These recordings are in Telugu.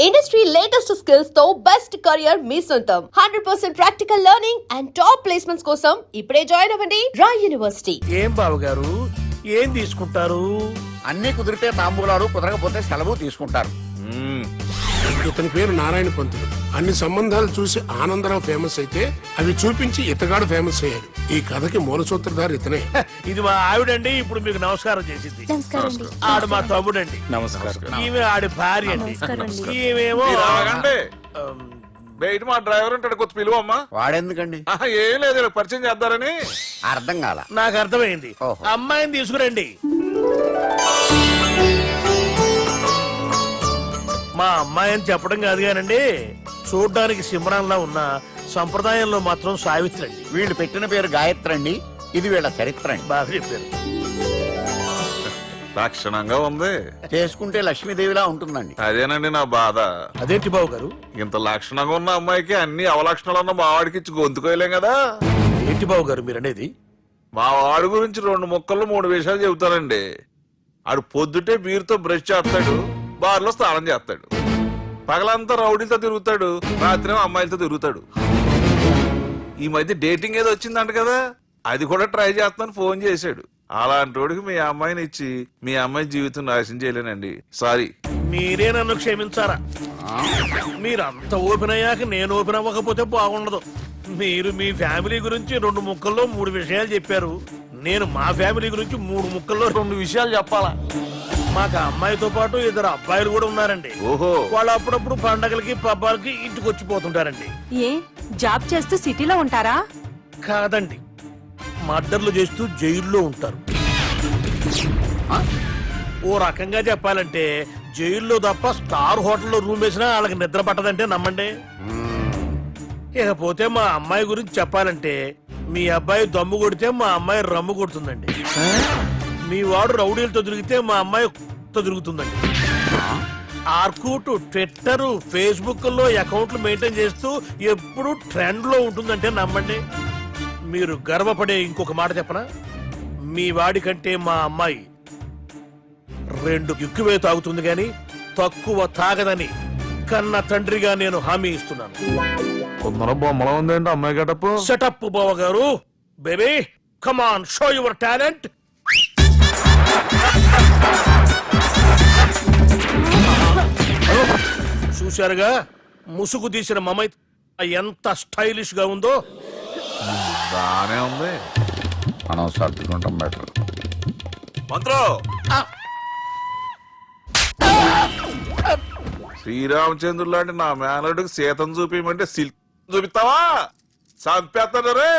ఇండస్ట్రీ లేటెస్ట్ స్కిల్స్ తో బెస్ట్ కెరియర్ మీ సొంతం 100% practical learning and top placements కోసం ఇప్పుడే జాయిన్ అవ్వండి రాయ్ యూనివర్సిటీ. ఏం బాబు గారు ఏం తీసుకుంటారు? అన్ని కుదిరితే తాంబూలాలు, కుదరకపోతే సెలవు తీసుకుంటారు. ఇతని పేరు నారాయణ పంతులు. అన్ని సంబంధాలు చూసి ఆనందరావు ఫేమస్ అయితే అవి చూపించి ఇతగాడు ఫేమస్ అయ్యాడు. ఈ కథకి మూల సూత్రధారి ఇతనే. ఇది మా ఆవిడండి. ఇప్పుడు మీకు నమస్కారం చేసింది. ఆడు మా తమ్ముడండి. నమస్కారం. ఈమె ఆడి భార్య అండి. ఈమెమో బయట మా డ్రైవర్ ఉంటాడు, కొత్త పిలువమ్మా. వాడెందుకండి? ఏం లేదు, పరిచయం చేద్దారని. అర్థం కాల. నాకు అర్థమైంది. ఓహో. అమ్మాయిని తీసుకురండి. మా అమ్మాయి అని చెప్పడం కాదు కానండి, చూడ్డానికి సింహరాన్లా ఉన్న సంప్రదాయంలో మాత్రం సావిత్రి అండి. వీళ్ళు పెట్టిన పేరు గాయత్రి అండి. ఇది వీళ్ళ చరిత్ర అండి. బాగా చెప్పారు. లక్షణంగా ఉంది. చేసుకుంటే లక్ష్మీదేవిలా ఉంటుందండి. అదేనండి నా బాధ. అదేంటి బాబు గారు? ఇంత లక్షణంగా ఉన్న అమ్మాయికి అన్ని అవలక్షణాలు ఉన్న మా వాడికి ఇచ్చి గొంతుకోయలేం కదా. ఏంటి బాబు గారు మీరు అనేది? మా వాడి గురించి 2 ముక్కల్లో 3 విషయాలు చెబుతానండి. ఆడు పొద్దుటే బీరుతో బ్రష్ చేస్తాడు, బార్లో స్నానం చేస్తాడు, పగలంతా రౌడీలతో తిరుగుతాడు, రాత్రి అమ్మాయిలతో తిరుగుతాడు. ఈ మధ్య డేటింగ్ ఏదో వచ్చిందంట కదా, అది కూడా ట్రై చేస్తాను ఫోన్ చేశాడు. అలాంటి వాడికి మీ అమ్మాయిని ఇచ్చి మీ అమ్మాయి జీవితం నాశనం చేయలేనండి. సారీ. మీరే నన్ను క్షమించారా? మీరంత ఓపెన్ అయ్యాక నేను ఓపెన్ అవ్వకపోతే బాగుండదు. మీరు మీ ఫ్యామిలీ గురించి 2 ముక్కల్లో 3 విషయాలు చెప్పారు. నేను మా ఫ్యామిలీ గురించి 3 ముక్కల్లో 2 విషయాలు చెప్పాలా? మాకు అమ్మాయితో పాటు 2 అబ్బాయిలు కూడా ఉన్నారండి. ఓహో. వాళ్ళు అప్పుడప్పుడు పండగలకి పబ్బాలకి ఇంటికి వచ్చిపోతుంటారండి. ఏ జాబ్ చేస్తూ సిటీలో ఉంటారా? కాదండి, మర్డర్లు చేస్తూ జైల్లో ఉంటారు. ఓ రకంగా చెప్పాలంటే జైల్లో తప్ప స్టార్ హోటల్లో రూమ్ వేసినా వాళ్ళకి నిద్ర పట్టదంటే నమ్మండి. ఇకపోతే మా అమ్మాయి గురించి చెప్పాలంటే మీ అబ్బాయి దమ్ము కొడితే మా అమ్మాయి రమ్ము కొడుతుందండి. మీ వాడు రౌడీలతో తిరిగితే మా అమ్మాయి తిరుగుతుందండి. ఆర్కూట్, ట్విట్టర్, ఫేస్బుక్ లో అకౌంట్లు మెయింటైన్ చేస్తూ ఎప్పుడు ట్రెండ్ లో ఉంటుందంటే నమ్మండి. మీరు గర్వపడే ఇంకొక మాట చెప్పనా? మీ వాడి కంటే మా అమ్మాయి 2 ఎక్కువే తాగుతుంది గాని తక్కువ తాగదని కన్న తండ్రిగా నేను హామీ ఇస్తున్నాను. బొమ్మలా ఉందండి అమ్మాయి గడప. సెటప్ బావ గారు. Baby come on, show your talent. చూశారుగా ముసుగు తీసిన మమై ఎంత స్టైలిష్ గా ఉందో. బానే ఉంది. మనం సర్దుకుంటాం బెటర్. మంత్రో, శ్రీరామచంద్రుడు లాంటి నా మేనడుకి సీతను చూపించమంటే సిల్క్ చూపిస్తావా? చంపేస్తాడు రే.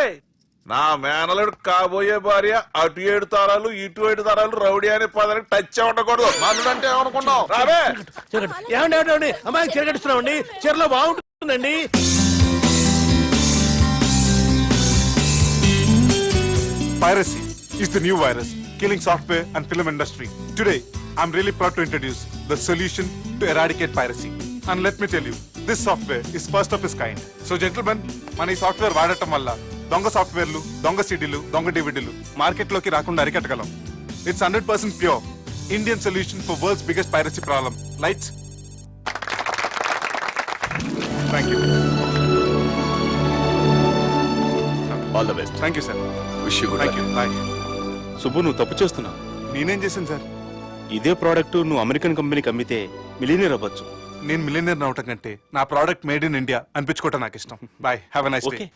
నా మేనలుడు కాబోయే భార్య అటు 7 తారాలు ఇటు 7 తారాలు రౌడీ అనే పదానికి టచ్ ఉండకూడదు. మనుడు అంటే ఏమనుకున్నావు? రావే. ఏమండి అమ్మాయి చిరగడుస్తున్నామండి. చీరలో బాగుంటుందండి. Piracy is the new virus killing software and film industry. Today, I'm really proud to introduce the solution to eradicate piracy. And let me tell you, this software is first of its kind. So gentlemen, మన ఈ సాఫ్ట్వేర్ వాడటం వల్ల దొంగ సాఫ్ట్వేర్లు, దొంగ సీడీలు, దొంగ డివిడీలు మార్కెట్లోకి రాకుండా అరికట్టగలం. It's 100% pure Indian solution for world's biggest piracy problem. Lights. Thank you. All the best. Thank you, sir. Wish you good Thank you. Bye. Subbu, నువ్వు తప్పు చేస్తున్నావు. నేనేం చేశాను సార్? ఇదే ప్రోడక్ట్ నువ్వు అమెరికన్ కంపెనీకి అమ్మితే మిలియనీర్ అవ్వచ్చు. నేను మిలియనర్ అవటం కంటే నా ప్రోడక్ట్ మేడ్ ఇన్ ఇండియా అనిపించుకోవటం నాకు ఇష్టం. Bye, have a nice day. Okay.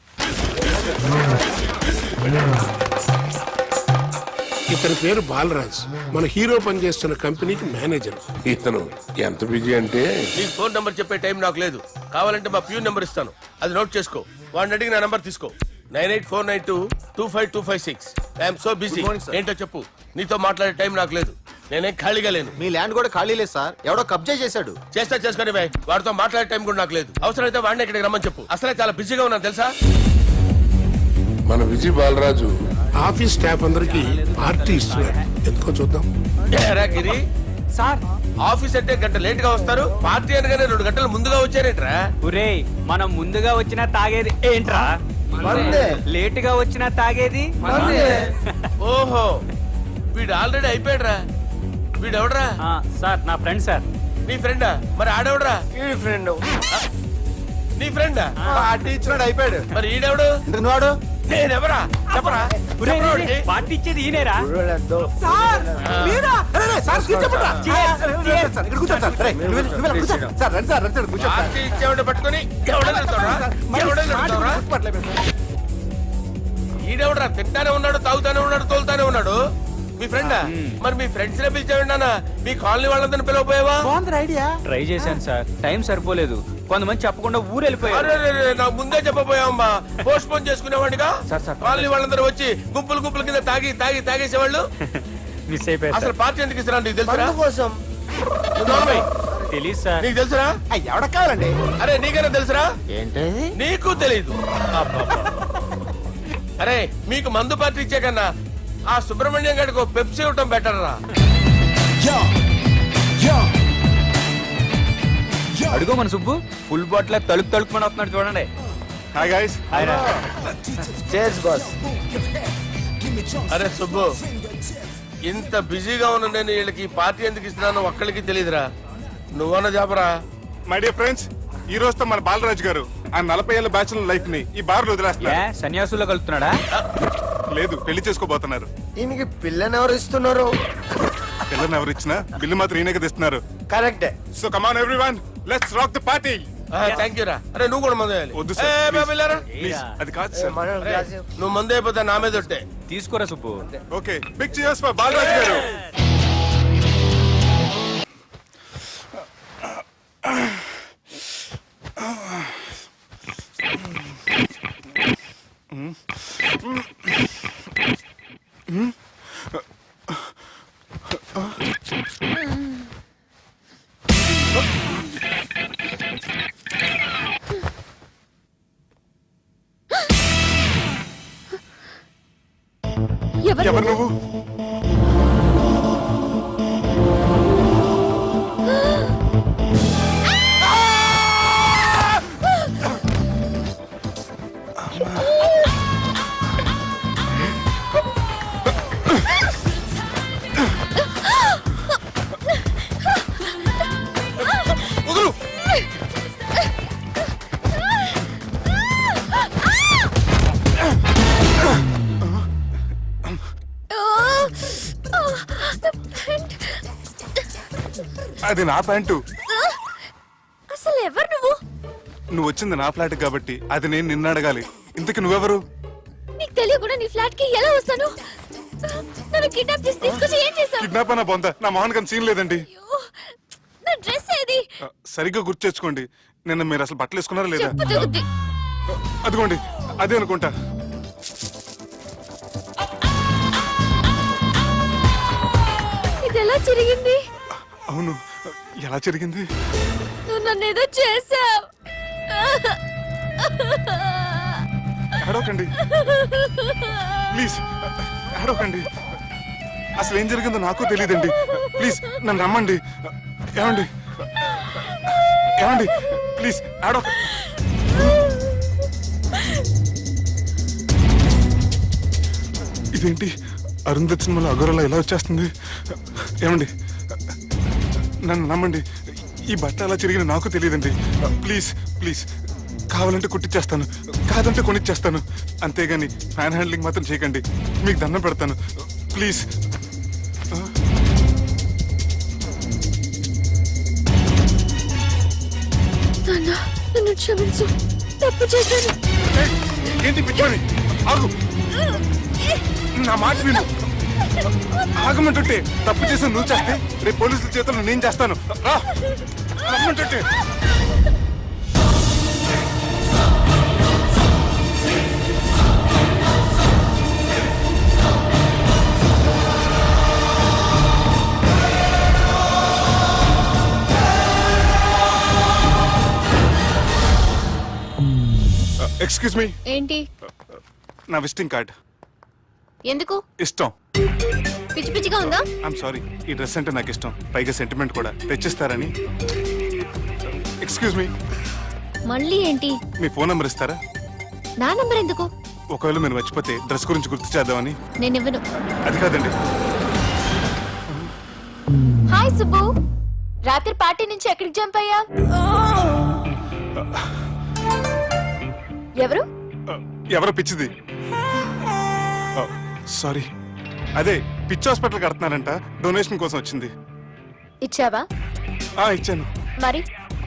ఇతని పేరు బాలరాజ్. మన హీరో పనిచేస్తున్న కంపెనీకి మేనేజర్. ఇతను ఎంత బిజీ అంటే నీకు ఫోన్ నంబర్ చెప్పే టైం నాకు లేదు. కావాలంటే మా ప్యూన్ నంబర్ ఇస్తాను, అది నోట్ చేసుకో. వాడిని అడిగి నా నంబర్ తీసుకో. 9849225256. I'm so busy. ఏంటో చెప్పు. నీతో మాట్లాడే టైం నాకు లేదు. నేనేం ఖాళీగా లేను. మీ ల్యాండ్ కూడా ఖాళీ లేదు సార్, ఎవడో కబ్జా చేశాడు. చేస్తా చేసుకుని బాయ్. వాడితో మాట్లాడే టైం కూడా నాకు లేదు. అవసరమైతే వాడిని ఇక్కడికి రమ్మని చెప్పు. అసలే చాలా బిజీగా ఉన్నాను తెలుసా. మన విజయ్ బాలరాజు ఆఫీస్ స్టాఫ్ అందరికి పార్టీ ఇస్తున్నాడు. ఎందుకో చూద్దాం. గిరి సార్, ఆఫీస్ అంటే గంట లేట్ గా వస్తారు, పార్టీ అనగానే 2 గంటలు ముందుగా వచ్చారేంట్రా? ఒరే, మనం ముందుగా వచ్చినా తాగేది ఏంట్రా? లేట్ గా వచ్చినా తాగేది. ఓహో, వీడు ఆల్రెడీ అయిపోయాడురా. వీడెవడరా? సార్, నా ఫ్రెండ్ సార్. నీ ఫ్రెండా? మరి ఆడెవడరా? ఈ ఫ్రెండ్ నీ ఫ్రెండా? పార్టీ ఇచ్చినాడు అయిపోయాడు. మరి ఈడెవడు? ఇంతకు నువ్వాడు నేనెవరా? చెప్పరా? చెప్పరా వాడికి? పార్టీ ఇచ్చేది ఈయనేరా? పార్టీ ఇచ్చేవాడిని పట్టుకొని ఎవడని ఎడతావురా? ఎవడని ఎడతావురా? ఈడెవడరా? తింటానే ఉన్నాడు, తాగుతానే ఉన్నాడు, తోలుతానే ఉన్నాడు. మీ ఫ్రెండా? మరి మీ ఫ్రెండ్స్ నే పిలిచేవాడి నాన్న. మీ కాలనీ వాళ్ళందరినీ పిలవపోయావా? ట్రై చేశాను సార్, టైం సరిపోలేదు. కొంతమంది చెప్పకుండా ఊరు వెళ్ళిపోయారు. అరే నాకు ముందే చెప్పపోయావమ్మా. పోస్ట్ పోన్ చేసుకునేవాడిగా. సార్. కాలనీ వాళ్ళందరూ వచ్చి గుంపులు గుంపుల కింద తాగేసేవాళ్ళు. మిస్ అయిపోయారు అసలు సార్. పార్టీ ఎందుకు ఇస్తున్నా నీకు తెలుసురా? కోసం తెలీదు సార్. నీకు తెలుసురా? ఎవడ కావాలండి? అరే నీకైనా తెలుసురా? ఏంటి నీకు తెలీదు. అరే మీకు మందు పార్టీ ఇచ్చే కన్నా ఆ సుబ్రహ్మణ్యం గారికి పెప్సీ ఇవ్వటం బెటర్ రా. అడుగో మన సుబ్బు ఫుల్ బాటిల్ తలుపుమని వస్తున్నాడు చూడండి. Hi guys. Chairs boss. అరే సుబ్బు, ఇంత బిజీగా ఉన్న నేను వీళ్ళకి ఈ పార్టీ ఎందుకు ఇస్తున్నాను ఒక్కళ్ళకి తెలియదురా. నువ్వన్న చెప్పరా. మై డియర్ ఫ్రెండ్స్, ఈ రోజుతో మన బాలరాజు గారు ఆ 40 ఏళ్ల బ్యాచులర్ లైఫ్ ని ఈ బార్ లో వదిలేస్తున్నారు. సన్యాసుల్లో కలుపుతున్నాడా? లేదు, పెళ్లి చేసుకోబోతున్నారు. ఈయనకి పిల్లని ఎవరు ఇస్తున్నారు? పిల్లని ఎవరు ఇచ్చినా బిల్లు మాత్రం ఈయనకే తెస్తున్నారు. కరెక్టే. So come on everyone, let's rock the party. Thank you రా. అరే నువ్వు కూడా మందు వేయాలి. వద్దు ఏ, సార్, బాబు వెళ్ళారా? ప్లీజ్. అది కాదు సార్. అరే, నువ్వు మందు అయిపోతే నా మీద ఒట్టే. తీసుకోరా Subbu. Okay, big cheers for Balaraju garu. ఎవరు నువ్వు? వదులు. అది నా ప్యాంటు. అసలు ఎవరు నువ్వు? నువ్వు వచ్చింది నా ఫ్లాట్ కాబట్టి అది నేను నిన్ను అడగాలి. ఇంతకి నువ్వెవరు? నీకు తెలియకుండా నీ ఫ్లాట్ కి ఎలా వస్తాను? నన్ను కిడ్నాప్ చేసి తీసుకొచ్చి ఏం చేసావు? కిడ్నాప్ అన్న బొంద, నా మోహన్ కన్ సీన్ లేదండి. నా డ్రెస్ ఏది? సరిగ్గా గుర్తు తెచ్చుకోండి. నిన్న మీరు అసలు బట్టలు వేసుకున్నారా లేదా? చెప్పు తెగుద్ది. అదిగోండి, అదే అనుకుంటా. ఇది ఎలా జరిగింది? అవును, ఎలా జరిగింది? నువ్వు నన్ను ఏదో చేసావు. ఏడవకండి ప్లీజ్, ఏడవకండి. అసలు ఏం జరిగిందో నాకు తెలియదండి. ప్లీజ్ నన్ను రమ్మండి. ఏమండి ఏమండి ప్లీజ్ ఏడవ. ఇదేంటి అరుంధతి సినిమాలో అగోరలా ఎలా వచ్చేస్తుంది? ఏమండి నన్ను నమ్మండి, ఈ బట్ట అలా చిరిగిన నాకు తెలియదండి. ప్లీజ్ ప్లీజ్, కావాలంటే కుట్టిచ్చేస్తాను, కాదంటే కొనిచ్చేస్తాను. అంతేగాని ఫ్యాన్ హ్యాండ్లింగ్ మాత్రం చేయకండి, మీకు దండం పెడతాను ప్లీజ్. నన్ను క్షమించు, తప్పు చేశాను. ఏంటి పిచ్చోని? ఆగు, నా మాట విను. ఆగమంటుంటే తప్పు చేసి నువ్వు చేస్తే రేపు పోలీసుల చేతుల్లో నేను చేస్తాను. రా, రమ్మంటుంటే. Excuse me. ఏంటి? నా విజిటింగ్ కార్డ్. ఎందుకు? ఇష్టం. పిచ్చి పిచ్చిగా ఉందా? ఐఎమ్ సారీ, ఈ డ్రెస్ అంటే నాకు ఇష్టం, పైగా సెంటిమెంట్ కూడా. తెచ్చిస్తారని. Excuse me. మళ్ళీ ఏంటి? మీ ఫోన్ నెంబర్ ఇస్తారా? నా నంబర్ ఎందుకు? ఒకవేళ మీరు మర్చిపోతే డ్రెస్ గురించి గుర్తు చేద్దామని. నేను ఇవ్వను. అది కాదండి. హాయ్ సుబ్బు. రాత్రి పార్టీ నుంచి ఎక్కడికి జంప్ అయ్యా? ఎవరు? ఎవరో పిచ్చిది. సారీ, అదే పిచ్చి హాస్పిటల్ కడుతున్నారంట, డొనేషన్ కోసం వచ్చింది. ఇచ్చావా? ఇచ్చాను. మరి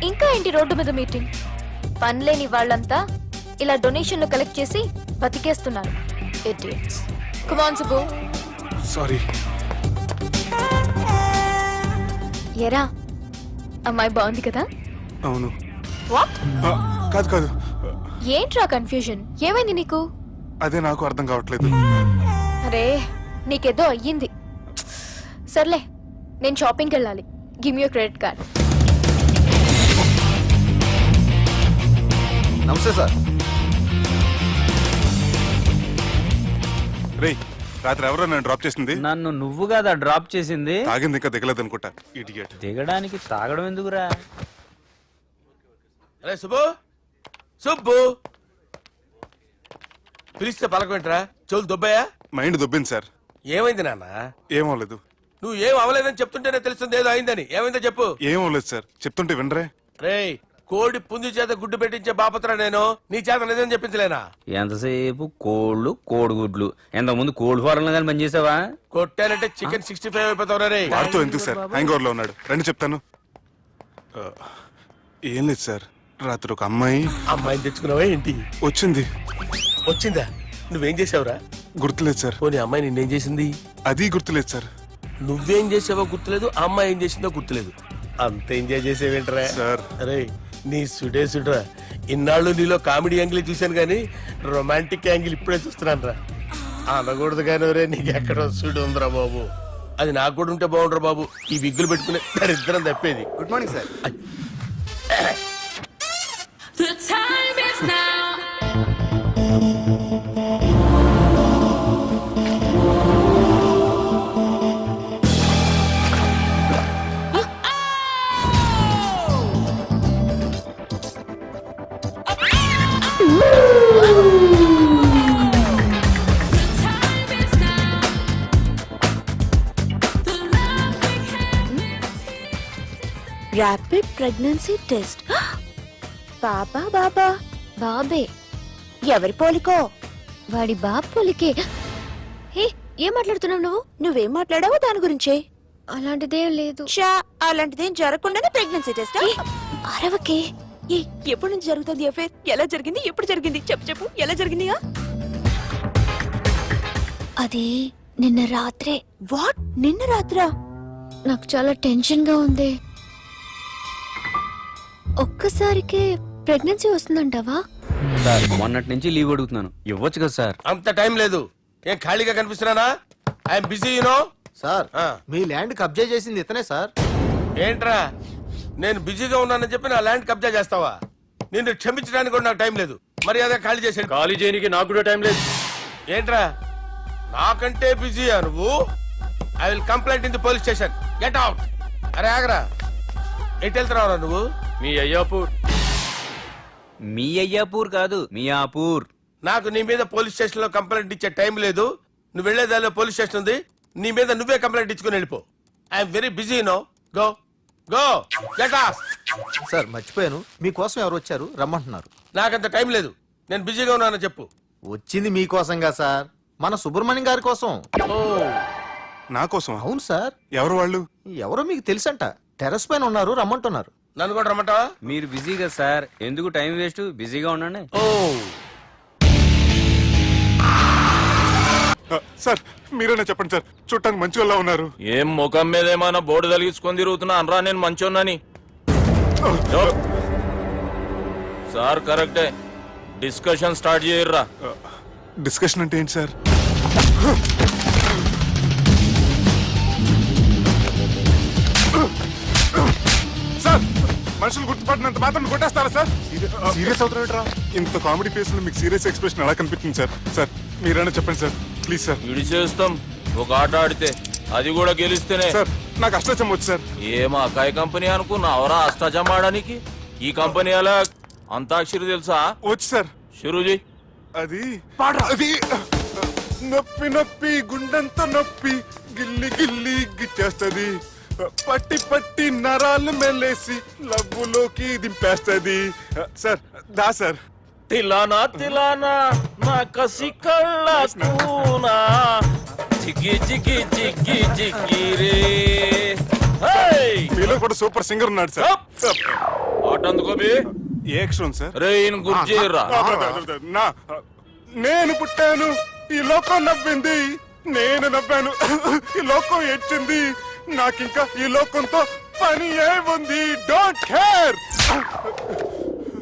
ఇంకా ఏంటి రోడ్డు మీద మీటింగ్? పనిలేని వాళ్ళంతా ఇలా డొనేషన్లు కలెక్ట్ చేసి బతికేస్తున్నారు. Idiots. Come on, Subbu. Sorry. ఎరా, అమ్మాయి బాగుంది కదా? అవును. వాట్? కాదు కాదు, ఏంట్రా కన్ఫ్యూజన్? ఏమైంది నీకు? అదే నాకు అర్థం కావట్లేదు. అరే, నీకేదో అయ్యింది. సర్లే, నేను షాపింగ్కి వెళ్ళాలి. Give me your credit card. నమస్తే సార్. రేయ్, రాత్రి ఎవరో నన్ను డ్రాప్ చేసింది? నన్ను నువ్వు కదా డ్రాప్ చేసింది. తాగింది ఇంకా దిగలేదు అనుకుంటా. ఇడియట్. దిగడానికి తాగడం ఎందుకురా? అరే సుబ్బు, సుబ్బు పిలిస్తే పలకమేంట్రా? చెవులు దొబ్బాయా? Mind దొబ్బింది sir. ఏమైంది నాన్న? ఏమవలేదు. నువ్వు ఏం అవలేదని చెప్తుంటేనే తెలుస్తుంది ఏదో అయిందని. ఏమైందో చెప్పు. ఏమవలేదు సార్, చెప్తుంటే వినరే. రేయ్, కోడి పుంజు చేత గుడ్డు పెట్టించే బాపత్ర నేను. నీ చేత నిజం చెప్పించలేనా? ఎంతసేపు కోళ్ళు కోడిగుడ్లు. ఎంతకుముందు కోడి ఫారంలో కానీ పనిచేసావా? కొట్టానంటే చికెన్ 65 అయిపోతావు రే. వాడుతూ ఎందుకు సార్, హ్యాంగ్ ఓవర్ లో ఉన్నాడు. రండి చెప్తాను. ఏం లేదు సార్, రాత్రి ఒక అమ్మాయిని తెచ్చుకున్నావా ఏంటి? వచ్చింది. వచ్చిందా? నువ్వేం చేసావురా? గుర్తులేదు సార్. పోనీ అమ్మాయి నిన్నేం చేసింది? అది గుర్తులేదు సార్. నువ్వేం చేసావో గుర్తులేదు, ఆ అమ్మాయి ఏం చేసిందో గుర్తులేదు. అంత ఎంజాయ్ చేసేవేంట్రా సార్? అరే నీ సుడే సుడ్రా. ఇన్నాళ్ళు నీలో కామెడీ యాంగిల్ చూశాను కానీ రొమాంటిక్ యాంగిల్ ఇప్పుడే చూస్తున్నాను రా. అనకూడదు కానీ రే, నీకు ఎక్కడో సుడు ఉందిరా బాబు. అది నాకు కూడా ఉంటే బాగుండ్రా బాబు. ఈ విగ్గులు పెట్టుకునే దరిద్రం తప్పేది. Good morning sir. Rapid pregnancy test. బాబా బాబా బాబే. ఎవరి పోలికో? వాడి బాబు పోలికే. హే, ఏం మాట్లాడుతున్నావు నువ్వు? నువ్వేం మాట్లాడావో దాని గురించే. అలాంటిదేం లేదు. అలాంటిదేం జరగకుండానే ప్రెగ్నెన్సీ టెస్ట్? అరవకే. ఎప్పటి నుంచి జరుగుతుంది అఫేర్? ఎలా జరిగింది? ఎప్పుడు జరిగింది? చెప్పు చెప్పు, ఎలా జరిగిందిగా? అది నిన్న రాత్రే. వాట్? నిన్న రాత్రా? నాకు చాలా టెన్షన్ గా ఉంది. ఒక్కసారికే ప్రెగ్నెన్సీ వస్తుందంటావా? సార్, మొన్నటి నుంచి లీవ్ అడుగుతున్నాను, ఇవ్వచ్చు కదా సార్? అంత టైం లేదు. ఏం ఖాళీగా కనిపిస్తున్నానా? I'm busy you know. సార్, మీ ల్యాండ్ కబ్జా చేసింది ఇతనే సార్. ఏంట్రా, నేను బిజీగా ఉన్నానని చెప్పి నా ల్యాండ్ కబ్జా చేస్తావా? నిన్ను క్షమించడానికి కూడా నాకు టైం లేదు. మర్యాద ఖాళీ చేసాడు. ఖాళీ చేయడానికి నాకు కూడా టైం లేదు. ఏంట్రా, నాకంటే బిజీయా నువ్వు? I will complaint in the police station. Get out. అరే ఆగరా, ఎటు వెళ్తున్నావురా నువ్వు? మీ అయ్యాపూర్. మీ అయ్యాపూర్ కాదు, మియాపూర్. నాకు నీ మీద పోలీస్ స్టేషన్ లో కంప్లైంట్ ఇచ్చే టైం లేదు. నువ్వు వెళ్లేదాలో పోలీస్ స్టేషన్ ఉంది. నీ మీద నువ్వే కంప్లైంట్ ఇచ్చుకుని వెళ్ళిపో. I'm very busy no. Go go get off. Sir, మర్చిపోయాను, మీకోసం ఎవరు వచ్చారు, రమ్మంటున్నారు. నాకంత టైం లేదు, నేను బిజీగా ఉన్నానని చెప్పు. వచ్చింది మీకోసంగా సార్, మన సుబ్రహ్మణ్యం గారి కోసం. ఓ, నా కోసం? అవును సార్. ఎవరు వాళ్ళు? ఎవరో మీకు తెలుసంట. టెర్రస్ పైన ఉన్నారు, రమ్మంటున్నారు. నన్ను కూడా రమ్మంటావా? మీరు బిజీ కదా సార్, ఎందుకు టైం వేస్ట్? బిజీగా ఉండండి. ఓ, సార్, మీరేనా చెప్పండి సార్, చూడటానికి మంచి వాళ్ళ ఉన్నారు. ఏం ముఖం మీద ఏమైనా బోర్డు తలిగించుకొని తిరుగుతున్నా అనరా నేను మంచోన్నాని? సార్ కరెక్టే, డిస్కషన్ స్టార్ట్ చేయర్రా. డిస్కషన్ అంటే ఏంటి సార్? సార్, మనుషులు గుర్తుపట్టినంత మాత్రం కొట్టేస్తారా సార్? సీరియస్ అవుతున్నా? ఇంత కామెడీ ఫేస్ లో మీకు సీరియస్ ఎక్స్ప్రెషన్ ఎలా కనిపిస్తుంది సార్? సార్, మీరైనా చెప్పండి సార్, ప్లీజ్ సార్. విడి చేస్తాం ఒక ఆట ఆడితే, అది కూడా గెలిస్తేనే. సార్, నాకు అష్టాచం వచ్చు సార్. ఏం అకాయ కంపెనీ అనుకున్నావరా అష్టాచం ఆడడానికి? ఈ కంపెనీ అలా అంతాక్షరి తెలుసా? వచ్చు సార్. షురూజీ. అది నొప్పి నొప్పి గుండెంత నొప్పి గిల్లి గిల్లి గిచ్చేస్తది. పట్టి పట్టి నరాలు మెల్లేసి లవ్వులోకి దింపేస్తుంది సార్ దా సార్. తిలానా తిలానా నా కసి కళ్ళ కూనా జిగ్గి జిగ్గి జిగ్గి జిగ్గి రే. హేయ్! మీలో కూడా సూపర్ సింగర్ ఉన్నాడు సార్. ఆట అందుకోబి ఏ అక్షరం సార్? రే ఈయన గుర్తు చేయరా. నా నేను పుట్టాను ఈ లోకం నవ్వింది, నేను నవ్వాను ఈ లోకం ఏడ్చింది, నాకింకా ఈ లోకంతో పని ఏముంది, డోంట్ కేర్.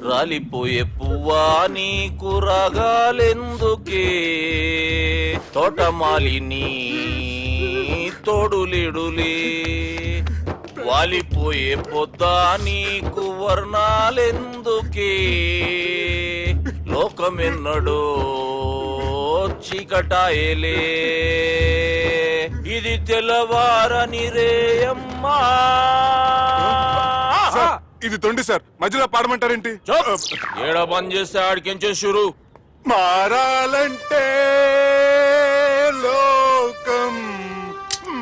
రాలిపోయే పువ్వా నీకు రాగాలెందుకే, తోటమాలిని తోడులిడులే, వాలిపోయే పొద్దా నీకు వర్ణాలెందుకే, లోకమెన్నడో చీకటాయలే, ఇది తెల్లవారని రేయమ్మా. సార్, ఇది తొండి సార్, మధ్యలో పాడమంటారేంటి? ఏడా బంద్ చేస్తే ఆడికించే షురు. మారాలంటే లోకం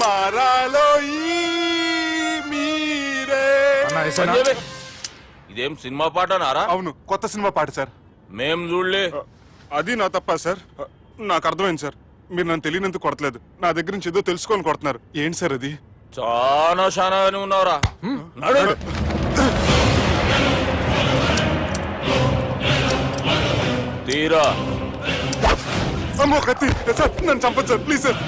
మారాలో ఈ మీరే. ఇదేం సినిమా పాట నారా? అవును, కొత్త సినిమా పాట సార్. మేం చూడలే. అది నా తప్ప సార్. నాకు అర్థమైంది సార్, మీరు నన్ను తెలియనందుకు కొడతలేదు, నా దగ్గర నుంచి ఏదో తెలుసుకొని కొడుతున్నారు. ఏంటి సార్ అది? చాలా శానాగానే ఉన్నావురా. నడు. తీరా. అమ్మో కత్తి సార్, నన్ను చంపదు సార్, ప్లీజ్ సార్.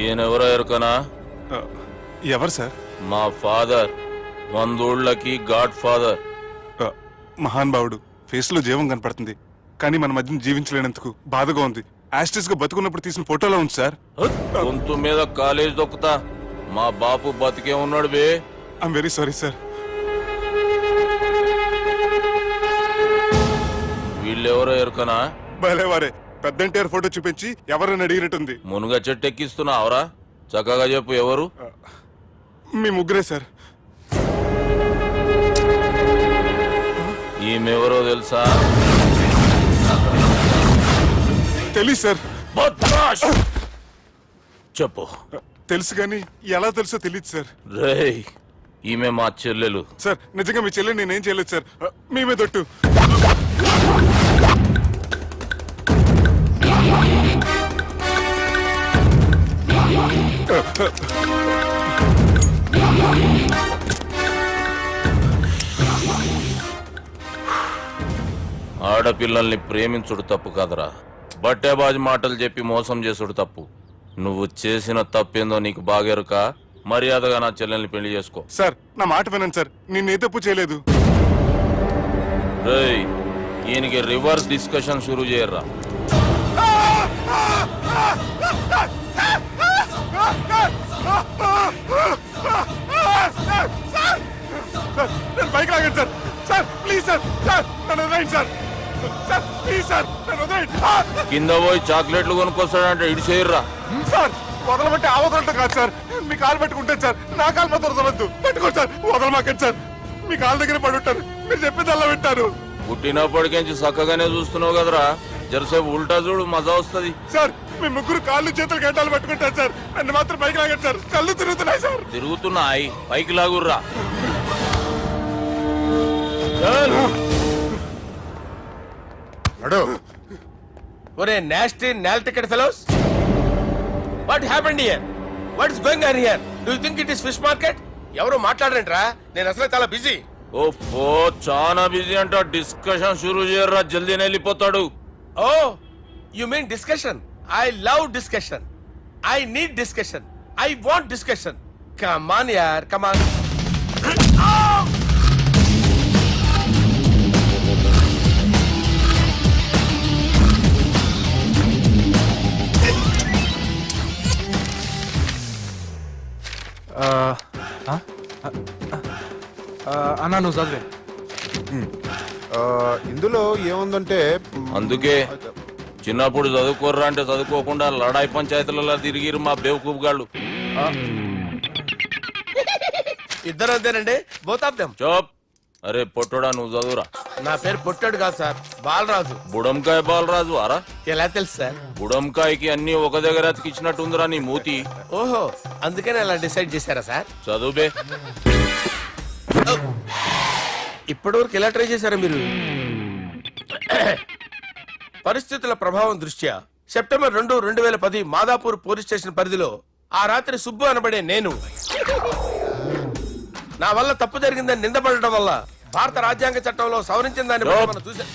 ఈయనెవరో ఎరుకనా? ఎవరు సార్? మా ఫాదర్, 100 గాడ్ ఫాదర్. మహాన్ భావుడు, ఫేస్ లో జీవం కనపడుతుంది, కానీ మన మధ్యన జీవించలేనందుకు బాధగా ఉంది. యాస్టిస్ గా బతుకున్నప్పుడు తీసిన ఫోటోలో ఉంది సార్. గొంతు మీద కాలేజ్ దొక్కుతా. మా బాపు బతికే ఉన్నాడు బే. I'm very sorry sir. వీళ్ళెవరో ఎరుకనా? భలేవారే, పెద్ద ఎన్టీఆర్ ఫోటో చూపించి ఎవరని అడిగినట్టుంది. మునుగ చెట్టు ఎక్కిస్తున్నావురా? చక్కగా చెప్పు ఎవరు? మీ ముగ్గురే సార్. ఈమెవరో తెలుసా? తెలీదు సార్. బద్మాష్! చెప్పు. తెలుసు కానీ ఎలా తెలుసో తెలియదు సార్. రేయ్, ఈమె మా చెల్లెలు. సార్ నిజంగా మీ చెల్లెని నేనేం చేయలేదు సార్, మీ మీద ఒట్టు. ఆడపిల్లల్ని ప్రేమించుడు తప్పు కాదురా, బట్టేబాజు మాటలు చెప్పి మోసం చేసుడు తప్పు. నువ్వు చేసిన తప్పేందో నీకు బాగెరుక. మర్యాదగా నా చెల్లెల్ని పెళ్లి చేసుకో. సార్ నా మాట వినండి సార్, నేను ఏ తప్పు చేయలేదు. రేయ్, ఈయనకి రివర్స్ డిస్కషన్ షురూ చేయర్రా. నేను బైక్ లాగండి sir. Sir please sir, sir నన్ను వదిలేయండి సార్. సార్ ప్లీజ్ సార్, నన్ను వదిలేయండి. కింద పోయి చాక్లెట్లు కొనుక్కొస్తాడంటే ఇటు చేయర్రా. సార్ వదలమంటే ఆ వదలటం కాదు సార్, మీ కాలు పెట్టుకుంటాను సార్, నా కాలు మాత్రం వదలవద్దు. పెట్టుకోండి సార్, వదలమాకండి సార్. మీ కాలు దగ్గర పడి ఉంటారు, మీరు చెప్పింది అలా వింటారు. పుట్టినప్పటికేంచి చక్కగానే చూస్తున్నావు కదరా, జరసేపు ఉల్టా చూడు, మజా వస్తుంది. సార్ మీ ముగ్గురు కాళ్ళు చేతులు గంటలు పట్టుకుంటారు సార్, నన్ను మాత్రం బైక్ లాగండి సార్, కళ్ళు తిరుగుతున్నాయి సార్. తిరుగుతున్నాయి, పైకి లాగుర్రా. ఒరే nasty null ticket fellows, what happened here? What is going on here? Do you think it is fish market? ఎవరు మాట్లాడరంట్రా, నేను అసలే చాలా బిజీ. ఓ చాలా బిజీ అంట. డిస్కషన్ షురూ చేయర్రా, జల్దీనే వెళ్ళిపోతాడు. Oh you mean discussion? I love discussion, I need discussion, I want discussion. Come on యార్, కమ్ ఆన్. అన్నా నువ్వు చదివే. ఇందులో ఏముందంటే అందుకే చిన్నప్పుడు చదువుకోర్రా అంటే చదువుకోకుండా లడాయి పంచాయతీలలో తిరిగిరు మా బేవకూఫ్ గాళ్ళు. ఇద్దరు అంతేనండి, బోత్ ఆఫ్ దెమ్. చోప్, అరే పొట్టోడా నువ్వు చదువురా. నా పేరు పొట్టాడు కాదు సార్, బాలరాజు. బుడంకాయ బాలరాజు అరా. ఎలా తెలుసు సార్? బుడంకాయకి అన్ని ఒక దగ్గర అతికిచ్చినట్టుందిరా నీ మూతి. ఓహో, అందుకని అలా డిసైడ్ చేశారా సార్? చదువుబే. ఇప్పటివరకు ఎలా ట్రై చేశారా మీరు? పరిస్థితుల ప్రభావం దృష్ట్యా సెప్టెంబర్ 2, 2010 మాదాపూర్ పోలీస్ స్టేషన్ పరిధిలో ఆ రాత్రి సుబ్బు అనబడే నేను నా వల్ల తప్పు జరిగిందని నిందపడటం వల్ల భారత రాజ్యాంగ చట్టంలో సవరించిన దాన్ని బట్టి మనం చూసా.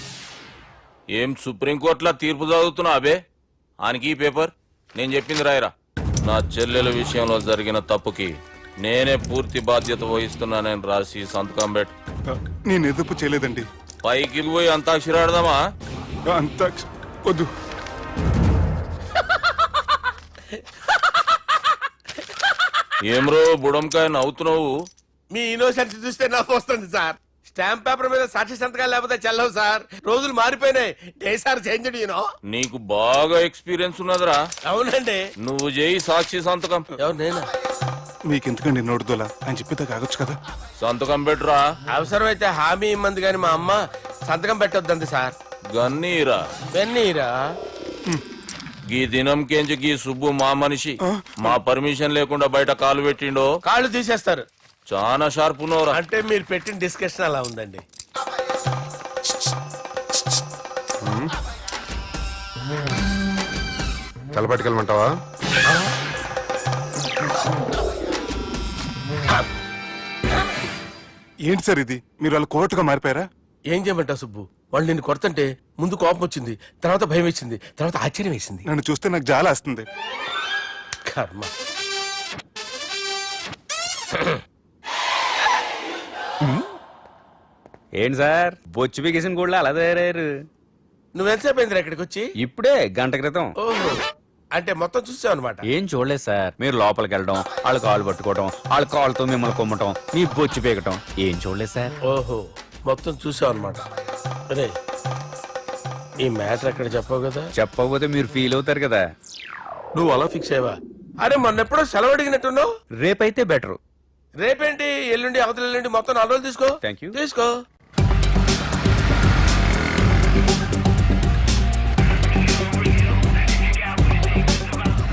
ఏం సుప్రీంకోర్టులో తీర్పు చదువుతున్నా అబే? ఆనికి ఈ పేపర్ నేను చెప్పింది రాయరా. నా చెల్లెల విషయంలో జరిగిన తప్పుకి నేనే పూర్తి బాధ్యత వహిస్తున్నానని రాసి సంతకం పెట్టు. నేను ఎదుపు చేయలేదండి. పైకి పోయి అంతాక్షరి ఆడదామా? అంత వద్దు. ఏమ్రో బుడంకాయ నవ్వుతున్నావు? మీ ఇన్నోసెన్స్ చూస్తే నాకు వస్తుంది సార్. స్టాంప్ పేపర్ మీద సాక్షి సంతకాలు లేకపోతే చెల్లవు సార్. రోజులు మారిపోయినాయి. Day sir changed you know. నీకు బాగా ఎక్స్పీరియన్స్ ఉన్నదిరా. అవునండి. నువ్వు చేయి సాక్షి సంతకం. ఎవరు నేనా? మీకెందుకండి నోడుదోలా ఆయన చెప్పేదా కాగొచ్చు కదా. సంతకం పెట్టురా. అవసరమైతే హామీ ఇమ్మంది కానీ మా అమ్మ సంతకం పెట్టొద్దండి సార్. గన్నీరా వెన్నీరా? గీ దినం కేంచి గీ సుబ్బు మా మనిషి. మా పర్మిషన్ లేకుండా బయట కాలు పెట్టిండో కాళ్ళు తీసేస్తారు. చాలా షార్ప్ ఉన్నవరా. అంటే మీరు పెట్టిన డిస్కషన్ అలా ఉందండి. తలపట్టుకెళ్ళమంటావా? ఏంటి సార్ ఇది? మీరు వాళ్ళు కోర్టుగా మారిపోయారా? ఏం చేయమంటావు సుబ్బు? వాళ్ళు నిన్ను కొడుతుంటే ముందు కోపం వచ్చింది, తర్వాత భయం వేసింది, తర్వాత ఆశ్చర్యం వేసింది. నన్ను చూస్తే నాకు జాల వస్తుంది. కర్మ. ఏంటి సార్ బొచ్చు బిగేసిన కూడా అలా తయారయ్యారు? నువ్వెంతసేపు అయిందిరా ఇక్కడికి వచ్చి? ఇప్పుడే గంట క్రితం. ఓహో, అంటే మొత్తం చూసావు అనమాట. ఏం చూడలేదు సార్. మీరు లోపలికి వెళ్ళడం, వాళ్ళ కాళ్ళు పట్టుకోవడం, వాళ్ళ కాళ్ళతో మిమ్మల్ని కొమ్మటం, మీ బొచ్చు పీకటం ఏం చూడలేదు సార్. ఓహో, మొత్తం చూసావు అనమాట. అరే, ఈ మ్యాటర్ ఎక్కడ చెప్పావు కదా? చెప్పకపోతే మీరు ఫీల్ అవుతారు కదా. నువ్వు అలా ఫిక్స్ అయ్యవా? అరే మొన్నెప్పుడో సెలవు అడిగినట్టున్నావు. రేపైతే బెటర్. రేపేంటి, ఎల్లుండి, అవతల ఎల్లుండి, మొత్తం 4 రోజులు తీసుకో. Thank you. తీసుకో.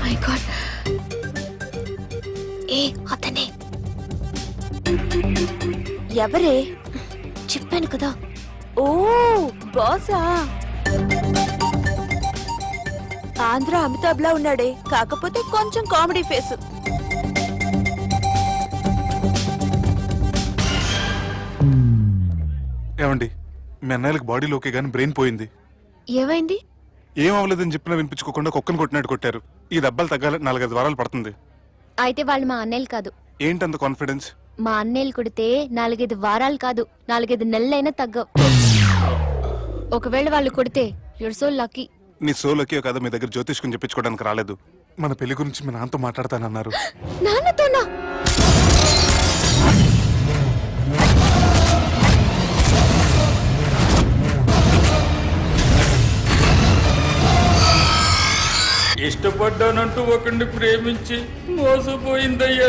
మై గాడ్, ఏ అతనే ఎవరే? చెప్పాను కదా. ఓ బాసా. ఆంధ్ర అమితాబ్ లా ఉన్నాడే, కాకపోతే కొంచెం కామెడీ ఫేస్. ఏమండి, మీ అన్నయ్యలకు బాడీలో ఓకే కానీ బ్రెయిన్ పోయింది. ఏమైంది? ఏం అవ్వలేదని చెప్పినా వినిపించుకోకుండా కుక్కను కొట్టినట్టు కొట్టారు. ఈ దెబ్బలు తగ్గాలి 4-5 వారాలు పడుతుంది. అయితే వాళ్ళు మా అన్నయ్యలు కాదు. ఏంటంత కాన్ఫిడెన్స్? మా అన్నయ్యలు కొడితే 4-5 వారాలు కాదు, 4-5 నెలలైనా తగ్గవు. ఒకవేళ వాళ్ళు కొడితే యూర్ సో లక్కీ. నీ సోలోకి ఒక మీ దగ్గర జ్యోతిష్కుని చెప్పించుకోవడానికి రాలేదు. మన పెళ్లి గురించి మీ నాన్నతో మాట్లాడతానన్నారు. నాన్నతోనా? ఇష్టపడ్డానంటూ ఒకరిని ప్రేమించి మోసపోయిందయ్యా.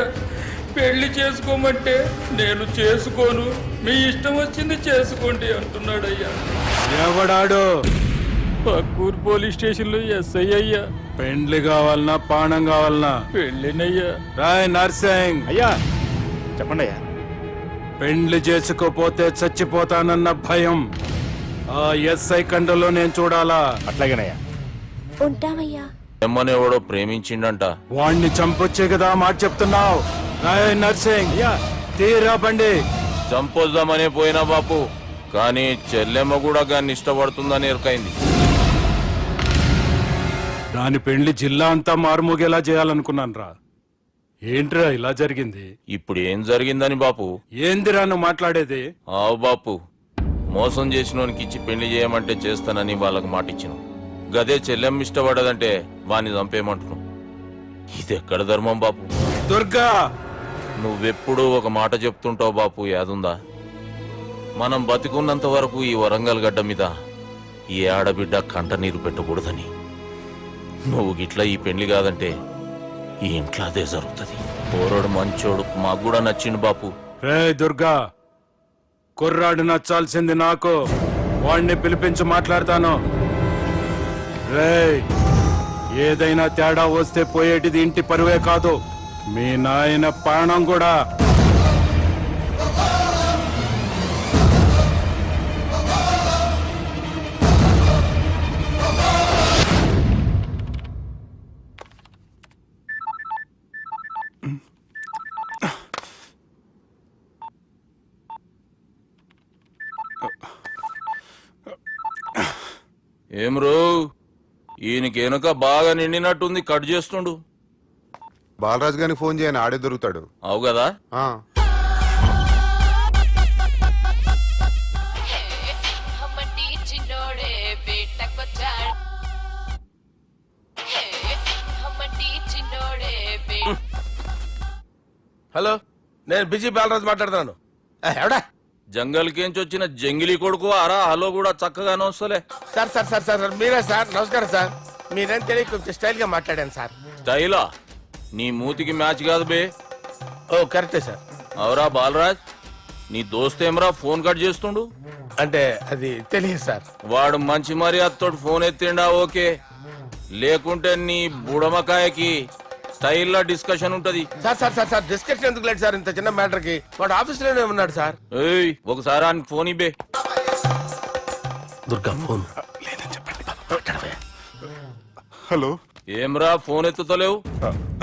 పెళ్లి చేసుకోమంటే నేను చేసుకోను, మీ ఇష్టం వచ్చింది చేసుకోండి అంటున్నాడయ్యా. ఎవడాడు? పక్కూరు పోలీస్ స్టేషన్ లో ఎస్ఐ అయ్యా. పెండ్లి కావాలనా, పానం కావాలనా? పెళ్ళినయ్యా. రాయ్ నర్సింగ్. అయ్యా చెప్పండి అయ్యా. పెండ్లి చేసుకోపోతే చచ్చిపోతానన్న భయం ఆ ఎస్ఐ కండలో నేను చూడాలా? అట్లాగేనయ్యా. ఉంటామయ్యా. ఎమ్మనేవాడో ప్రేమించిండంట. వాణ్ణి చంపొచ్చే కదా మాట చెప్తున్నావు? రాయ్ నర్సింగ్, తీరా బండి. చంపొద్దామనే పోయినా బాపు, కానీ చెల్లెమ్మ కూడా గాన్ని ఇష్టపడుతుందని ఎరకైంది. దాని పెండ్లి జిల్లా అంతా మారుమోగేలా చేయాలనుకున్నాను రా. ఏంట్రా ఇలా జరిగింది? ఇప్పుడు ఏం జరిగిందని బాపు? ఏందిరా నువ్వు మాట్లాడేది? ఆవు బాపు, మోసం చేసినోనికి ఇచ్చి పెళ్లి చేయమంటే చేస్తానని వాళ్ళకి మాటిచ్చిన. గదే చెల్లెమ్మ ఇష్టపడదంటే వాణ్ణి చంపేయమంటున్నావు. ఇది ఎక్కడ ధర్మం బాపు? దుర్గా, నువ్వెప్పుడూ ఒక మాట చెప్తుంటావు బాపు, యాదుందా? మనం బతికున్నంత వరకు ఈ వరంగల్ గడ్డ మీద ఈ ఆడబిడ్డ కంట నీరు పెట్టకూడదని. నువ్వు గిట్లా ఈ పెళ్లి కాదంటే ఈ ఇంట్లో అదే జరుగుతుంది. పోరోడు మంచోడు, మాకు కూడా నచ్చిండు బాపు. రే దుర్గా, కుర్రాడు నచ్చాల్సింది నాకు. వాడిని పిలిపించి మాట్లాడతాను. రేయ్, ఏదైనా తేడా వస్తే పోయేటిది ఇంటి పరువే కాదు, మీ నాయన ప్రాణం కూడా. ఏం రో, ఈయనకి వెనుక బాగా నిండినట్టుంది, కట్ చేస్తుండు. బాలరాజు గారికి ఫోన్ చేయని, ఆడే దొరుకుతాడు. అవు కదా. హలో, నేను బిజీ బాలరాజు మాట్లాడుతున్నాను. ఎవడా? జంగల్కేంచి వచ్చిన జంగిలీ కొడుకు అరా. హలో కూడా చక్కగానే వస్తలే. సార్ సార్ సార్ సార్ మీరే సార్? నమస్కారం సార్. మీరేం తెలియక కొంచెం స్టైల్ గా మాట్లాడాను సార్. స్టైలా? నీ మూతికి మ్యాచ్ కాదు బే. ఓ కరెక్టే సార్. అవరా బాలరాజ్, నీ దోస్త్ ఏమరా ఫోన్ కట్ చేస్తుండు? అంటే అది తెలియదు సార్. వాడు మంచి మర్యాదతోటి ఫోన్ ఎత్తిండా ఓకే, లేకుంటే నీ బుడమకాయకి స్టైల్లో డిస్కషన్ ఉంటది. Sir sir sir sir discussion ఎందుకు లేదు సార్? ఇంత చిన్న మ్యాటర్ కి వాడు ఆఫీస్ లోనే ఉన్నాడు సార్. ఏయ్, ఒకసారి ఆయనకి ఫోన్ ఇబ్బే. దుర్గా ఫోన్. హలో. ఏమ్రా ఫోన్ ఎత్తుతలేవు?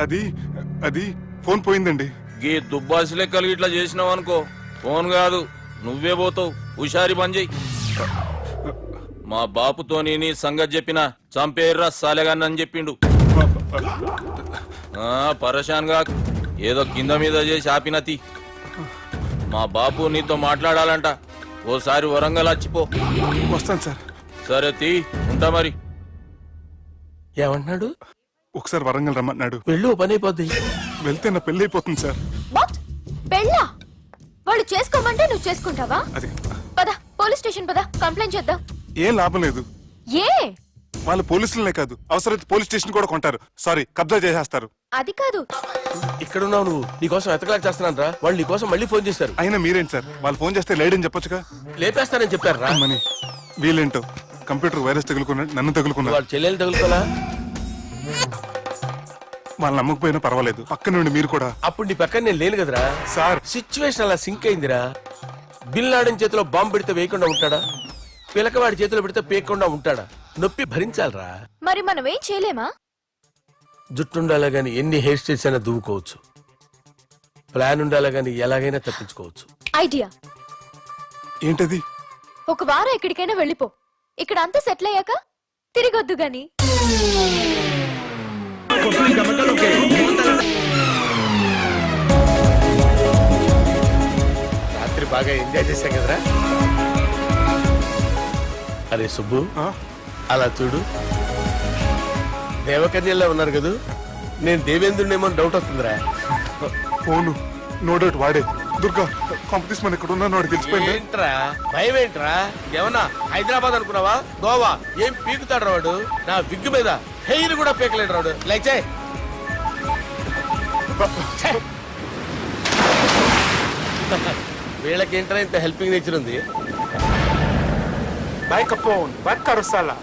అది ఫోన్ పోయిందండి. గీ దుబ్బాసి లెక్కలు ఇట్లా చేసినావు అనుకో, ఫోన్ కాదు నువ్వే పోతావు. హుషారి పని చెయ్యి. మా బాపుతోని నీ సంగతి చెప్పిన చంపేర్రా సాలెగాన్ని అని చెప్పిండు. పరేషాన్ గా ఏదో కింద మీద చేసి ఆపినతి. మా బాపు నీతో మాట్లాడాలంట. ఓసారి వరంగల్ వచ్చిపో. వస్తాను సార్. సరే తీ, ఉంటా మరి. ఏమంటున్నాడు? ఒకసారి వరంగల్ రమ్మన్నాడు. వెళ్ళు, పని అయిపోద్ది. వెళ్తే నా పెళ్లి అయిపోతుంది సార్. వాట్? పెళ్ళా? వాళ్ళు చేసుకోమంటే నువ్వు చేసుకుంటావా? అది పద, పోలీస్ స్టేషన్ పద, కంప్లైంట్ చేద్దాం. ఏం లాభం లేదు. ఏ? వాళ్ళు పోలీసులనే కాదు, అవసరమైతే పోలీస్ స్టేషన్ కూడా కొంటారు. సారీ, కబ్జా చేసేస్తారు. అది కాదు. ఇక్కడున్నావు నువ్వు, నీకోసం ఎతకలేక చేస్తున్నాను రా. వాళ్ళు నీకోసం మళ్ళీ ఫోన్ చేశారు. అయినా మీరేంటి సార్, వాళ్ళు ఫోన్ చేస్తే లేడని చెప్పొచ్చుగా. లేపేస్తానని చెప్పారు రా. మని వీళ్ళేంటో కంప్యూటర్ వైరస్ తగులుకున్నాడు, నన్ను తగులుకున్నాడు. వాళ్ళ చెల్లెలు తగులుకోలా? వాళ్ళు నమ్మకపోయినా పర్వాలేదు, పక్క నుండి మీరు కూడా. అప్పుడు నీ పక్కన నేను లేను కదరా సార్. సిచ్యువేషన్ అలా సింక్ అయిందిరా. బిల్ లాడెన్ చేతిలో బాంబు పెడితే వేయకుండా ఉంటాడా? పిలకవాడి చేతిలో పెడితే పేయకుండా ఉంటాడా? నొప్పి భరించాలరా. మరి మనం ఏం చేయలేమా? జుట్టుండాలా గాని ఎన్ని హెయిర్ స్టైల్స్ అయినా దువ్వుకోవచ్చు. ప్లాన్ ఉండాలా గాని ఎలాగైనా తప్పించుకోవచ్చు. ఐడియా ఏంటది? ఒక వారం ఎక్కడికైనా వెళ్ళిపో. ఇక్కడ అంతా సెటిల్ అయ్యాక తిరిగొద్దు గాని. రాత్రి బాగా ఎంజాయ్ చేశాం కదరా. అరే సుబ్బు, అలా చూడు, దేవకన్యల్లో ఉన్నారు కదూ. నేను దేవేంద్రునేమో డౌట్ వస్తుందిరా. ఫోను నో డౌట్ వాడే. దుర్గా కాంపిటీషన్ మన ఇక్కడ ఉన్నాను, వాడు తెలిసిపోయింది. ఏంట్రా భయం ఏంట్రా? ఏమన్నా హైదరాబాద్ అనుకున్నావా? గోవా? ఏం పీకుతాడు రాడు? నా విగ్గు మీద హెయిర్ కూడా పీకలేడు రాడు. లైక్ చేయి. వీళ్ళకేంట్రా ఇంత హెల్పింగ్ నేచర్ ఉంది?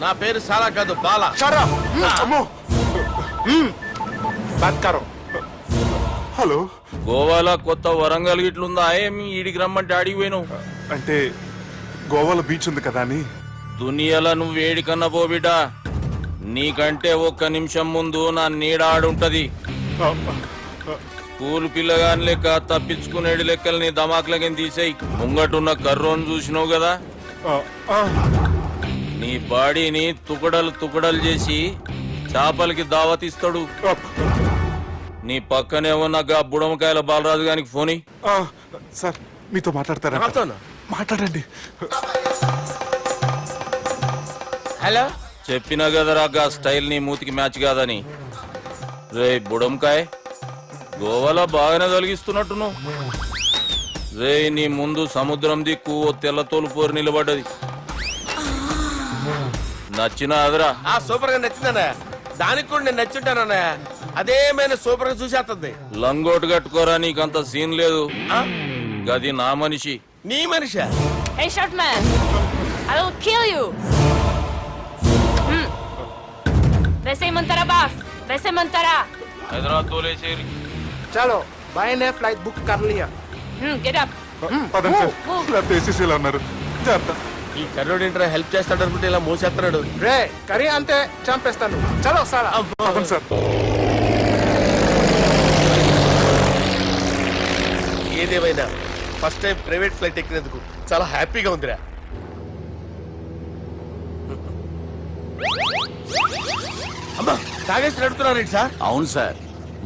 నా పేరు సాలా కాదు, బాలా. హలో. గోవాలో కొత్త వరంగల్ గిట్లుందా? ఏమి ఈడికి రమ్మంటే అడిగి పోయినావు? అంటే గోవాలో బీచ్ ఉంది కదా అని. దునియాలో నువ్వు ఏడికన్నా పో బిడ్డ. నీకంటే ఒక్క నిమిషం ముందు నా నీడ ఆడుంటది. స్కూల్ పిల్లగాని లెక్క తప్పించుకునేడు లెక్కలు నీ దమాకులకి తీసేయి. ముంగటున్న కర్రోని చూసినావు కదా, నీ బాడీని తుకడలు తుకడలు చేసి చేపలకి దావతిస్తాడు. నీ పక్కనే ఉన్న గా బుడమకాయల బాలరాజు గారికి ఫోన్. సార్ మీతో మాట్లాడతారా? మాట్లాడండి. హలో. చెప్పినా కదరా గా స్టైల్ నీ మూతికి మ్యాచ్ కాదని. రే బుడంకాయ్, గోవాలో బాగానే తొలగిస్తున్నట్టును. రే నీ ముందు సముద్రం దిక్కు ఓ తెల్ల తోలుపోరు నిలబడ్డది. నచ్చిన అదరా? సూపర్ గా నచ్చిందన్నయ్య. దానికి కూడా నేను నచ్చుంటానన్నయ్య. అదేమైనా సూపర్ గా చూసేస్తుంది. లంగోటు కట్టుకోరా, నీకంత సీన్ లేదు. గది నా మనిషి. నీ మనిషా? Hey, short man! I will kill you! వేసేయమంటారా బాస్? వేసేయమంటారా? హైదరాబాద్ తోలేసేరి. చలో బాయ్ ఫ్లైట్ బుక్ కర్ లియా. Get up! పదండి సార్ లేకపోతే ఏసీసీలో ఉన్నారు జాగ్రత్త. ఈ కర్రోడు ఏంట్రా హెల్ప్ చేస్తాడు అనుకుంటే ఇలా మోసేస్తున్నాడు. రే కరీ అంతే చంపేస్తాను. చలో సారా. పదండి సార్. ఏదేమైనా ఫస్ట్ టైం ప్రైవేట్ ఫ్లైట్ ఎక్కినందుకు చాలా హ్యాపీగా ఉందిరా. అమ్మా తాగేసి నడుపుతున్నారేంటి సార్? అవును సార్,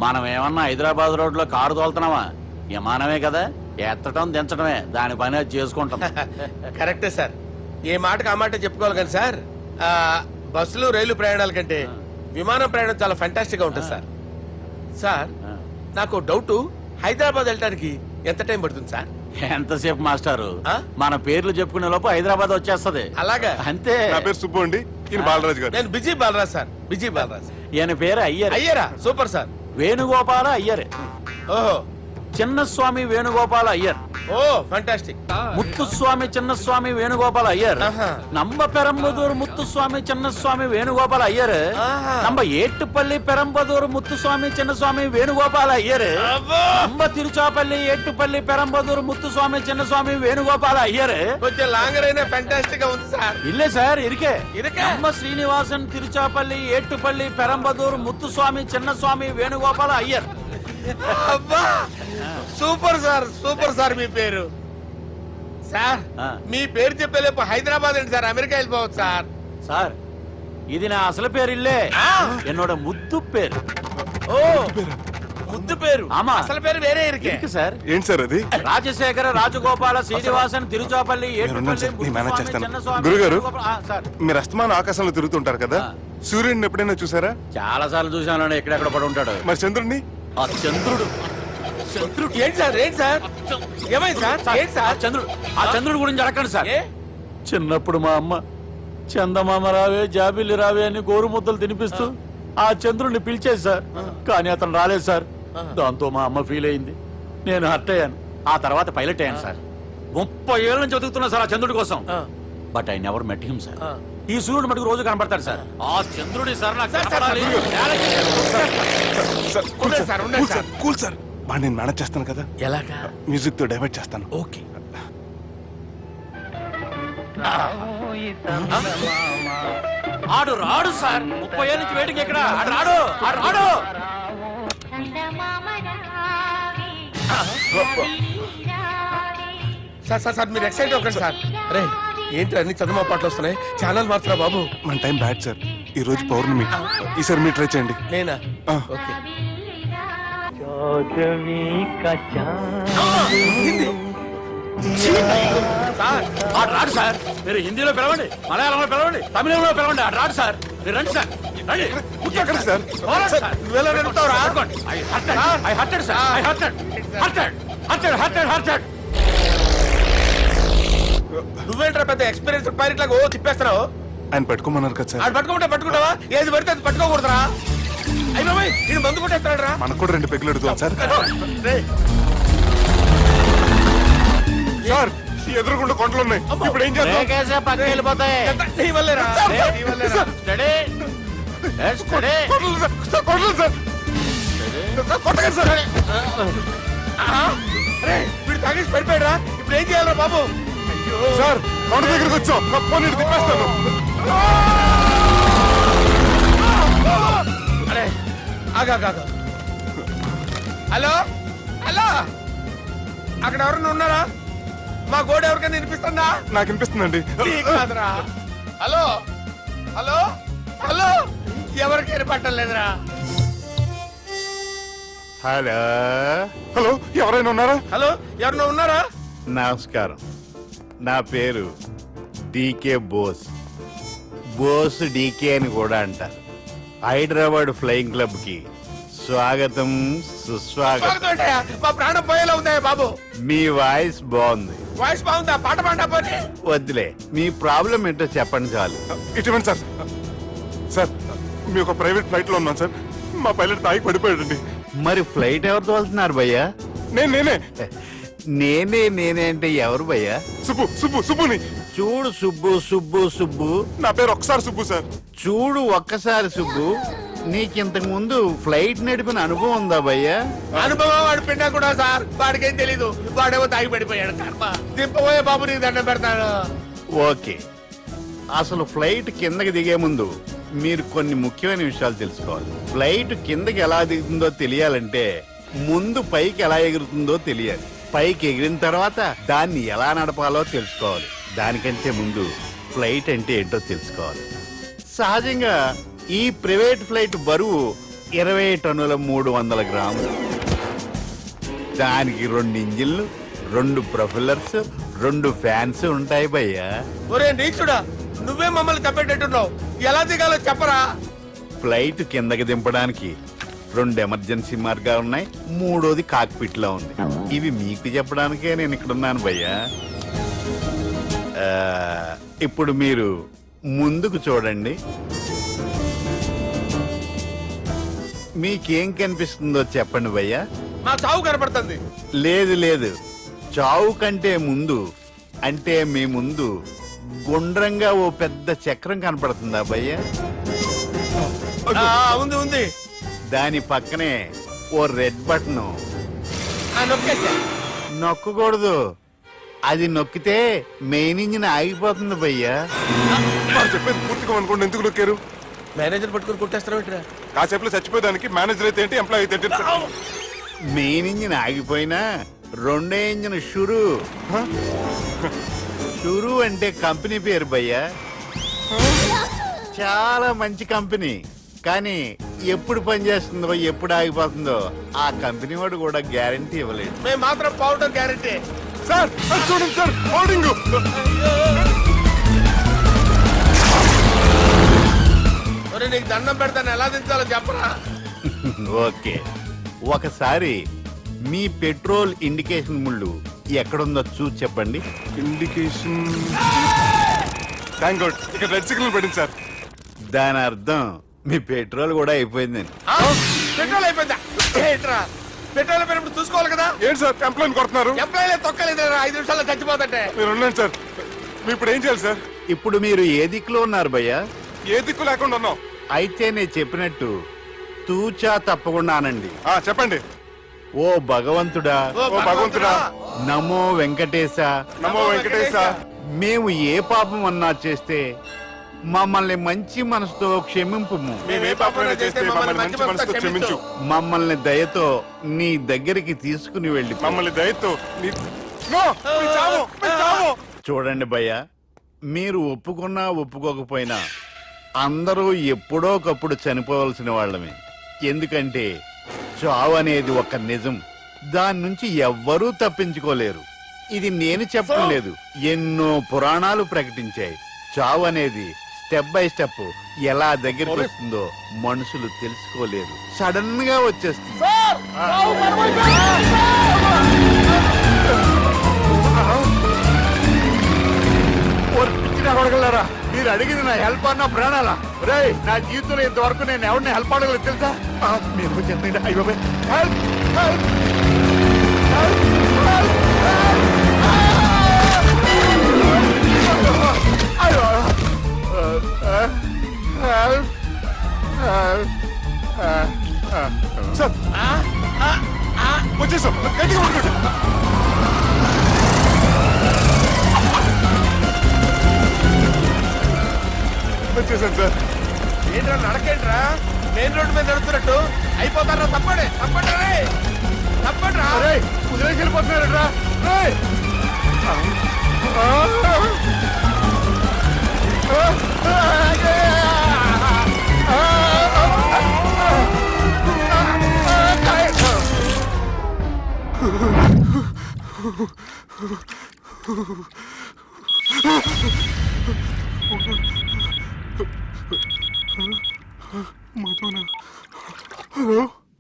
మనం ఏమన్నా హైదరాబాద్ రోడ్ లో కారు తోలుతున్నామా? విమానమే కదా, ఎత్తడం దించడమే దాని పని అది చేసుకుంటాం. కరెక్టే సార్, ఏ మాటకు ఆ మాట చెప్పుకోవాలి కానీ సార్ బస్సులు రైలు ప్రయాణాల కంటే విమానం ప్రయాణం చాలా ఫంటాస్టిక్ గా ఉంటుంది సార్. సార్ నాకు డౌట్, హైదరాబాద్ వెళ్ళడానికి ఎంత టైం పడుతుంది సార్? ఎంతసేపు మాస్టారు, ఆ? మన పేర్లు చెప్పుకునే లోపు హైదరాబాద్ వచ్చేస్తది. అలాగా? అంతే. నా పేరు సుబ్బు అండి, ఈయన బాలరాజు గారు. నేను busy Balaraj sir, busy Balaraj. ఈయన పేరు అయ్యర్. అయ్యరా? Super sir. వేణుగోపాల అయ్యర్. ఓహో, చిన్నస్వామి వేణుగోపాల అయ్యర్. Oh fantastic. ముత్తుస్వామి చిన్నస్వామి వేణుగోపాల అయ్యర్. ఆహా. நம்ம பெரம்பதூர் முத்துசுவாமி சின்னசுவாமி வேணுகோபால ஐயர். ஆஹா. நம்ம ஏட்டுப்பள்ளி பெரம்பதூர் முத்துசுவாமி சின்னசுவாமி வேணுகோபால ஐயர். நம்ம திருச்சாப்பள்ளி ஏட்டுப்பள்ளி பெரம்பதூர் முத்துசுவாமி சின்னசுவாమి వేణుగోపాల ஐயர். కొంచెం లాంగర్ అయినా ఫంటాస్టిక్ గా ఉంది సార్. இல்ல சார் இருக்கே. இருக்கே. நம்ம ஸ்ரீனிவாசன் திருச்சாப்பள்ளி ஏட்டுப்பள்ளி பெரம்பதூர் முத்துசுவாமி சின்னசுவாమి వేణుగోపాల ஐயர். అబ్బా సూపర్ సార్, సూపర్ సార్. మీ పేరు సార్, ఆ. మీ పేరు చెప్పేలేపు హైదరాబాద్ ఏంటి సార్, అమెరికా వెళ్ళిపోవచ్చు సార్. சார் இது நான் అసలు పేరు இல்ல, என்னோட ముద్దు పేరు. ఓ ముద్దు పేరు. ఆమా. అసలు పేరు వేరే ఇరికే. இருக்கு சார். ఏంటి సార్ అది? రాజశేఖర రాజగోపాల శ్రీనివాసన్ తిరుచాపల్లి మీరున్నారు సార్, నేను మేనేజ్ చేస్తాను. చిన్నస్వామి గురుగారు, వేణుగోపాల- ఆ, సార్ మీరు అస్తమానం ఆకాశంలో తిరుగుతుంటారు కదా, సూర్యుడిని ఎప్పుడైనా చూసారా? చాలా సార్లు చూసాను, ఎక్కడెక్కడ పడి ఉంటాడు. మరి చంద్రుడిని? ఆ చంద్రుడు. ఏంటి సార్, ఏంటి సార్, ఏమైంది సార్, ఏంటి సార్? చంద్రుడు గురించి అడగండి సార్. ఏ? చిన్నప్పుడు మా అమ్మ చందమామ రావే జాబిల్లి రావే అని గోరు ముద్దలు తినిపిస్తూ ఆ చంద్రుడిని పిలిచేది సార్, కానీ అతను రాలేదు సార్. దాంతో మా అమ్మ ఫీల్ అయింది, నేను హర్ట్ అయ్యాను. ఆ తర్వాత పైలట్ అయ్యాను సార్. 30 ఏళ్ళ నుంచి చదువుతున్నా సార్ ఆ చంద్రుడి కోసం. But I never met him sir. ఈ సూర్యుడు మటుకు రోజు కనపడతాడు సార్. ఆ చంద్రుడి సార్ నాకు కనపడాలి. ఉండండి సార్, ఉండండి సార్. కూల్ సార్, వాడిని నేను మేనేజ్ చేస్తాను కదా, ఎలాగా? మ్యూజిక్ తో డైవర్ట్ చేస్తాను. ఓకే. ఆడు రాడు సార్, 30 ఏళ్ళ నుంచి వేటికి ఎక్కడ ఆడు రాడు, ఆడు రాడు. సార్ సార్ సార్ మీరు ఎక్సైట్ అవ్వకండి సార్. అరే ఏంటి అన్ని చదువు పాటలు వస్తున్నాయి, ఛానల్ మార్చరా బాబు. మన టైం బ్యాడ్ సార్, ఈ రోజు పౌర్ణమి, ఈసారి మీరు ట్రై చేయండి. నేనా? ఆ. ఓకే. సార్ ఆడు రాడు సార్, మీరు హిందీలో పిలవండి, మలయాళంలో పిలవండి, తమిళంలో పిలవండి, ఆడు రాడు సార్. మీరు రండి సార్, రండి. ఎక్కడికి సార్? పోరాడు సార్. నువ్వెలా నడుపుతావురా? పట్టుకోండి. I hurted, sir. I hurted. నువ్వేంట్రా పెద్ద ఎక్స్పీరియన్స్ పైరెట్ లాగా ఓ తిప్పేస్తున్నావు? ఆయన పట్టుకోమన్నారు కదా సార్. ఆడు పట్టుకుంటా పట్టుకుంటావా? ఏది పడితే అది పట్టుకోకూడదురా. అయ్యి బాబాయ్, ఇది మందు కొట్టేస్తాడు రా. మనకు కూడా 2 పెగ్గులు అడుగుతాం సార్. సార్ ఈ ఎదురుగుండా కొండలు ఉన్నాయి, ఇప్పుడు ఏం చేద్దాం? బ్రేకేసే పక్కకి వెళ్ళిపోతాయి. నీ వల్లేరా, నీ వల్లేరా. Steady. Let's steady. Kondalu sir, sir, Kondalu sir. Sir, కొట్టకండి సార్. అరే వీడు తాగేసి పడిపోయాడురా, ఇప్పుడు ఏం చేయాలరా బాబు? సార్ కొండ దగ్గరికి వచ్చాం, పోనీ తిప్పేస్తాను. అరే ఆగా. హలో హలో, అక్కడ ఎవరన్నా ఉన్నారా? మా గోడ ఎవరికైనా వినిపిస్తుందా? నాకు అనిపిస్తుందండి. నీకు కాదురా. హలో హలో హలో, ఎవరికి ఏర్పడటం లేదురా. హలో హలో, ఎవరైనా ఉన్నారా? హలో ఎవరన్నా ఉన్నారా? నమస్కారం, నా పేరు డీకే బోస్. బోస్ డీకే అని కూడా అంటారు. హైదరాబాద్ ఫ్లయింగ్ క్లబ్ కి స్వాగతం సుస్వాగతం. స్వాగతం. మా ప్రాణం పోయేలా ఉందా బాబు? మీ వాయిస్ బాగుంది. వాయిస్ బాగుందా? పాట పాడా పోనీ. వద్దులే, మీ ప్రాబ్లం ఏంటో చెప్పండి చాలు. ఇటువంటి సార్, సార్ మీ ఒక ప్రైవేట్ ఫ్లైట్ లో ఉన్నాం సార్, మా పైలట్ తాగి పడిపోయాడండి. మరి ఫ్లైట్ ఎవరితో వెళ్తున్నారు భయ్యా? నేనే. నేనే అంటే ఎవరు భయ్యా? సుబ్బుని. చూడు సుబ్బు నా పేరు ఒకసారి సుబ్బు సార్. చూడు ఒక్కసారి సుబ్బు, నీకింతకు ముందు ఫ్లైట్ నడిపిన అనుభవం ఉందా భయ్యా? అనుభవం వాడు పిండా కూడా సార్, వాడికేం తెలీదు. వాడేమో తాగి పడిపోయాడు. కర్మ దింపబోయే బాబు, నీకు దండం పెడతాను. ఓకే, అసలు ఫ్లైట్ కిందకి దిగే ముందు మీరు కొన్ని ముఖ్యమైన విషయాలు తెలుసుకోవాలి. ఫ్లైట్ కిందకి ఎలా దిగుతుందో తెలియాలంటే ముందు పైకి ఎలా ఎగురుతుందో తెలియాలి. పైకి ఎగిరిన తర్వాత దాన్ని ఎలా నడపాలో తెలుసుకోవాలి. దానికంటే ముందు ఫ్లైట్ అంటే ఏంటో తెలుసుకోవాలి. సహజంగా ఈ ప్రైవేట్ ఫ్లైట్ బరువు 20 టన్నుల 300 గ్రాములు. దానికి 2 ఇంజిన్లు, 2 ప్రొఫెల్లర్స్, 2 ఫ్యాన్స్ ఉంటాయి భయ్యా. ఒరే నీచుడా, నువ్వే మమ్మల్ని తప్పేటట్టున్నావు. ఎలా దిగాలో చెప్పరా? ఫ్లైట్ కిందకి దింపడానికి 2 ఎమర్జెన్సీ మార్గాలు ఉన్నాయి, 3వది కాక్పిట్ లో ఉంది. ఇవి మీకు చెప్పడానికే నేను ఇక్కడ ఉన్నాను భయ్యా. ఇప్పుడు మీరు ముందుకు చూడండి. మీకేం కనిపిస్తుందో చెప్పండి భయ్యా. నా చావు కనపడుతుంది. లేదు, చావు కంటే ముందు అంటే మీ ముందు గుండ్రంగా ఓ పెద్ద చక్రం కనపడుతుందా భయ్యా? ఉంది. దాని పక్కనే ఓ రెడ్ బటన్. నొక్కకూడదు, అది నొక్కితే మెయిన్ ఇంజిన్ ఆగిపోతుంది భయ్యా. చెప్పేది పూర్తిగా అనుకోండి. ఎందుకు నొక్కారు? మేనేజర్ పట్టుకుని కొట్టేస్తారా? కాసేపులో చచ్చిపోయేదానికి మేనేజర్ అయితే ఏంటి, ఎంప్లాయీ అయితే ఏంటి? మెయిన్ ఇంజిన్ ఆగిపోయినా 2వ ఇంజిన్ షురు అంటే కంపెనీ పేరు భయ్యా. చాలా మంచి కంపెనీ, కానీ ఎప్పుడు పనిచేస్తుందో ఎప్పుడు ఆగిపోతుందో ఆ కంపెనీ వాడు కూడా గ్యారంటీ ఇవ్వలేదు. మేము మాత్రం పౌడర్ గ్యారంటీ. సార్ చూడండి సార్, హోర్డింగ్. ఒరే నీకు దండం పెడతాను, ఎలా దించాలో చెప్పరా? ఓకే, ఒకసారి మీ పెట్రోల్ ఇండికేషన్ ముళ్ళు ఎక్కడుందో చూసి చెప్పండి. ఇండికేషన్. థ్యాంక్ గాడ్, ఇక్కడ రెడ్ సిగ్నల్ పడింది సార్. దాని అర్థం మీ పెట్రోల్ కూడా అయిపోయిందని. పెట్రోల్ అయిపోయిందా? ఏంట్రా, పెట్రోల్ అయిపోయినప్పుడు చూసుకోవాలి కదా. ఏంటి సార్ ఎంప్లాయ్ కొడుతున్నారు? ఎంప్లాయీలే తొక్కలేదు, 5 నిమిషాల్లో చచ్చిపోతుంటే. మీరు ఉండండి సార్. మీరు ఇప్పుడు ఏం చేయాలి సార్? ఇప్పుడు మీరు ఏ దిక్కులో ఉన్నారు భయ్యా? ఏ దిక్కు లేకుండా ఉన్నాం. అయితే నేను చెప్పినట్టు తూచా తప్పకుండా అనండి. చెప్పండి. ఓ భగవంతుడా, ఓ భగవంతుడా, నమో వెంకటేశ, నమో వెంకటేశ. మేము ఏ పాపం అన్నా చేస్తే మమ్మల్ని మంచి మనసుతో క్షమింపుము. మేమే పాపమైనా చేస్తే మమ్మల్ని మంచి మనసుతో క్షమించు. మమ్మల్ని దయతో నీ దగ్గరికి తీసుకుని వెళ్ళి మమ్మల్ని దయతో నో, మీ చావు, మీ చావు. చూడండి భయ్యా, మీరు ఒప్పుకున్నా ఒప్పుకోకపోయినా అందరూ ఎప్పుడో ఒకప్పుడు చనిపోవలసిన వాళ్ళమే. ఎందుకంటే చావు అనేది ఒక నిజం, దాని నుంచి ఎవ్వరూ తప్పించుకోలేరు. ఇది నేను చెప్పడం లేదు, ఎన్నో పురాణాలు ప్రకటించాయి. చావు అనేది స్టెప్ బై స్టెప్ ఎలా దగ్గరికి వస్తుందో మనుషులు తెలుసుకోలేరు, సడన్ గా వచ్చేస్తుంది. అడగలరా, మీరు అడిగింది నా హెల్ప్ అన్న ప్రాణాలా? రే, నా జీవితంలో ఇంతవరకు నేను ఎవరిని హెల్ప్ అడగలేదు తెలుసా? మీరు చెప్పండి. అయ్యో హెల్ప్, హెల్ప్, సార్ వచ్చేసాం, గట్టిగా పట్టుకోండి. వచ్చేసాను సార్. ఏంట్రా నడకేంట్రా, మెయిన్ రోడ్డు మీద నడుస్తున్నట్టు అయిపోతారా? తప్పండి, తప్పండి, తప్పండి. వదిలేసి వెళ్ళిపోతున్నారా?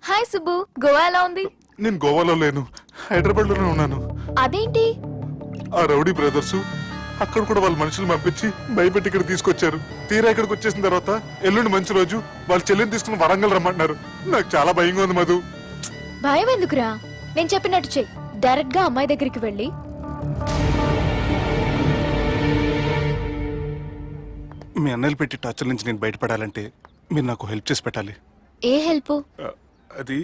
హాయ్ సుబ్బు, గోవా ఎలా ఉంది? నేను గోవాలో లేను, హైదరాబాద్ లోనే ఉన్నాను. అదేంటి? ఆ రౌడీ బ్రదర్స్ అక్కడ కూడా వాళ్ళ మనుషులు పంపించి భయపెట్టి ఇక్కడ తీసుకొచ్చారు. తీరా ఇక్కడికి వచ్చేసిన తర్వాత ఎల్లుండి మంచి రోజు వాళ్ళ చెల్లిని తీసుకుని వరంగల్ రమ్మంటున్నారు. నాకు చాలా భయంగా ఉంది మధు. భయం ఎందుకురా? నేను చెప్పినట్టు చెయ్యి. డైరెక్ట్ గా అమ్మాయి దగ్గరికి వెళ్ళి మీ అన్నయ్యలు పెట్టి టార్చర్ నుంచి నేను బయటపడాలంటే మీరు నాకు హెల్ప్ చేసి పెట్టాలి. ఏ హెల్ప్? అది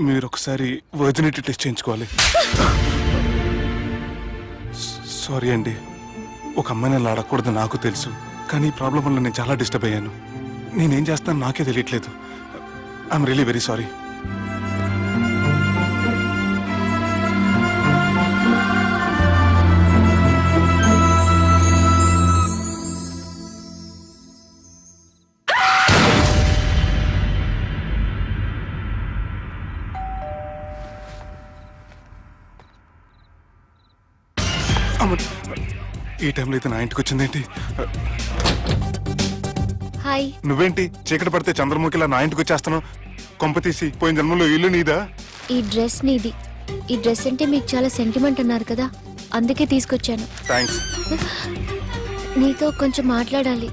మీరు ఒకసారి వర్జినిటీ టెస్ట్ చేయించుకోవాలి. సారీ అండి, ఒక అమ్మాయిని అలా అడగకూడదు నాకు తెలుసు, కానీ ఈ ప్రాబ్లం వల్ల నేను చాలా డిస్టర్బ్ అయ్యాను. నేనేం చేస్తాను నాకే తెలియట్లేదు. I'm really very sorry. ఈ టైంలో అయితే నా ఇంటికి వచ్చిందేంటి? హాయ్. నువ్వేంటి చీకటి పడితే చంద్రముఖిలా నా ఇంటికి వచ్చేస్తాను? కొంప తీసి పోయిన జన్మలో ఇల్లు నీదా? ఈ డ్రెస్ నీది. ఈ డ్రెస్ అంటే మీకు చాలా సెంటిమెంట్ అన్నారు కదా, అందుకే తీసుకొచ్చాను. థ్యాంక్స్. నీతో కొంచెం మాట్లాడాలి.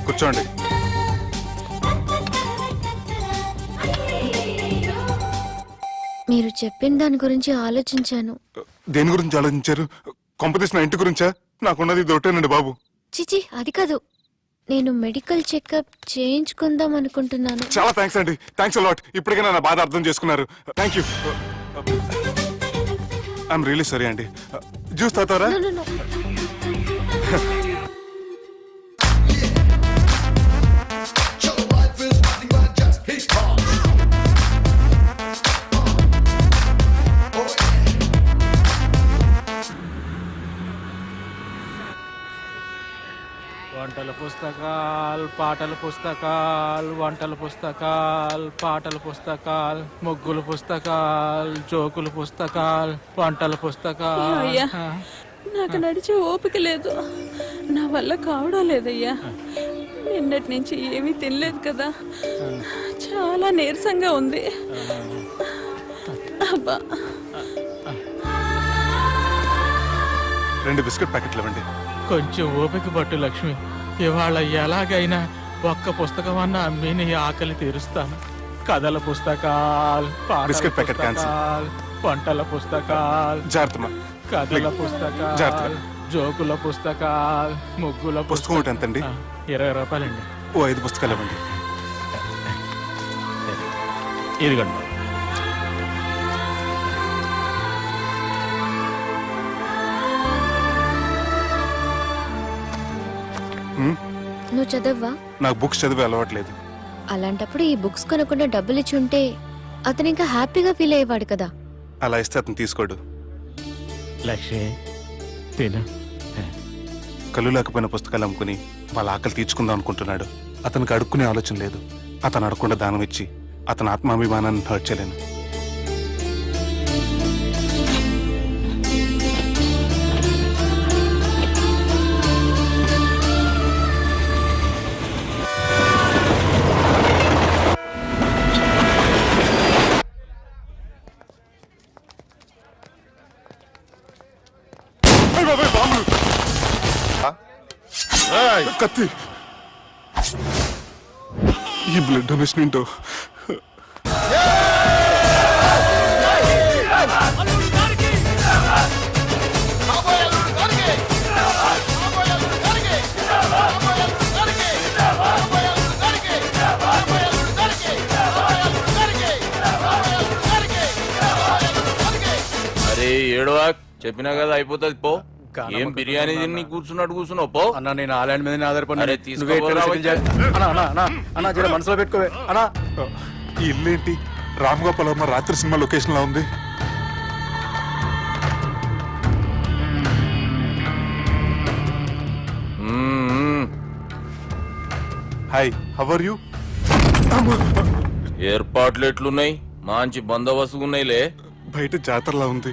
కూర్చోండి. మీరు చెప్పిన దాని గురించి ఆలోచించాను. దేని గురించి ఆలోచించారు? కొంపతీసి నా ఇంటి గురించా? నాకున్నది దొరటేనండి బాబు. చిచి, అది కాదు. నేను మెడికల్ చెకప్ చేయించుకుందాం అనుకుంటున్నాను. చాలా థ్యాంక్స్ అండి, థ్యాంక్స్ అలాట్. ఇప్పటికైనా నా బాధ అర్థం చేసుకున్నారు. Thank you. I'm really sorry అండి. జ్యూస్ తాతారా? No, no, no. వంటల పుస్తకాలు, పాటల పుస్తకాలు, వంటల పుస్తకాలు, పాటల పుస్తకాలు, ముగ్గుల పుస్తకాలు, జోకుల పుస్తకాలు, వంటల పుస్తకాలు. అయ్యా, నాకు నడిచే ఓపిక లేదు, నా వల్ల కావడం లేదయ్యా. నిన్నటి నుంచి ఏమీ తినలేదు కదా, చాలా నీరసంగా ఉంది. అబ్బా, 2 బిస్కెట్ ప్యాకెట్లు ఇవ్వండి. కొంచెం ఓపిక పట్టు లక్ష్మి, ఇవాళ ఎలాగైనా ఒక్క పుస్తకం అన్నా అమ్మి నీ ఆకలి తీరుస్తాను. కథల పుస్తకాలు, పాటల బిస్కెట్ ప్యాకెట్ క్యాన్సిల్. పుస్తకాలు, వంటల పుస్తకాలు, జాగ్రత్త. కథల పుస్తకాలు, జాగ్రత్తగా. జోకుల పుస్తకాలు, ముగ్గుల పుస్తకం ఒకటి ఎంతండి? 20 రూపాయలండి. ఓ 5 పుస్తకాలు ఇవ్వండి. ఇదిగోండి. నువ్వు చదవ్వా? నాకు బుక్స్ చదివే అలవాట్లేదు. అలాంటప్పుడు ఈ బుక్స్ కొనకుండా డబ్బులు ఇచ్చి ఉంటే అతను ఇంకా హ్యాపీగా ఫీల్ అయ్యేవాడు కదా. అలా ఇస్తే అతను తీసుకోడు. లక్ష్మి తిను. కళ్ళు లేకపోయిన పుస్తకాలు అమ్ముకుని వాళ్ళ ఆకలి తీర్చుకుందాం అనుకుంటున్నాడు. అతనికి అడుక్కునే ఆలోచన లేదు. అతను అడగకుండా దానం ఇచ్చి అతని ఆత్మాభిమానాన్ని హర్ట్ చేయలేను. కత్తి. ఈ బ్లడ్ డొనేషన్ ఏంటో. అరే ఏడవా, చెప్పినా కదా అయిపోతుంది పో. ఏం బిర్యానీ తిని కూర్చున్నావు పో. అన్న నేను ఆ ల్యాండ్ మీద ఆధారపడి అరే తీసుకోరా. మనసులో పెట్టుకోవే అన్నా. ఈ ఇల్లేంటి రామ్ గోపాల్ వర్మ రాత్రి సినిమా లొకేషన్ లా ఉంది. Hi, how are you? ఏర్పాట్లు ఎట్లున్నాయి? మంచి బందోబస్తుగా ఉన్నాయిలే. బయట జాతరలా ఉంది,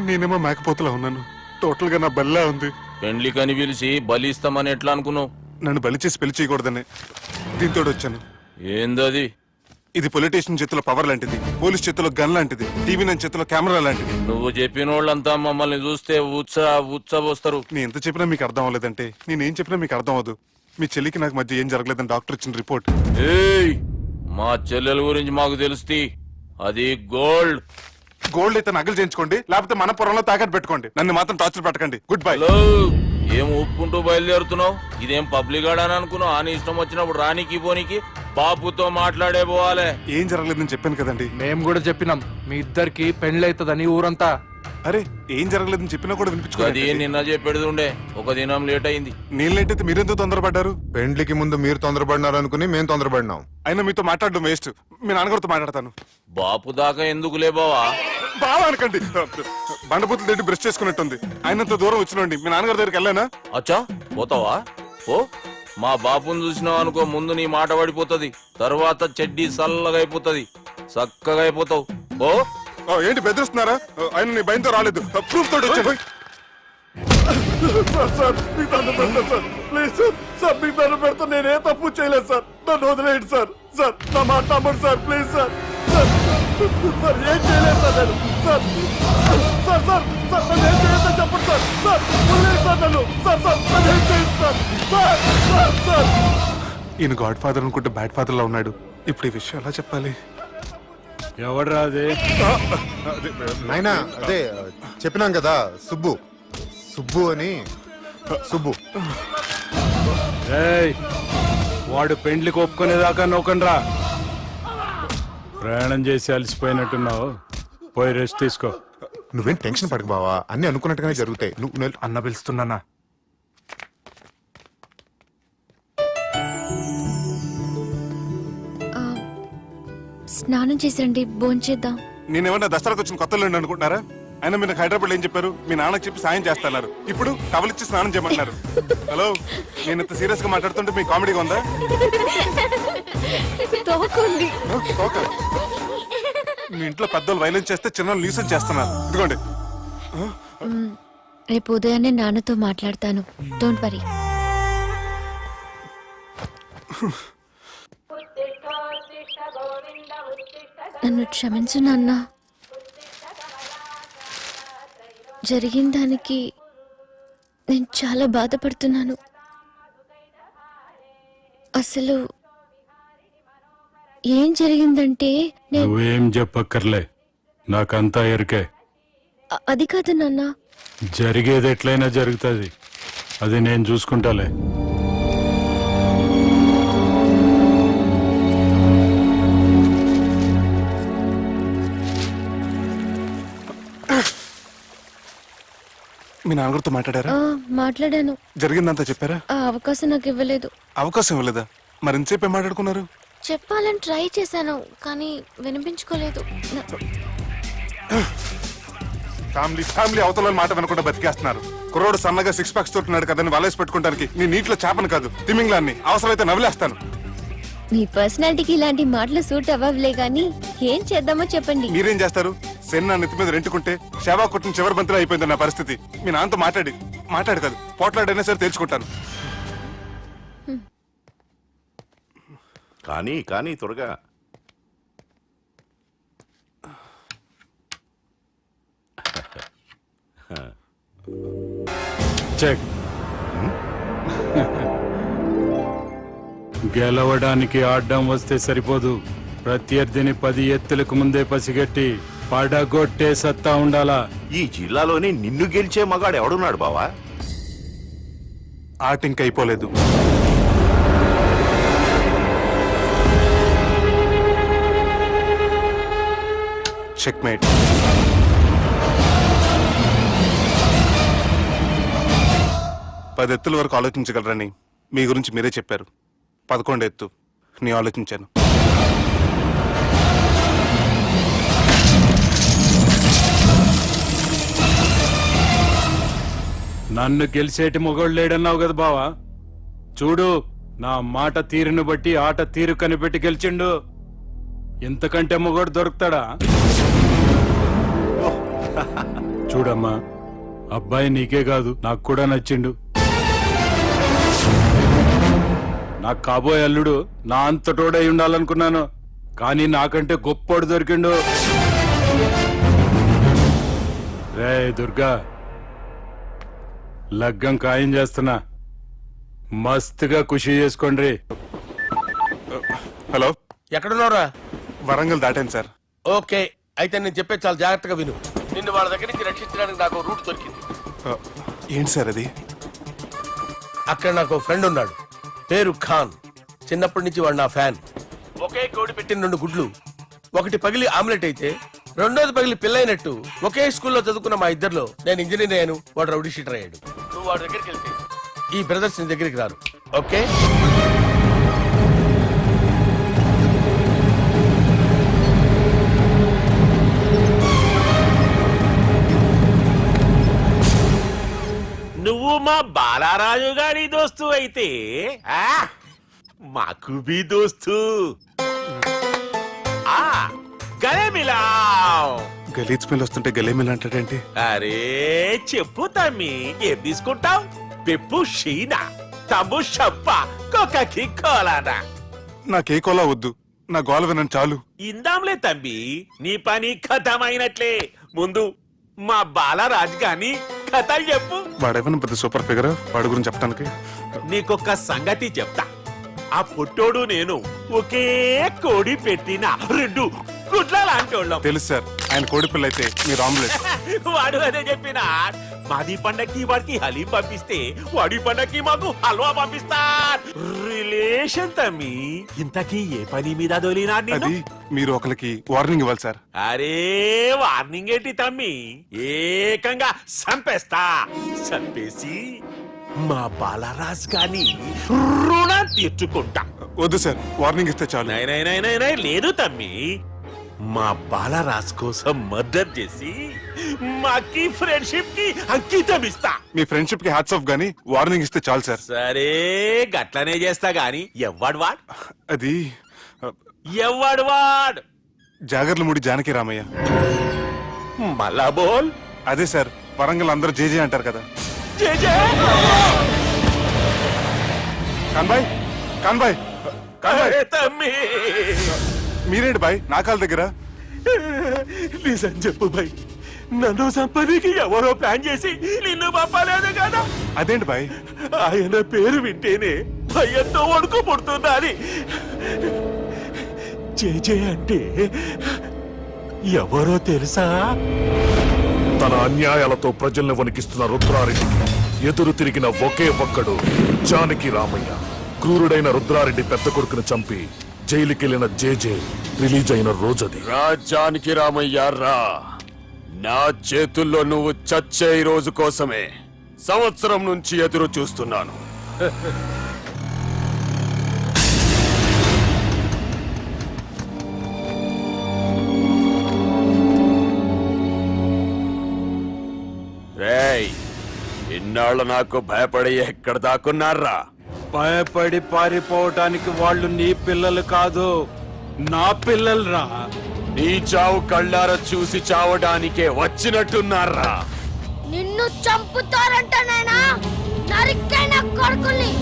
నేనేమో మేకపోతలా ఉన్నాను. టోటల్ గా నా బల్లా ఉంది. పెండ్లి కని పిలిచి బలి ఇస్తామని ఎట్లా అనుకున్నావు? నన్ను బలి చేసి పెళ్లి చేయకూడదని దీంతో వచ్చాను. ఏందది? ఇది పొలిటీషియన్ చేతిలో పవర్ లాంటిది, పోలీస్ చేతిలో గన్ లాంటిది, టీవీ నైన్ చేతిలో కెమెరా లాంటిది. నువ్వు చెప్పిన వాళ్ళంతా మమ్మల్ని చూస్తే ఉచ్చ వస్తారు. నేను ఎంత చెప్పినా మీకు అర్థం అవ్వలేదంటే నేనేం చెప్పినా మీకు అర్థం అవ్వదు. మీ చెల్లికి నాకు మధ్య ఏం జరగలేదని డాక్టర్ ఇచ్చిన రిపోర్ట్. ఏయ్ మా చెల్లెల గురించి మాకు తెలుస్తుంది. అది గోల్డ్. గోల్డ్ అయితే నగలు చేయించుకోండి, లేకపోతే మన పొలంలో తాకట్టు పెట్టుకోండి. నన్ను మాత్రం టార్చర్ పెట్టకండి. Good bye. హలో, ఏం ఊపుకుంటూ బయలుదేరుతున్నావు? ఇదేం పబ్లిక్ గార్డెన్ అనుకున్నావు? అని ఇష్టం వచ్చినప్పుడు రానికి పోనీకి బాపుతో మాట్లాడే పోవాలే. ఏం జరగలేదని చెప్పాను కదండి. మేము కూడా చెప్పినాం మీ ఇద్దరికి పెళ్ళైతుందని ఊరంతా. అరే ఏం జరగలేదని చెప్పినా కూడా అది వినిపించుకోండి. నిన్న చెప్పేది ఉండే, ఒక దినం లేట్ అయింది. నేను లేట్ అయితే మీరెందుకు తొందరపడ్డారు? పెండ్లికి ముందు మీరు తొందరపడినారు అనుకుని మేము తొందరపడినాం. అయినా మీతో మాట్లాడడం వేస్ట్. మీ నాన్నగారితో మాట్లాడతాను. బాపు దాకా ఎందుకులే బావా? బాగా అనకండి. బండబూతులు తింటే బ్రష్ చేసుకున్నట్టుంది. ఆయనంత దూరం వచ్చినండి. మీ నాన్నగారి దగ్గరికి వెళ్ళానా? అచ్చా పోతావా? ఓ మా బాపుని చూసినావు అనుకో, ముందు నీ మాట పడిపోతుంది, తర్వాత చెడ్డీ చల్లగా అయిపోతుంది, చక్కగా అయిపోతావు. ఓ ఏంటి బెదిరిస్తున్నారా? ఆయన నీ భయంతో రాలేదు, ప్రూఫ్ తోటి వచ్చాను. నేనే తప్పు చేయలేదు సార్. నన్ను వదిలేయండి సార్. సార్ నా మాట నమ్మండి సార్. Please sir. సార్ ఏం చేయలేదు సార్ నేను. సార్ సార్ సార్ సార్ నన్ను ఏం చేయలేదు చెప్పండి సార్. సార్ వదిలేయండి సార్ నన్ను. సార్ సార్ నన్ను ఏం చేయండి సార్. సార్ సార్ సార్ ఈయన గాడ్ ఫాదర్ అనుకుంటే బ్యాడ్ ఫాదర్ లా ఉన్నాడు. ఇప్పుడు ఈ విషయం ఎలా చెప్పాలి? ఎవడ్రా అది? నాయనా అదే చెప్పినాం కదా, సుబ్బు. సుబ్బు అని. సుబ్బు. ఏయ్ వాడు పెండ్లికి ఒప్పుకునేదాకా నోకండ్రా. ప్రయాణం చేసి అలసిపోయినట్టున్నావు, పోయి రెస్ట్ తీసుకో. నువ్వేం టెన్షన్ పడకు బావా, అన్ని అనుకున్నట్టుగానే జరుగుతాయి. నువ్వు అన్న పిలుస్తున్నానా? స్నానం చేసిరండి, భోంచేద్దాం. నేనేమన్నా దసరాకు వచ్చిన కొత్తలో అనుకుంటున్నారా? అయినా మీరు హైదరాబాద్ ఏం చెప్పారు? మీ నాన్నకి చెప్పి సాయం చేస్తున్నారు. ఇప్పుడు టవలిచ్చి స్నానం చేయమంటున్నారు. హలో, నేను ఇంత సీరియస్ గా మాట్లాడుతుంటే మీ కామెడీగా ఉందా? తోకుంది. ఓకే. మీ ఇంట్లో పెద్దలు వైలెన్స్ చేస్తే చిన్న న్యూసెన్స్ చేస్తున్నారు. ఇదిగోండి. రేపు ఉదయాన్నే నాన్నతో మాట్లాడతాను. Don't worry. నన్ను క్షమించు నాన్న. జరిగిన దానికి నేను చాలా బాధపడుతున్నాను. అసలు ఏం జరిగిందంటే నువ్వేం చెప్పక్కర్లే, నాకంతా ఎరికే. అది కాదు నాన్న. జరిగేది ఎట్లయినా జరుగుతుంది, అది నేను చూసుకుంటాలే. మీ నాన్నగారితో మాట్లాడారా? మాట్లాడాను. జరిగిందంతా చెప్పారా? ఆ అవకాశం నాకు ఇవ్వలేదు. అవకాశం ఇవ్వలేదా? మరి ఇంతసేపు ఏం మాట్లాడుకున్నారు? చెప్పాలని ట్రై చేశాను, కానీ వినిపించుకోలేదు. ఫ్యామిలీ అవతల మాట వినకుండా బతికేస్తున్నారు. కుర్రోడు సన్నగా 6 ప్యాక్స్ తోటున్నాడు కదని వలేసి పెట్టుకోవడానికి నీ నీటిలో చేపను కాదు, తిమింగ్లాన్ని అవసరమైతే నవ్వులేస్తాను. నీ పర్సనాలిటీకి ఇలాంటి మాటలు సూట్ అవ్వలే గానీ ఏం చేద్దామో చెప్పండి. మీరేం చేస్తారు? సెన్న నెత్తి మీద రెంటుకుంటే సేవా కొట్టిన చివరి బంతిలో అయిపోయింది నా పరిస్థితి. మీ నాన్నతో మాట్లాడు కాదు, పోట్లాడైనా సరే తెలుసుకుంటాను. కానీ త్వరగా. చెక్. గెలవడానికి ఆడ్డం వస్తే సరిపోదు, ప్రత్యర్థిని 10 ఎత్తులకు ముందే పసిగట్టి పడగొట్టే సత్తా ఉండాలా. ఈ జిల్లాలోని నిన్ను గెలిచే మగాడు ఎవడున్నాడు బావా? ఆట ఇంక అయిపోలేదు. చెక్మేట్. పది ఎత్తుల వరకు ఆలోచించగలరని మీ గురించి మీరే చెప్పారు. 11 ఎత్తు నేను ఆలోచించాను. నన్ను గెలిచేటి మొగోడు లేడన్నావు కదా బావా. చూడు, నా మాట తీరును బట్టి ఆట తీరు కనిపెట్టి గెలిచిండు. ఇంతకంటే మొగోడు దొరుకుతాడా? చూడమ్మా, అబ్బాయి నీకే కాదు నాకు కూడా నచ్చిండు. నాకు కాబోయే అల్లుడు నా అంతటోడై ఉండాలనుకున్నాను, కానీ నాకంటే గొప్పోడు దొరికిండు. రే దుర్గా, లగ్గం ఖాయం చేస్తున్నా. మస్తుగా ఖుషి చేసుకోండి. హలో, ఎక్కడున్నావురా? వరంగల్ దాటాను సార్. ఓకే, అయితే నేను చెప్పే చాలా జాగ్రత్తగా విను. నిన్ను వాళ్ళ దగ్గర నుంచి రక్షించడానికి నాకు రూట్ దొరికింది. ఏంటి సార్ అది? అక్కడ నాకు ఫ్రెండ్ ఉన్నాడు, పేరు ఖాన్. చిన్నప్పటి నుంచి వాడు నా ఫ్యాన్. ఒకే కోడి పెట్టిన 2 గుడ్లు, ఒకటి పగిలి ఆమ్లెట్ అయితే రెండోది పగిలి పిల్లైనట్టు ఒకే స్కూల్లో చదువుకున్న మా ఇద్దరిలో నేను ఇంజనీర్ అయ్యాను, వాడు రౌడీ షీటర్ అయ్యాడు. నువ్వు వాడి దగ్గరికి వెళ్తే ఈ బ్రదర్స్ నీ దగ్గరికి రారు. ఓకే? నువ్వు మా బాలారాజు గారి దోస్తు అయితే మాకు బి దోస్తు. గలే మిలావ్. గలీజ్ స్మెల్ వస్తుంటే గలేమిల్ అంటాడేంటి? అరే చెప్పు తమ్మి, ఏం తీసుకుంటావు? పెప్పు షీనా, తమ్ము షప్ప, కొకకి కోలానా? నాకే కోలా వద్దు, నా గోల వినండి చాలు. ఇందాంలే తమ్మి, నీ పని ఖతమైనట్లే. ముందు మా బాలరాజు గాని కథలు చెప్పు. వాడేమన్నా పెద్ద సూపర్ ఫిగర్, వాడి గురించి చెప్పడానికి. నీకొక సంగతి చెప్తా. ఆ పుట్టోడు నేను ఒకే కోడి పెట్టిన 2 గుడ్ల లాంటోళ్ళం. తెలుసు సార్, ఆయన కోడి పిల్ల అయితే మీరు ఆమ్లెట్. వాడు అదే చెప్పిన. మాది పండక్కి వాడికి హలీం పంపిస్తే వాడి పండక్కి మాకు హల్వా పంపిస్తా. రిలేషన్ తమ్మి. ఇంతకీ ఏ పని మీద దొలినా? అది మీరు ఒకరికి వార్నింగ్ ఇవ్వాలి సార్. అరే వార్నింగ్ ఏంటి తమ్మి, ఏకంగా సంపేస్తా. సంపేసి మా బాలరాజ్ గాని రుణం తీర్చుకుంటా. వద్దు సార్, వార్నింగ్ ఇస్తే చాలు. నై లేదు తమ్మి, మా బాలరాజ్ కోసం మర్డర్ చేసి మాకి ఫ్రెండ్షిప్ కి అంకితం ఇస్తా. మీ ఫ్రెండ్షిప్ కి హ్యాట్స్ ఆఫ్ గానీ వార్నింగ్ ఇస్తే చాలు సార్. సరే గట్లనే చేస్తా గాని ఎవ్వడు వాడ్? అది ఎవ్వడు వాడ్? జాగర్లమూడి జానకి రామయ్య. మళ్ళా బోల్. అదే సార్, వరంగల్ అందరూ జేజే అంటారు కదా. కాన్బాయ్, కాన్బాయ్, కాన్బాయ్. తమ్మి మీరేంటి బాయ్ నా కాళ్ళ దగ్గర? నిజం చెప్పు బాయ్, నన్ను సంపదికి ఎవరో ప్లాన్ చేసి నిన్ను పంపలేదు కదా? అదేంటి బాయ్? ఆయన పేరు వింటేనే భయంతో వణుకు పుడుతున్నది. జేజే అంటే ఎవరో తెలుసా? తన అన్యాయాలతో ప్రజల్ని వణికిస్తున్న రుద్రారెడ్డికి ఎదురు తిరిగిన ఒకే ఒక్కడు జానకి రామయ్య. క్రూరుడైన రుద్రారెడ్డి పెద్ద కొడుకును చంపి జైలుకెళ్లిన జేజే రిలీజ్ అయిన రోజది. రాజానికి రామయ్య రా, నా చేతుల్లో నువ్వు చచ్చే రోజు కోసమే సంవత్సరం నుంచి ఎదురు చూస్తున్నాను. రేయ్, ఇన్నాళ్ళు నాకు భయపడి ఎక్కడ దాక్కున్నారా? భయపడి పారిపోవటానికి వాళ్ళు నీ పిల్లలు కాదు, నా పిల్లలు రా. నీ చావు కళ్ళార చూసి చావడానికే వచ్చినట్టున్నారా? నిన్ను చంపుతారంటనేనా? నరికైన కొడుకుల్ని.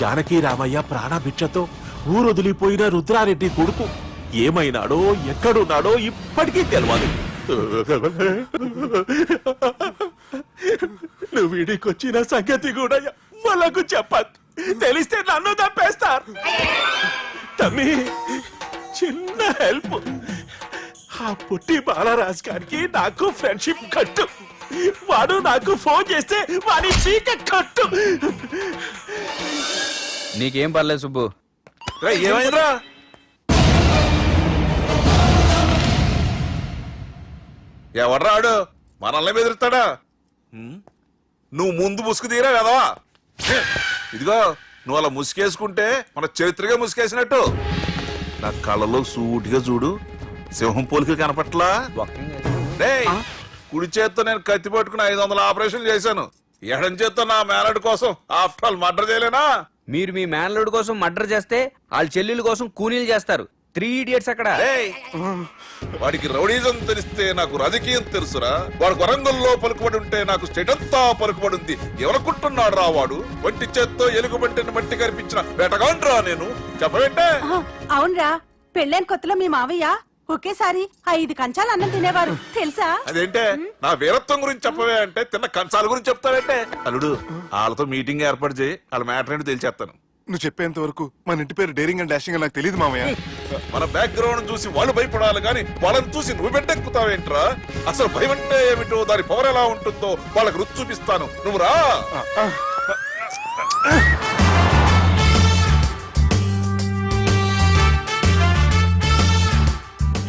జానకి రామయ్య ప్రాణభిక్షతో ఊరొదిలిపోయిన రుద్రారెడ్డి కొడుకు ఏమైనాడో ఎక్కడున్నాడో ఇప్పటికీ తెలియదు. నువ్వు వీడికొచ్చిన సంగతి కూడా వాళ్ళకు చెప్పదు. తెలిస్తే నన్ను తప్పేస్తారు. తమ్మి చిన్న హెల్ప్, ఆ పుట్టి బాలరాజ్ గారికి నాకు ఫ్రెండ్షిప్ కట్టు. వాడు నాకు ఫోన్ చేస్తే వాడి చీక కట్టు. నీకేం పర్లేదు సుబ్బు. ఏమైందిరా? ఎవడ్రాడు మనల్ని బెదిరిస్తాడా? నువ్వు ముందు ముసుగు తీరా కదవా? ఇదిగో నువ్వు అలా ముసుకేసుకుంటే మన చరిత్రగా ముసుకేసినట్టు. నా కళ్ళలో సూటిగా చూడు, సింహం పోలిక కనపట్లా? కుడి చేత్తో నేను కత్తి పట్టుకుని 500 ఆపరేషన్ చేశాను. ఎడం చేత్తో నా మేనడు కోసం ఆఫ్టర్ ఆల్ మర్డర్ చేయలేనా? మీరు మీ మేనల్లుడి కోసం మర్డర్ చేస్తే వాళ్ళ చెల్లెల కోసం కూనీలు చేస్తారు. 3 Idiots అక్కడ. ఏయ్! వాడికి రౌడీజం తెలిస్తే నాకు రాజకీయం తెలుసురా. వాడు వరంగల్లో పలుకుబడి ఉంటే నాకు స్టేట్ అంతా పలుకుబడి ఉంది. ఎవరనుకుంటున్నాడు రా వాడు? వంటి చేత్తో ఎలుగుబంటిని మట్టి కనిపించిన వేటగాండ్రా నేను. చెప్పబెట్టే. అవునరా, పెళ్ళైన కొత్తలో మీ మావయ్య ఒకేసారి 5 కంచాలు అన్నం తినేవారు తెలుసా? అదేంటే నా వీరత్వం గురించి చెప్పవే అంటే తిన్న కంచాల గురించి చెప్తావేంటే? అల్లుడు వాళ్ళతో మీటింగ్ ఏర్పాటు చేయి. వాళ్ళ మ్యాటర్ ఏంటో తెలిసేస్తాను. నువ్వు చెప్పేంత వరకు మన ఇంటి పేరు డేరింగ్ అండ్ డాషింగ్ నాకు తెలియదు మామయ్య. మన బ్యాక్గ్రౌండ్ చూసి వాళ్ళు భయపడాలి కానీ వాళ్ళని చూసి నువ్వు బిడ్డెక్కుతావేంట్రా? అసలు భయం అంటే ఏమిటో, దాని పవర్ ఎలా ఉంటుందో వాళ్ళకి రుచి చూపిస్తాను. నువ్వు రా.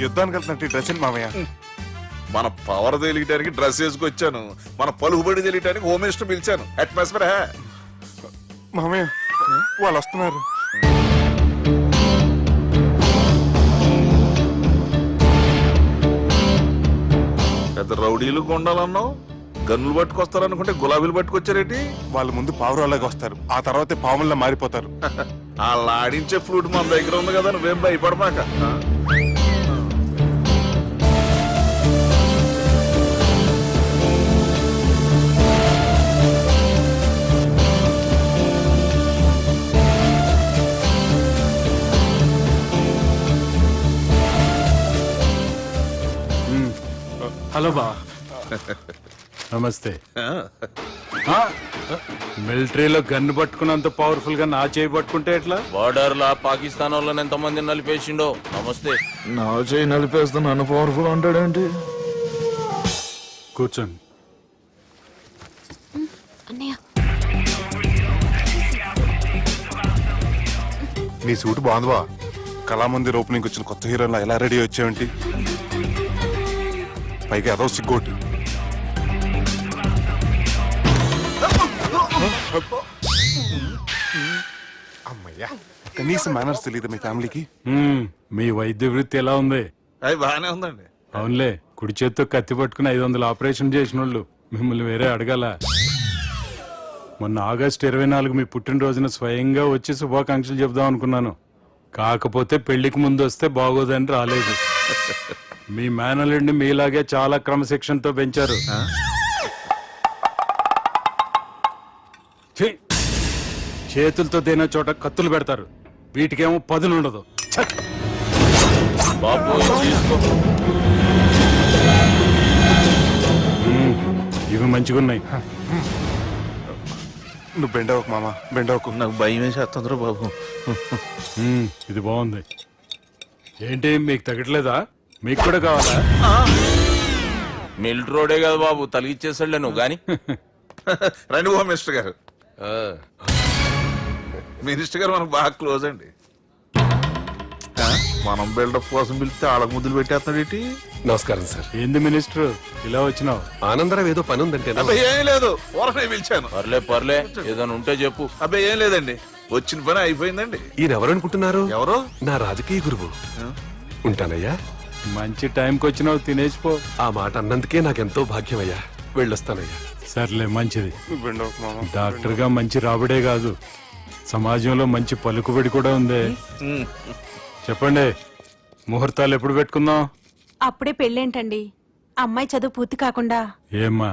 యుద్ధానికి వెళ్తున్నట్టు డ్రెస్ ఏంటి మామయ్య? మన పవర్ తెలియటానికి డ్రెస్ వేసుకొచ్చాను. మన పలుకుబడి తెలియటానికి హోమ్ మినిస్టర్ పిలిచాను. అట్మాస్ఫియర్ మామయ్య వాళ్ళు వస్తున్నారు. పెద్ద రౌడీలు కొండాలన్నావు, గన్నులు పట్టుకొస్తారనుకుంటే గులాబీలు పట్టుకొచ్చారేటి? వాళ్ళ ముందు పావురాలాగా వస్తారు, ఆ తర్వాతే పాముల్లా మారిపోతారు. వాళ్ళు ఆడించే ఫ్లూట్ మన దగ్గర ఉంది కదా, నువ్వేం భయపడమాక. హలో బా, నమస్తే. మిలిటరీలో గన్ను పట్టుకున్నంత పవర్ఫుల్ గా నా చేయి పట్టుకుంటే ఎట్లా? బార్డర్ లా పాకిస్తాన్ వాళ్ళని ఎంతమంది నలిపేసిండో. నమస్తే. నా చేయి నలిపేస్తా నన్ను పవర్ఫుల్ అంటాడేంటి? కూర్చోండి. అన్నయ్య నీ సూట్ బాగుందివా. కళామందిర్ ఓపెనింగ్ వచ్చిన కొత్త హీరోలా ఎలా రెడీ వచ్చావేంటి? పైగా అదో సిగ్గోటి. అమ్మయ్యా, కనీసం మేనర్స్ తెలియదు మీ ఫ్యామిలీకి. మీ వైద్య వృత్తి ఎలా ఉంది? అది బాగానే ఉందండి. అవునులే, కుడి చేత్తో కత్తి పట్టుకుని 500 ఆపరేషన్ చేసిన వాళ్ళు మిమ్మల్ని వేరే అడగాల. మొన్న ఆగస్టు 24 మీ పుట్టినరోజున స్వయంగా వచ్చి శుభాకాంక్షలు చెబుదాం అనుకున్నాను. కాకపోతే పెళ్లికి ముందు వస్తే బాగోదని రాలేదు. మీ మేనల్లుడిని మీలాగే చాలా క్రమశిక్షణతో పెంచారు. ఛీ! చేతులతో తినే చోట కత్తులు పెడతారు, వీటికేమో పదునుండదు. బాపు తీసుకో. ఇవి మంచిగున్నాయి. నువ్వు బెండవకు మామ, బెండవకు. నాకు భయం వేసేస్తుందిరా బాబు. ఇది బాగుంది. ఏంటి మీకు తగ్గట్లేదా? మీకు కూడా కావాలా? మిలిటరీ రోడే కదా బాబు, తలిగిచ్చేసాడులే నువ్వు గాని. రండి హోమ్ మినిస్టర్ గారు. మినిస్టర్ గారు మనకు బాగా క్లోజ్ అండి. మనం బిల్డప్ కోసం పిలిస్తే ఆళ్ళకు ముద్దులు పెట్టేస్తాడు ఏంటి? నమస్కారం సార్. ఏంది మినిస్టర్ ఇలా వచ్చినావు? ఆనందరావు ఏదో పని ఉందంటే అబ్బాయి ఏం లేదు, ఊరనే పిలిచాను. పర్లే ఏదైనా ఉంటే చెప్పు. అబ్బాయి ఏం లేదండి, వచ్చిన పని అయిపోయిందండి. ఈయన ఎవరు అనుకుంటున్నారు? ఎవరు? నా రాజకీయ గురువు. ఉంటానయ్యా. మంచి టైంకి వచ్చినావు, తినేసిపో. ఆ మాట అన్నందుకే నాకెంతో భాగ్యమయ్యా. వెళ్ళొస్తానయ్యా. సర్లే, మంచిది. నువ్వు బెండవకు మామ. డాక్టర్ గా మంచి రాబడే కాదు, సమాజంలో మంచి పలుకుబడి కూడా ఉంది. చెప్పండి, ముహూర్తాలు ఎప్పుడు పెట్టుకుందాం? అప్పుడే పెళ్ళేంటండి, అమ్మాయి చదువు పూర్తి కాకుండా. ఏమ్మా,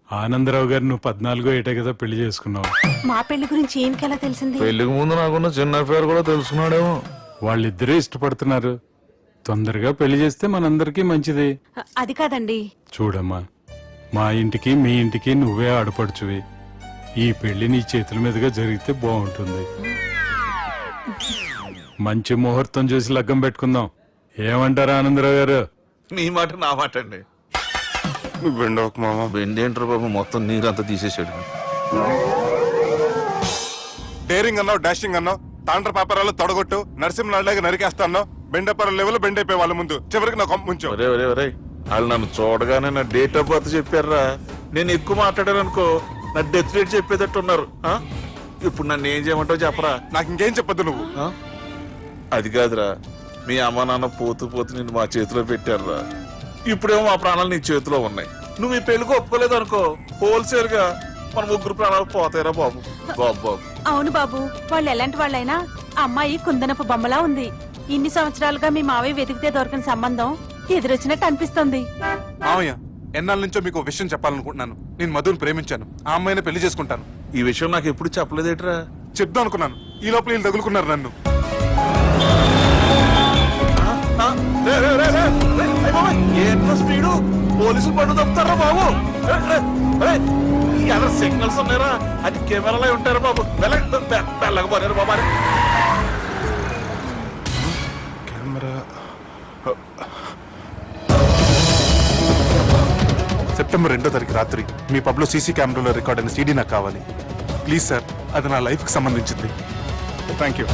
ఆనందరావు గారు నువ్వు 14 ఏటే కదా పెళ్లి చేసుకున్నావు. మా పెళ్లి గురించి ఈయనకెలా తెలిసింది? పెళ్లికి ముందు నాకున్న చిన్న పేరు కూడా తెలుసుకున్నాడేమో. వాళ్ళిద్దరే ఇష్టపడుతున్నారు, తొందరగా పెళ్లి చేస్తే మనందరికీ మంచిది. అది కాదండి. చూడమ్మా, మా ఇంటికి మీ ఇంటికి నువ్వే ఆడపడుచువి. ఈ పెళ్లి నీ చేతుల మీదుగా జరిగితే బాగుంటుంది. మంచి ముహూర్తం చూసి లగ్గం పెట్టుకుందాం. ఏమంటారా ఆనందరావు గారు? మీ మాట నా మాట అండి. నువ్వు బెండవకు మామ. బెండేంట్రా బాబు, మొత్తం నీరంతా తీసేసాడు. డేరింగ్ అన్నావు, డాషింగ్ అన్నావు, తాండ్ర పాపరాలు తొడగొట్టు, నరసింహలాగా నరికేస్తా అన్నావు. బెండపర లెవెల్ బెండ్ అయిపోయి వాళ్ళ ముందు చివరికి నా కొంప ముంచావు. ఒరే వాళ్ళు నన్ను చూడగానే నా డేట్ ఆఫ్ బర్త్ చెప్పారా? నేను ఎక్కువ మాట్లాడాను అనుకో, నా డెత్ రేట్ చెప్పేటట్టు ఉన్నారు. ఇప్పుడు నన్ను ఏం చేయమంటావు చెప్పరా? నాకు ఇంకేం చెప్పద్దు నువ్వు. అది కాదురా, మీ అమ్మ నాన్న పోతూ నిన్ను మా చేతిలో పెట్టారురా. ఇప్పుడేమో మా ప్రాణాలు నీ చేతిలో ఉన్నాయి. నువ్వు ఈ పెళ్లికి ఒప్పుకోలేదు అనుకో, హోల్సేల్ గా మన ముగ్గురు ప్రాణాలు పోతాయిరా బాబు. బాబు బాబు అవును బాబు, వాళ్ళు ఎలాంటి వాళ్ళైనా అమ్మాయి కుందనపు బొమ్మలా ఉంది. ఇన్ని సంవత్సరాలుగా మీ మావయ్య వెతికితే దొరకని సంబంధం ఎదురొచ్చినట్టు అనిపిస్తుంది. మామయ్య, ఎన్నాళ్ళ నుంచో మీకు ఒక విషయం చెప్పాలనుకుంటున్నాను. నేను మధుని ప్రేమించాను. ఆ అమ్మాయిని పెళ్లి చేసుకుంటాను. ఈ విషయం నాకు ఎప్పుడు చెప్పలేదేట్రా? చెప్దాం అనుకున్నాను. ఈ లోపల వీళ్ళు తగులుకున్నారు నన్ను. ఏంట్రా స్పీడు? పోలీసులు పట్టు తప్పుతారా బాబు? ఎవరు సిగ్నల్స్ ఉన్నారా? అది కెమెరాలో ఉంటారా బాబు? వెళ్ళకపోయారు బాబా. కెమెరా సెప్టెంబర్ 2వ తారీఖు రాత్రి మీ పబ్లో సీసీ కెమెరాలో రికార్డ్ అయిన సీడీ నాకు కావాలి. ప్లీజ్ సార్, అది నా లైఫ్కి సంబంధించింది. Thank you.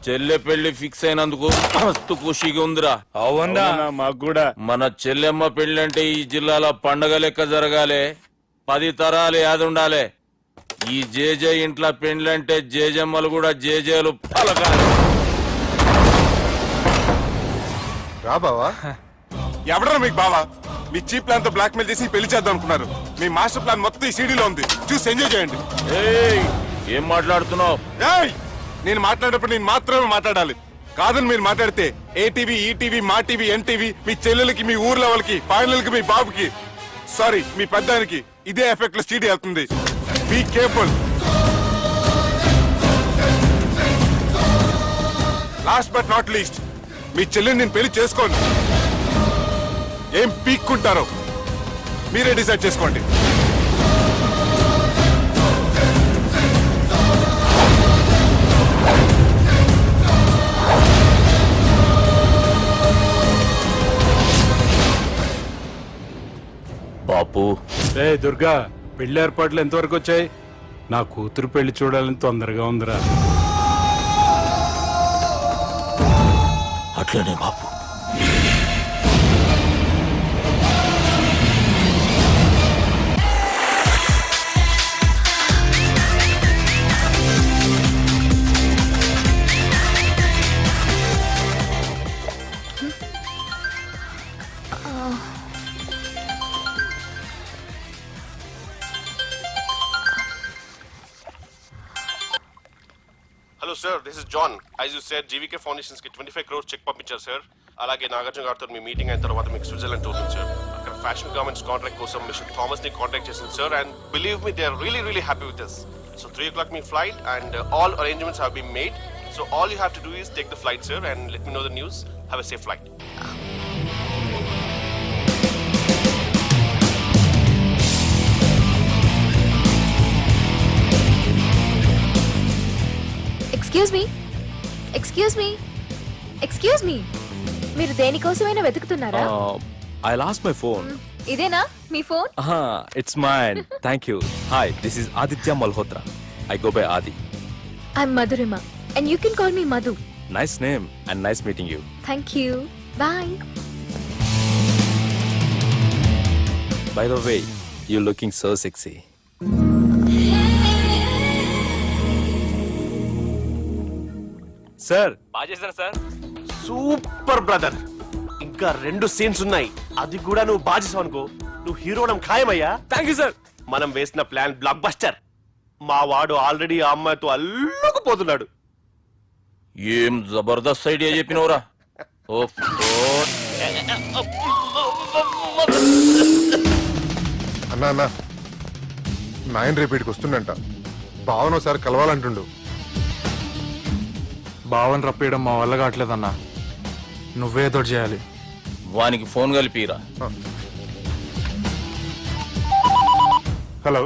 చెల్లె పెళ్లి ఫిక్స్ అయినందుకు మస్తు ఖుషిగా ఉందిరా. అవునా మాకు కూడా. మన చెల్లెమ్మ పెళ్లి అంటే ఈ జిల్లాలో పండగ లెక్క జరగాలి. 10 తరాలు యాదుండాలి. ఈ జేజే ఇంట్లో పెండ్లంటే జేజమ్మలు కూడా జేజేలు పలకాలి. రా బావా. ఎవడరా మీకు బావా? మీ చీప్ ప్లాన్ తో బ్లాక్ మెయిల్ చేసి పెళ్లి చేద్దాం అనుకున్నారు. మీ మాస్టర్ ప్లాన్ మొత్తం ఈ సీడీలో ఉంది. చూసి ఎంజాయ్ చేయండి. ఏయ్, ఏం మాట్లాడుతున్నావు? ఏయ్, నేను మాట్లాడేటప్పుడు నేను మాత్రమే మాట్లాడాలి. కాదని మీరు మాట్లాడితే ఏటీవీ, ఈటీవీ, మా టీవీ, ఎన్టీవీ, మీ చెల్లెలకి, మీ ఊర్లో వాళ్ళకి, ఫైనల్కి మీ బాబుకి, సారీ మీ పెద్దానికి ఇదే ఎఫెక్ట్ లో సీడీ వెళ్తుంది. Be careful. Last but not least, మీ చెల్లెని నేను పెళ్లి చేసుకోను. ఏం పీక్కుంటారో మీరే డిసైడ్ చేసుకోండి. బాపు, రే దుర్గా, పెళ్లి ఏర్పాట్లు ఎంతవరకు వచ్చాయి? నా కూతురు పెళ్లి చూడాలని తొందరగా ఉందిరా. అట్లనే బాపు. Hello sir, this is John. As you said, GVK foundations కి 25 crores చెక్ పంపించారు సార్. అలాగే నాగార్జున గారితో మీ మీటింగ్ అయిన తర్వాత మీకు స్విట్జర్లాండ్ టూర్ ఉంది సార్. అక్కడ ఫ్యాషన్ గార్మెంట్స్ కాంట్రాక్ట్ కోసం మిస్టర్ థామస్ ని కాంటాక్ట్ చేసింది sir. And believe me, they are really happy with this. So 3 o'clock మీ flight and all arrangements have been made. So all you have to do is take the flight sir and let me know the news. Have a safe flight. Excuse me, మీరు దేనికోసమైనా వెతుకుతున్నారా? I lost my phone. ఇదేనా మీ phone? It's mine. Thank you. Hi, this is Aditya Malhotra. I go by Adi. I'm Madhurima and you can call me Madhu. Nice name and nice meeting you. Thank you. Bye. By the way, you looking so sexy. Sir, బాగా చేశారు సార్. Super brother. ఇంకా 2 సీన్స్ ఉన్నాయి. అది కూడా నువ్వు బాధిస్తావు అనుకో, నువ్వు హీరోడం ఖాయమయ్యా. Thank you sir. మనం వేసిన ప్లాన్ బ్లాక్ బస్టర్. మా వాడు ఆల్రెడీ ఆ అమ్మాయితో అల్లుకుపోతున్నాడు. ఏం జబర్దస్త్ ఐడియా చెప్పినవురా. అన్నా అన్నా, నాయన రేపటికి వస్తుండంట. భావన ఒకసారి కలవాలంటుండు. భావన రప్పేయడం మా వల్ల కావట్లేదన్నా. నువ్వేదో చేయాలి. వానికి ఫోన్ కలిపిరా. హలో.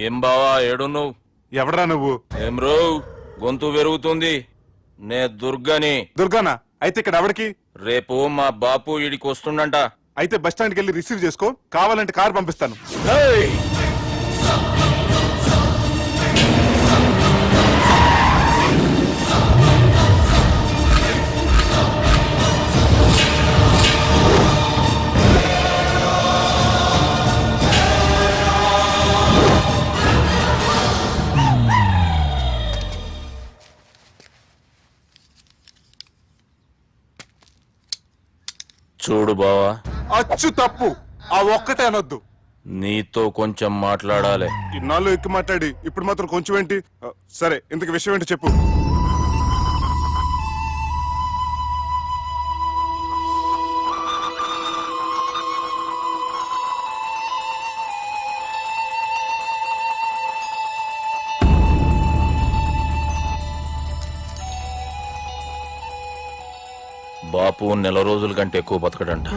ఏం బావా, ఏడున్నావు? ఎవడరా నువ్వు? ఏం రో, గొంతు పెరుగుతుంది. నే దుర్గాని. దుర్గానా? అయితే ఇక్కడ ఎవరికి? రేపు మా బాపు ఈడికి వస్తుండంట. అయితే బస్ స్టాండ్కి వెళ్ళి రిసీవ్ చేసుకో. కావాలంటే కార్ పంపిస్తాను. చూడు బావా, అచ్చు తప్పు. ఆ ఒక్కటే అనొద్దు. నీతో కొంచెం మాట్లాడాలి. ఇన్నాళ్ళు ఎక్కువ మాట్లాడి ఇప్పుడు మాత్రం కొంచెం ఏంటి? సరే, ఇంతకు విషయం ఏంటి చెప్పు. బాపు నెల రోజుల కంటే ఎక్కువ బతకడంట.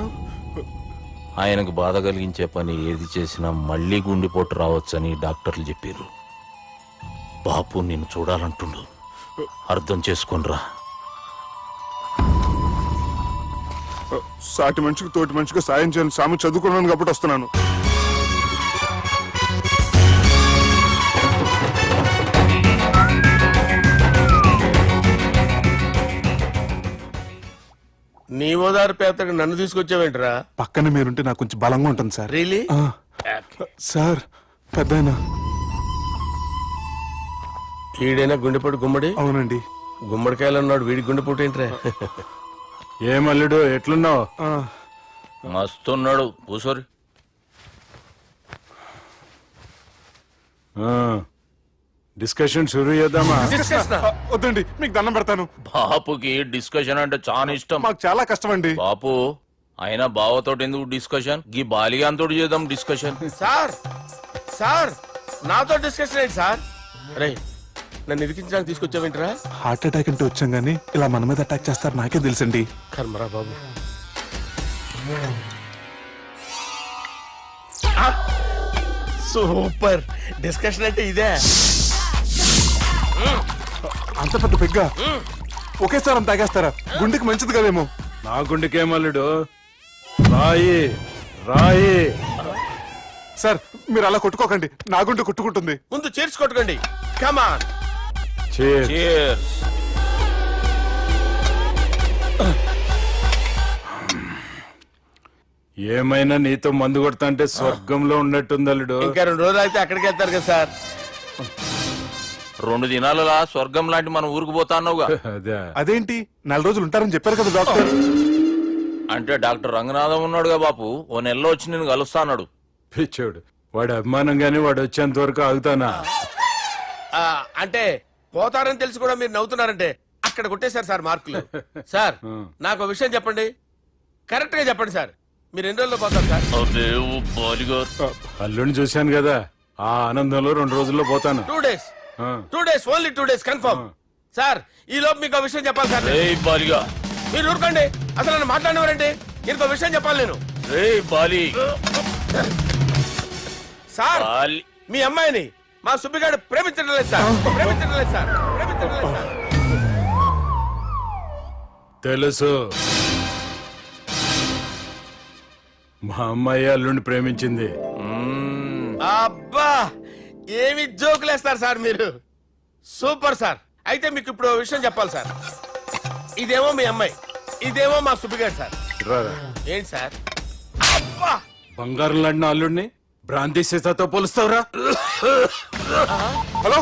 ఆయనకు బాధ కలిగించే పని ఏది చేసినా మళ్ళీ గుండెపోటు రావచ్చని డాక్టర్లు చెప్పారు. బాపు నిన్ను చూడాలంటుండు, అర్థం చేసుకునిరా. సాటి మనిషికి తోటి మనిషికి సాయం చేయాలని సామి చదువుకున్నాను కాబట్టి వస్తున్నాను. నీ ఓదారు పేతకు నన్ను తీసుకొచ్చావేంట్రా? పక్కన మీరుంటే నాకు కొంచెం బలంగా ఉంటుంది సార్. రియలీ? సార్, పెద్దయినా. ఈడైనా గుండెపోటు గుమ్మడి? అవునండి. గుమ్మడికాయలు అన్నాడు, వీడి గుండెపోటు ఏంట్రా? ఏమల్లుడు ఎట్లున్నావు? మస్తున్నాడు కూసోరి. డిస్కషన్ షురూ చేద్దామా? వద్దండి, మీకు దండం పెడతాను. బాపుకి డిస్కషన్ అంటే చాలా ఇష్టం. మాకు చాలా కష్టం అండి. బాపు అయినా బావతోటి ఎందుకు డిస్కషన్? గీ బాలిగాంతోటి చేద్దాం డిస్కషన్. సార్ సార్ నాతో డిస్కషన్ ఏంటి సార్? రే, నన్ను ఇరికించడానికి తీసుకొచ్చావేంట్రా? హార్ట్ అటాక్ అంటే వచ్చాం గానీ ఇలా మన మీద అటాక్ చేస్తారు నాకే తెలుసండి. కర్మరా బాబు. సూపర్ డిస్కషన్ అంటే ఇదే. అంత పెద్ద పెగ్గా ఒకేసారి అంత తాగేస్తారా? గుండెకి మంచిది కదేమో. నా గుండెకేమల్లుడు, రాయి రాయి. సార్, మీరు అలా కొట్టుకోకండి, నా గుండె కొట్టుకుంటుంది. ముందు చేర్చి కొట్టుకోండి. కమాన్. Cheers. ఏమైనా నీతో మందు కొడతా అంటే స్వర్గంలో ఉన్నట్టుంది అల్లుడు. ఇంకా 2 రోజులు అయితే అక్కడికి వెళ్తారు కదా సార్. 2 దినాలలా స్వర్గం లాంటి మన ఊరికి పోతాన్నావుగా. అదే. అదేంటి, 4 రోజులు ఉంటారని చెప్పారు కదా డాక్టర్. అంటే డాక్టర్ రంగనాథం ఉన్నాడుగా బాపు, ఓ నెలలో వచ్చి నేను కలుస్తా అన్నాడు. పిచ్చోడు, వాడు అభిమానం గాని వాడు వచ్చేంత వరకు ఆగుతానా? అంటే పోతారని తెలిసి కూడా మీరు నవ్వుతున్నారంటే అక్కడ కొట్టేశారు సార్ మార్కులు. సార్, నాకు ఒక విషయం చెప్పండి, కరెక్ట్ గా చెప్పండి సార్. మీరు ఎన్ని రోజుల్లో పోతారు సార్? అల్లుడిని చూశాను కదా, ఆ ఆనందంలో 2 రోజుల్లో పోతాను. 2 days. 2 days, only 2 days confirm. Sir, ఈ లోపు మీకు ఒక విషయం చెప్పాలి సార్. బాలిగా మీరు ఊరుకోండి, అసలు నన్ను మాట్లాడినవారండి. ఇంకో విషయం చెప్పాలి నేను. బాలి సార్, మీ అమ్మాయిని మా సుబ్బిగాడు ప్రేమించడం లేదు సార్. ప్రేమించడం లేదు సార్. ప్రేమించడం లేదు సార్. తెలుసు, మా అమ్మాయి అల్లుడిని ప్రేమించింది. అబ్బా, ఏమి జోకులేస్తారు సార్ మీరు. Super sir. అయితే మీకు ఇప్పుడు ఓ విషయం చెప్పాలి సార్. ఇదేమో మీ అమ్మాయి, ఇదేమో మా సుబ్బిగాడు సార్. రారా. ఏంటి సార్? అబ్బా, బంగారం లాంటి అల్లుడిని భ్రాంతి సీతతో పోలుస్తావురా? Hello,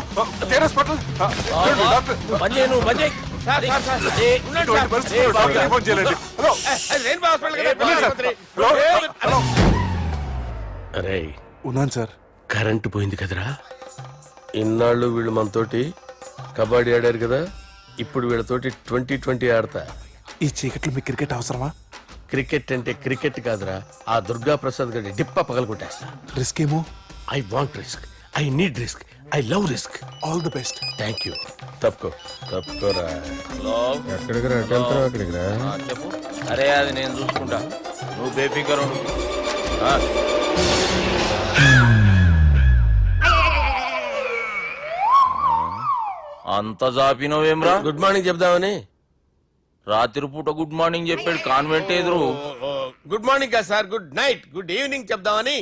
care hospital. Sir, sir, sir. ఉండండి సార్. ఫోన్ చేయాలండి. హలో, రెయిన్బో హాస్పిటల్ కదా, వెళ్ళండి సార్. ఆసుపత్రి. హలో. అరే, ఉన్నాను సార్. కరెంటు పోయింది కదరా. ఇన్నాళ్ళు వీళ్ళు మనతోటి కబడ్డీ ఆడారు కదా, ఇప్పుడు వీళ్ళతోటి 2020 ఆడతా. ఈ చీకట్లో మీకు క్రికెట్ అవసరమా? క్రికెట్ అంటే క్రికెట్ కాదురా, ఆ దుర్గా ప్రసాద్ గారి డిప్ప పగలగొట్టేస్తా. రిస్క్ ఏమో. I want risk, I need risk, I love risk. All the best. Thank you. తప్పుకోరా. ఎక్కడికి రా? అక్కడికి రా. చెప్పు. అరే, అది నేను చూసుకుంటా, నువ్వు బేఫికర్ ఉండు. అంత జాపినవేమ్రా? గుడ్ మార్నింగ్ చెప్దామని. రాత్రి పూట గుడ్ మార్నింగ్ చెప్పాడు కాన్వెంట్ ఎదురు. గుడ్ మార్నింగ్ కాదు sir, good night, good evening చెప్దామని.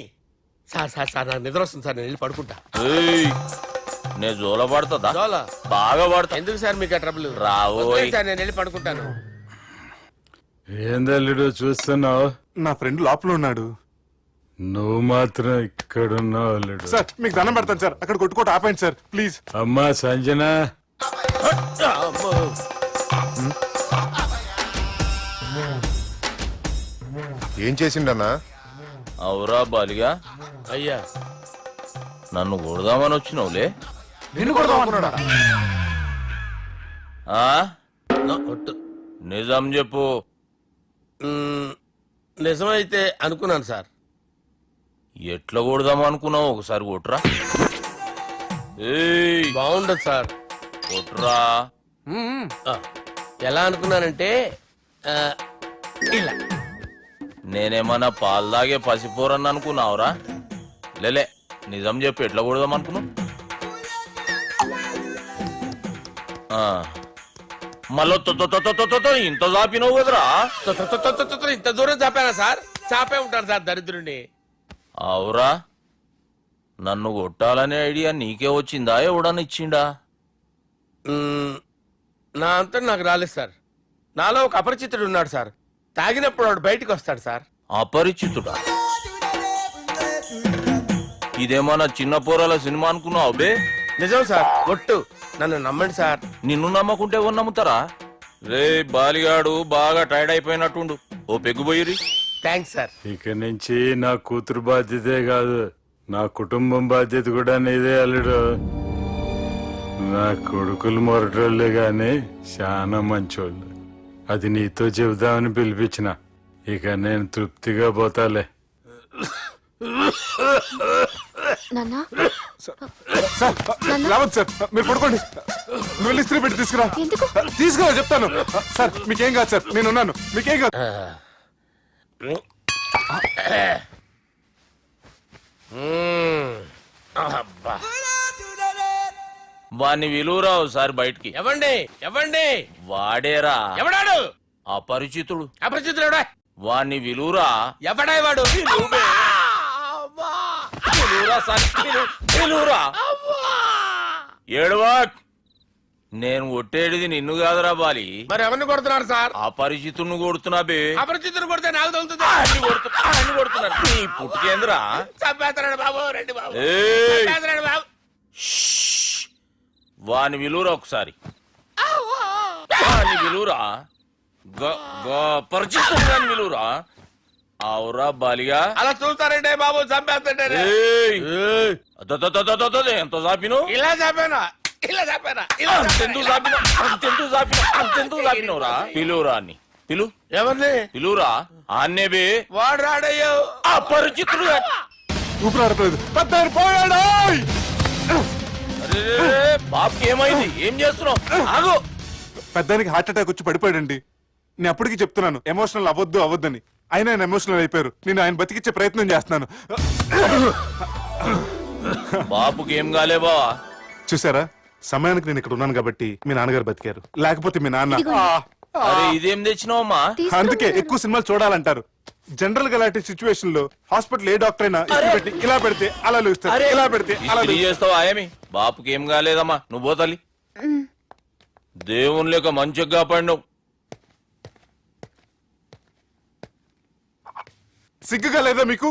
సార్ సార్ సార్, నాకు నిద్ర వస్తుంది సార్, నేను వెళ్ళి పడుకుంటా. నేను జోల పడుతుందా? జోలా? బాగా పడతా. ఎందుకు సార్ మీకు ఆ ట్రబుల్? రావోయ్ సార్, నేను వెళ్ళి పడుకుంటాను. ఏందల్లుడు చూస్తున్నావు? నా ఫ్రెండ్ లోపల ఉన్నాడు. నువ్వు మాత్రం ఇక్కడున్నావు అల్లుడు. సార్, మీకు దండం పెడతాను సార్, అక్కడ కొట్టుకోట ఆపండి సార్, ప్లీజ్. అమ్మా సంజన, ఏం చేసిండన్నా? అవురా బాలిగా, అయ్యా నన్ను కొడదామని వచ్చినావులే. నిన్ను కొడదాం అనుకున్నాడా? ఆ? ఒట్టు. నిజం చెప్పు. నిజమైతే అనుకున్నాను సార్. ఎట్లా కొడదాం అనుకున్నావు? ఒకసారి కొట్రా. ఏయ్, బాగుండదు సార్. కొట్రా. ఆ, ఎలా అనుకున్నానంటే ఇలా. నేనేమన్నా పాలు తాగే పసిపోరని అనుకున్నావురా? లేలే, నిజం చెప్పు, ఎట్లా కొడదాం అనుకున్నావు? మళ్ళీ ఇంత చాపినావు కదరా? ఇంత దూరం చాపానా సార్? చాపే ఉంటాను సార్ దరిద్రుడిని. అవురా, నన్ను కొట్టాలనే ఐడియా నీకే వచ్చిందా? ఎవడన్నా ఇచ్చిండా? నా అంతా నాకు రాలేదు సార్. నాలో ఒక అపరిచితుడు ఉన్నాడు సార్. తాగినప్పుడు వాడు బయటికి వస్తాడు సార్. అపరిచితుడా? ఇదేమన్నా చిన్న పోరాల సినిమా అనుకున్నావు బే? నిజం సార్, ఒట్టు. నన్ను నమ్మండి సార్. నిన్ను నమ్మకుంటే ఎవరు నమ్ముతారా? రే బాలిగాడు బాగా టైర్డ్ అయిపోయినట్టుండు, ఓ పెగ్గుబోయిరి. Thanks sir. ఇక నుంచి నా కూతురు బాధ్యతే కాదు, నా కుటుంబం బాధ్యత కూడా నీదే అల్లుడు. నా కొడుకులు మొరటోళ్ళే గాని చాలా మంచోళ్ళు. అది నీతో చెబుదామని పిలిపించిన. ఇక నేను తృప్తిగా పోతాలే. నాన్నా సార్ రావద్దు సార్, మీరు పడుకోండి. నువ్వు వెళ్ళి ఇస్త్రీ పెట్టి తీసుకురా. ఎందుకు? తీసుకురా చెప్తాను. సార్ మీకేం కాదు సార్, నేనున్నాను, మీకేం కాదు. అబ్బా. వాణ్ణి విలువరావు సార్ బయటికి. ఎవండి వాడేరా, ఎవడాడు? అపరిచితుడు. అపరిచితుడు ఎవడా? వాణ్ణి విలువరా. ఎవడా వాడు? విలువరా సార్, విలువరా. ఏడవా, నేను కొట్టేడిది నిన్ను కాదురా బాలి. మరి ఎవరిని కొడుతున్నారు సార్? అపరిచితుడిని కొడుతున్నా బే. అపరిచితుడు కొడితే నాకు తగులుతుంది. అన్ని కొడుతున్నారు. నీ పుట్టుకేంద్రా? చంపేస్తున్నాడు బాబు, రండి బాబు. ఏయ్, చంపేస్తున్నాడు బాబు. వాని విలువరా ఒకసారి. వాని విలువరా. పరిచితుడు విలువరా. అవురా బాలిగా. అలా చూస్తారంటే బాబు, చంపేస్తాడు. ఎంత చాపిను? ఇలా చంపానా? ఇలా చంపానా? అంతెందుకు చాపినవురా? పిలువురా అని. పిలు. ఎవరిని పిలువురా. ఆన్నే బే. వాడు రాడయ్యో. అపరిచితుడు. ఊపిరాడలేదు, పెద్ద పోయాడు. బాబుకి ఏమైంది? ఏం చేస్తున్నావు? ఆగు. పెద్దానికి హార్ట్ అటాక్ వచ్చి పడిపోయాడండి. నేను అప్పటికి చెప్తున్నాను ఎమోషనల్ అవ్వద్దని. ఆయన ఎమోషనల్ అయిపోయారు. నేను ఆయన బతికిచ్చే ప్రయత్నం చేస్తున్నాను. బాబుకి ఏం కాలే బావా? చూసారా, సమయానికి నేను ఇక్కడ ఉన్నాను కాబట్టి మీ నాన్నగారు బతికారు. లేకపోతే మీ నాన్న. అరే ఇదేం తెచ్చినావమ్మా? అందుకే ఎక్కువ సినిమాలు చూడాలంటారు. జనరల్ గా అలాంటి సిచ్యువేషన్ లో హాస్పిటల్ ఏ డాక్టర్ అయినా పెట్టి ఇలా పెడితే అలా లూస్తారు, ఇలా పెడితే అలా చేస్తావా? ఏమి బాపుకి ఏం కాలేదమ్మా, నువ్వు పోతల్లి. దేవుని లేక మంచిగా పడినావు. సిగ్గుగా లేదా మీకు?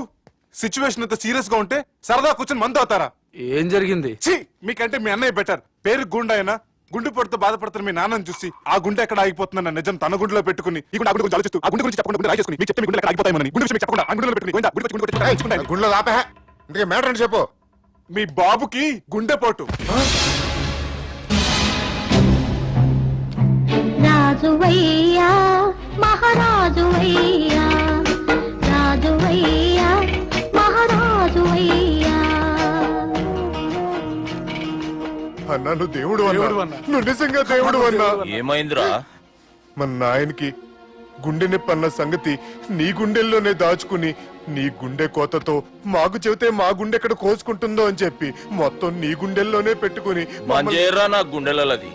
సిచ్యువేషన్ అంత సీరియస్ గా ఉంటే సరదా కూర్చొని మందు అవుతారా? ఏం జరిగింది? ఛీ, మీకంటే మీ అన్నయ్య బెటర్. పేరు గుండె అయినా గుండె పడుతూ బాధపడుతున్న మీ నాన్నని చూసి ఆ గుండె ఎక్కడ ఆగిపోతుందన్న నిజం తన గుండెలో పెట్టుకుని ఈ గుండె గురించి ఆలోచిస్తూ ఆ గుండె గురించి చెప్పకుండా గుండె రాజేసుకుని మీకు చెప్తే మీ గుండె ఎక్కడ ఆగిపోతాయని గుండె విషయం చెప్పకుండా ఆ గుండెలో పెట్టుకుని గుండెలో ఆపే ఇంకే మ్యాటర్ అని చెప్పు. మీ బాబుకి గుండెపోటు. రాజువయ్యా మహారాజువయ్యా, రాజువయ్యా మహారాజువయ్యా. అన్నా నువ్వు దేవుడు అన్నా, నువ్వు నిజంగా దేవుడు అన్నా. ఏమైందిరా? మన నాయనకి గుండె నొప్పి అన్న సంగతి నీ గుండెల్లోనే దాచుకుని నీ గుండె కోతతో మాకు చెబితే మా గుండె ఎక్కడ కోసుకుంటుందో అని చెప్పి మొత్తం నీ గుండెల్లోనే పెట్టుకుని మంజేరా నా గుండెలది.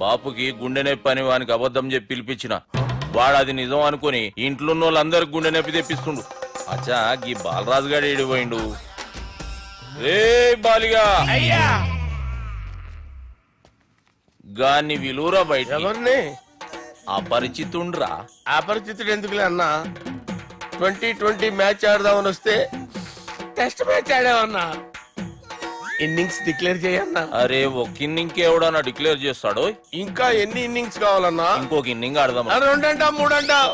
బాపుకి గుండె నొప్పి అని వానికి అబద్ధం చెప్పి పిలిపించిన వాడు అది నిజం అనుకుని ఇంట్లో వాళ్ళందరికి గుండె నొప్పి తెప్పిస్తుండు. అచ్చా గీ బాలరాజు గారు ఏడిపోయిండు. రే బాలిగా, అయ్యా గాన్ని విలువరా బయట. ఎవరిని? అపరిచితుండ్రా. అపరిచితుడు ఎందుకులే అన్నా? 2020 మ్యాచ్ ఆడదామని వస్తే టెస్ట్ మ్యాచ్ ఆడామన్నా. ఇన్నింగ్స్ డిక్లేర్ చేయన్నా. అరే ఒక ఇన్నింగ్ ఎవడన్నా డిక్లేర్ చేస్తాడు? ఇంకా ఎన్ని ఇన్నింగ్స్ కావాలన్నా? ఇంకొక ఇన్నింగ్ ఆడదాం. 2 అంటావు 3 అంటావు.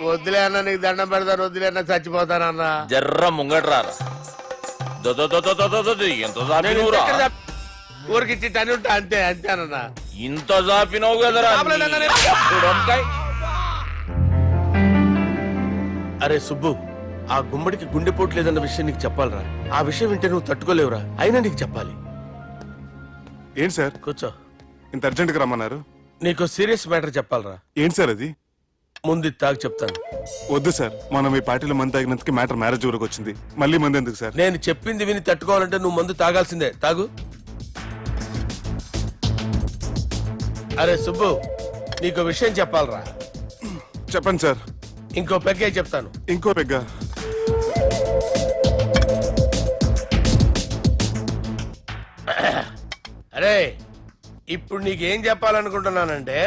వద్దులే అన్న, నీకు దండం పెడతాను, వద్దులే అన్న, చచ్చిపోతానన్నా. జర్ర ముంగట్రారా ఎంత జాపినవురా ఊరికి ఇచ్చి టని ఉంటా, అంతే అంతేనన్నా. ఇంత జాపినవు కదరా వంకాయ్. అరే సుబ్బు, ఆ గుమ్మడికి గుండెపోటు లేదన్న విషయం నీకు చెప్పాలరా. ఆ విషయం వింటే నువ్వు తట్టుకోలేవురా, అయినా నీకు చెప్పాలి. ఏంటి సార్ కూర్చో. ఇంత అర్జెంట్ గా రమ్మన్నారు? నీకు సీరియస్ మ్యాటర్ చెప్పాలరా. ఏంటి సార్ అది? ముందు తాగు చెప్తాను. వద్దు సార్, మనం ఈ పార్టీలో మంది తాగినందుకు మ్యాటర్ మ్యారేజ్ వరకు వచ్చింది. మళ్ళీ మంది ఎందుకు సార్? నేను చెప్పింది విని తట్టుకోవాలంటే నువ్వు మందు తాగాల్సిందే. తాగు. అరే సుబ్బు, నీకు విషయం చెప్పాలరా. చెప్పండి సార్. ఇంకో పెగ్గే చెప్తాను. ఇంకో పెగ్గా? అరే ఇప్పుడు నీకేం చెప్పాలనుకుంటున్నానంటే,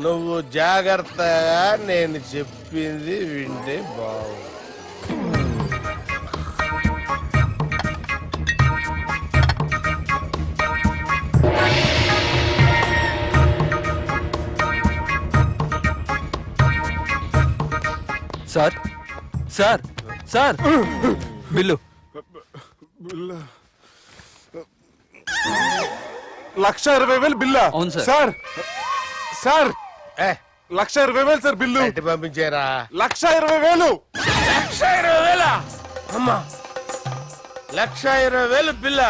నువ్వు జాగ్రత్తగా నేను చెప్పింది వింటే బాగుంది. Sir sir sir bill. 1,20,000 బిల్లా? అవును సార్. సార్ సార్, ఏ 1,20,000 సార్ బిల్లు. బయట పంపించేరా. 1,20,000. 1,20,000 అమ్మా, 1,20,000 బిల్ల.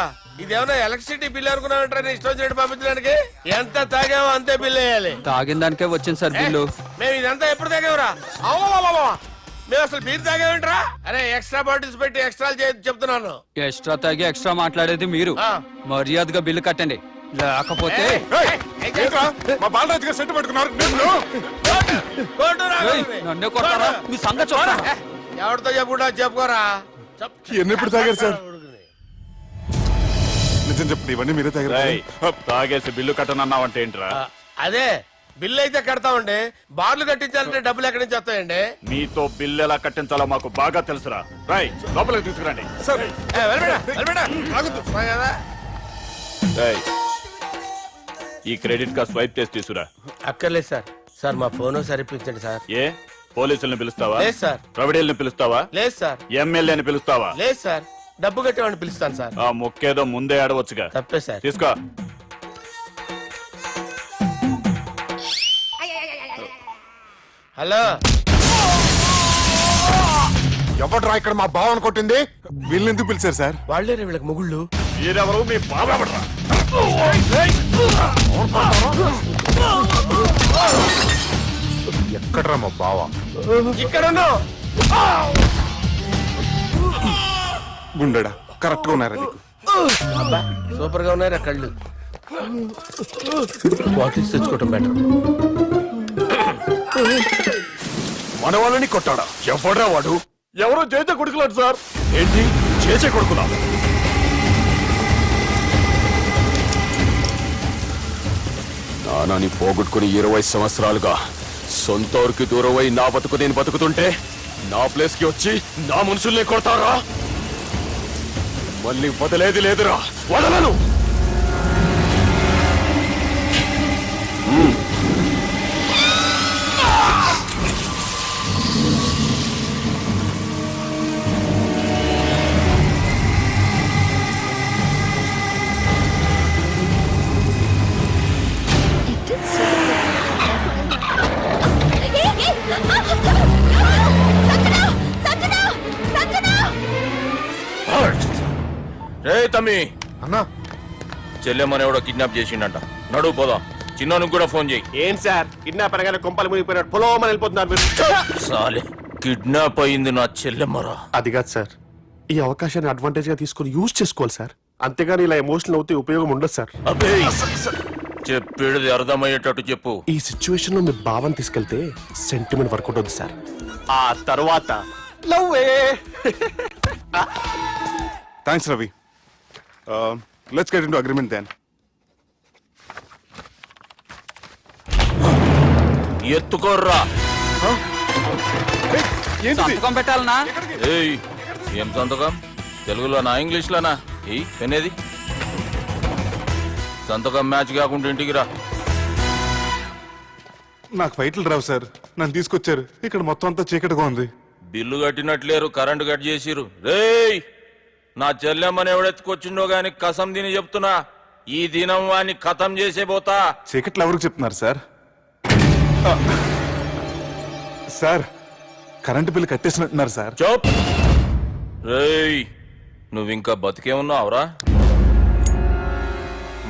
ఇదేమన్నా ఎలక్ట్రిసిటీ బిల్ అనుకున్నావంటారా? నీ ఇష్టం చేయడం పంపించడానికి. ఎంత తాగామో అంతే బిల్ వేయాలి. తాగిన దానికే వచ్చింది సార్ బిల్లు. మేము ఇదంతా ఎప్పుడు తాగావురా? మేము అసలు బీర్ తాగామంటరా? అరే ఎక్స్ట్రా బాటిల్స్ పెట్టి ఎక్స్ట్రా చెప్తున్నాను. ఎక్స్ట్రా తాగి ఎక్స్ట్రా మాట్లాడేది మీరు. మర్యాదగా బిల్లు కట్టండి, లేకపోతే ఏంట్రా, మా బాలరాజు గారు సెట్ పట్టుకున్నారు. నన్నే కొడతారా? మీ సంగతి చూడరా. ఎవరితో చెప్పుకుంటా చెప్పుకోరా. ఎన్నెప్పుడు తాగారు సార్? నిజం చెప్పండి, ఇవన్నీ మీరే తాగారు? తాగేసి బిల్లు కట్టనన్నావంటే ఏంట్రా? అదే బిల్లు అయితే కడతామండి, బార్లు కట్టించాలంటే డబ్బులు ఎక్కడి నుంచి వస్తాయండి? మీతో బిల్లు ఎలా కట్టించాలో మాకు బాగా తెలుసురా. రై లోపలికి తీసుకురండి. రేయ్, ఈ క్రెడిట్ కార్డ్ స్వైప్ చేసి తీసుకురా. అక్కర్లేదు సార్. సార్ మా ఫోన్ సరిపించండి సార్. ఏ పోలీసుల్ని పిలుస్తావా? లేదు సార్. ప్రొవిడీల్ని పిలుస్తావా? లేదు సార్. ఎమ్మెల్యేని పిలుస్తావా? లేదు సార్. డబ్బు కట్టేవాడిని పిలుస్తాను సార్. ఆ ముక్కేదో ముందే ఆడవచ్చుగా. తప్పే సార్. తీసుకో. హలో, ఎవడ్రా ఇక్కడ మా బావని కొట్టింది? వీళ్ళని ఎందుకు పిలిచారు సార్? వాళ్ళేరే వీళ్ళకి మొగుళ్ళు. మీరెవరు? మీ బాబా పడరా. ఎక్కడ్రా మా బావ? ఇక్కడ గుండెడా కరెక్ట్ గా ఉన్నారా నీకు? సూపర్ గా ఉన్నారా కళ్ళు? బాటిల్స్ తెచ్చుకోవటం బెటర్. మన వాళ్ళని కొట్టాడా? ఎవడ్రా వాడు? ఎవరో చేసే కొడుకులాడు సార్. ఏంటి చేసే కొడుకులా? నానాని పోగొట్టుకుని 20 సంవత్సరాలుగా సొంత ఊరికి దూరమై నా బతుకు నేను బతుకుతుంటే నా ప్లేస్ కి వచ్చి నా మనుషుల్ని కొడతారా? మళ్ళీ వదిలేది లేదురా, వదలను. రే తమ్మి, అన్నా, చెల్లెమ్మని ఎవడో కిడ్నాప్ చేసిండంట. నడువు పోదాం. చిన్నోనికి కూడా ఫోన్ చేయి. ఏం సార్, కిడ్నాప్ అనగానే కొంపలు మునిగిపోయినాడు పొలం వెళ్ళిపోతున్నారు మీరు. సాలే, కిడ్నాప్ అయింది నా చెల్లెమ్మరా. అది కాదు సార్, ఈ అవకాశాన్ని అడ్వాంటేజ్ గా తీసుకుని యూజ్ చేసుకోవాలి సార్. అంతేగాని ఇలా ఎమోషనల్ అవుతే ఉపయోగం ఉండదు సార్. అబ్బే, చెప్పేది అర్థమయ్యేటట్టు చెప్పు. ఈ సిచ్యువేషన్ లో మీ భావం తీసుకెళ్తే సెంటిమెంట్ వర్కౌట్ అవుతుంది సార్. ఆ తర్వాత లవ్వే. Thanks Ravi. Let's get into agreement then. ఎత్తుకోర్రా. సంతకం పెట్టాలనా? ఏయ్, ఏం సంతకం? తెలుగులోనా ఇంగ్లీష్లోనా? ఏయ్ పెనేది. సంతకం మ్యాచ్ కాకుండా ఇంటికి రా. నాకు ఫైట్లు రావు సార్. నన్ను తీసుకొచ్చారు, ఇక్కడ మొత్తం అంతా చీకటిగా ఉంది. బిల్లు కట్టినట్లేరు, కరెంటు కట్ చేసిరు. రేయ్, నా చెల్లెమ్మని ఎవడెత్తుకొచ్చిండో గాని కసం తిని చెప్తున్నా, ఈ దినం వాణ్ణి ఖతం చేసే పోతా. చీకట్లో ఎవరికి చెప్తున్నారు సార్? సార్, కరెంటు బిల్లు కట్టేసినట్టున్నారు సార్. చోప్. రేయ్, నువ్వింకా బతికే ఉన్నావురా?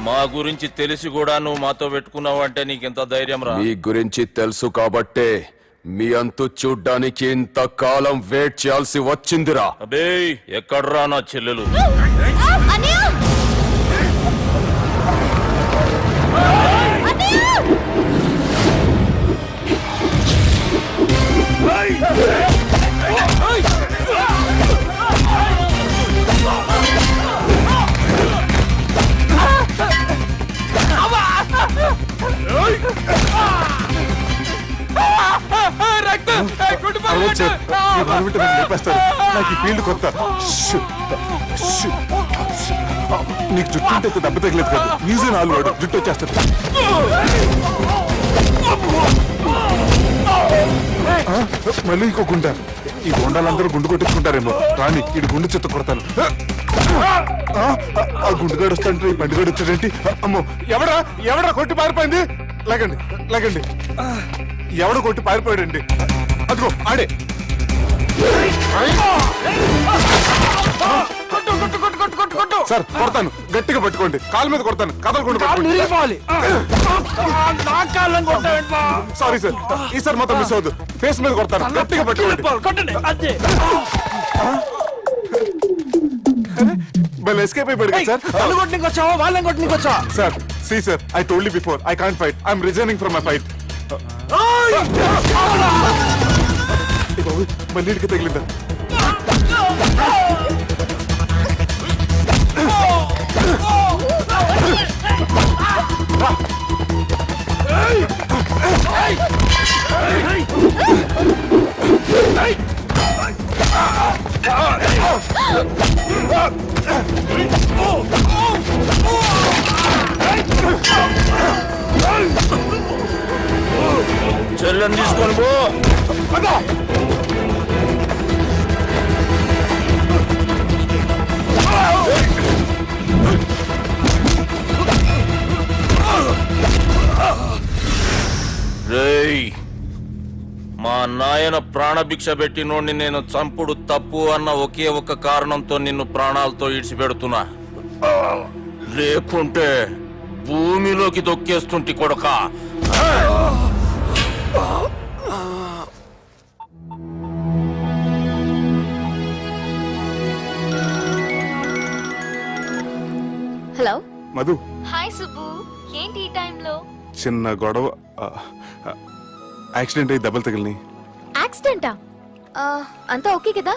మా గురించి తెలిసి కూడా నువ్వు మాతో పెట్టుకున్నావు అంటే నీకెంత ధైర్యం రా? మీ గురించి తెలుసు కాబట్టే మీ అంతు చూడ్డానికి ఇంతకాలం వెయిట్ చేయాల్సి వచ్చిందిరా. అబే, ఎక్కడ్రా నా చెల్లెలు? అరవదు సార్, ఈ గవర్నమెంట్ నన్ను లేపేస్తారు. నాకు ఈ ఫీల్డ్ కొత్త. Shoe, shoe, shoe. నీకు జుట్టు ఉంటే దెబ్బ తగిలేదు కదా, ఈజీ నాలుగు వాడు జుట్టు వచ్చేస్తాడు. మళ్ళీ ఇంకో గుండా. ఈ గుండాలందరూ గుండు కొట్టించుకుంటారేమో. రాని ఇటు గుండు చెత్త కొడతాను. ఆ గుండుగాడు వస్తాంటే ఈ బండిగాడు వచ్చాడేంటి? అమ్మో, ఎవడా ఎవడా కొట్టి పారిపోయింది? లాగండి లాగండి. ఎవడ కొట్టి పారిపోయాడండి? అదిగో ఆడే. సార్ కొడతాను, గట్టిగా పట్టుకోండి. కాలు మీద కొడతాను, కదలకుండా పట్టుకోండి. సారీ సార్, ఈసారి మొత్తం మిస్ అవ్వదు. ఫేస్ మీద కొడతాను, గట్టిగా పట్టుకోండి. ఎస్కేప్ అయిపోయాడు sir. Sir, see sir, I told you before, I can't fight. I'm resigning from my fight. మళ్ళీ ఇడికి తగిలిందా? చెల్లెని తీసుకొని పో. రేయ్, మా నాయన ప్రాణభిక్ష పెట్టినోడిని నేను చంపుడు తప్పు అన్న ఒకే ఒక్క కారణంతో నిన్ను ప్రాణాలతో ఇడిచిపెడుతున్నా. లేకుంటే భూమిలోకి తొక్కేస్తుంటి కొడక. హలో మధు, హాయ్ సుబ్బు, ఏంటి ఈ టైంలో? చిన్న గొడవ. యాక్సిడెంట్ అయ్యి దెబ్బలు తగిలినాయి. యాక్సిడెంటా? అంతా ఓకే కదా?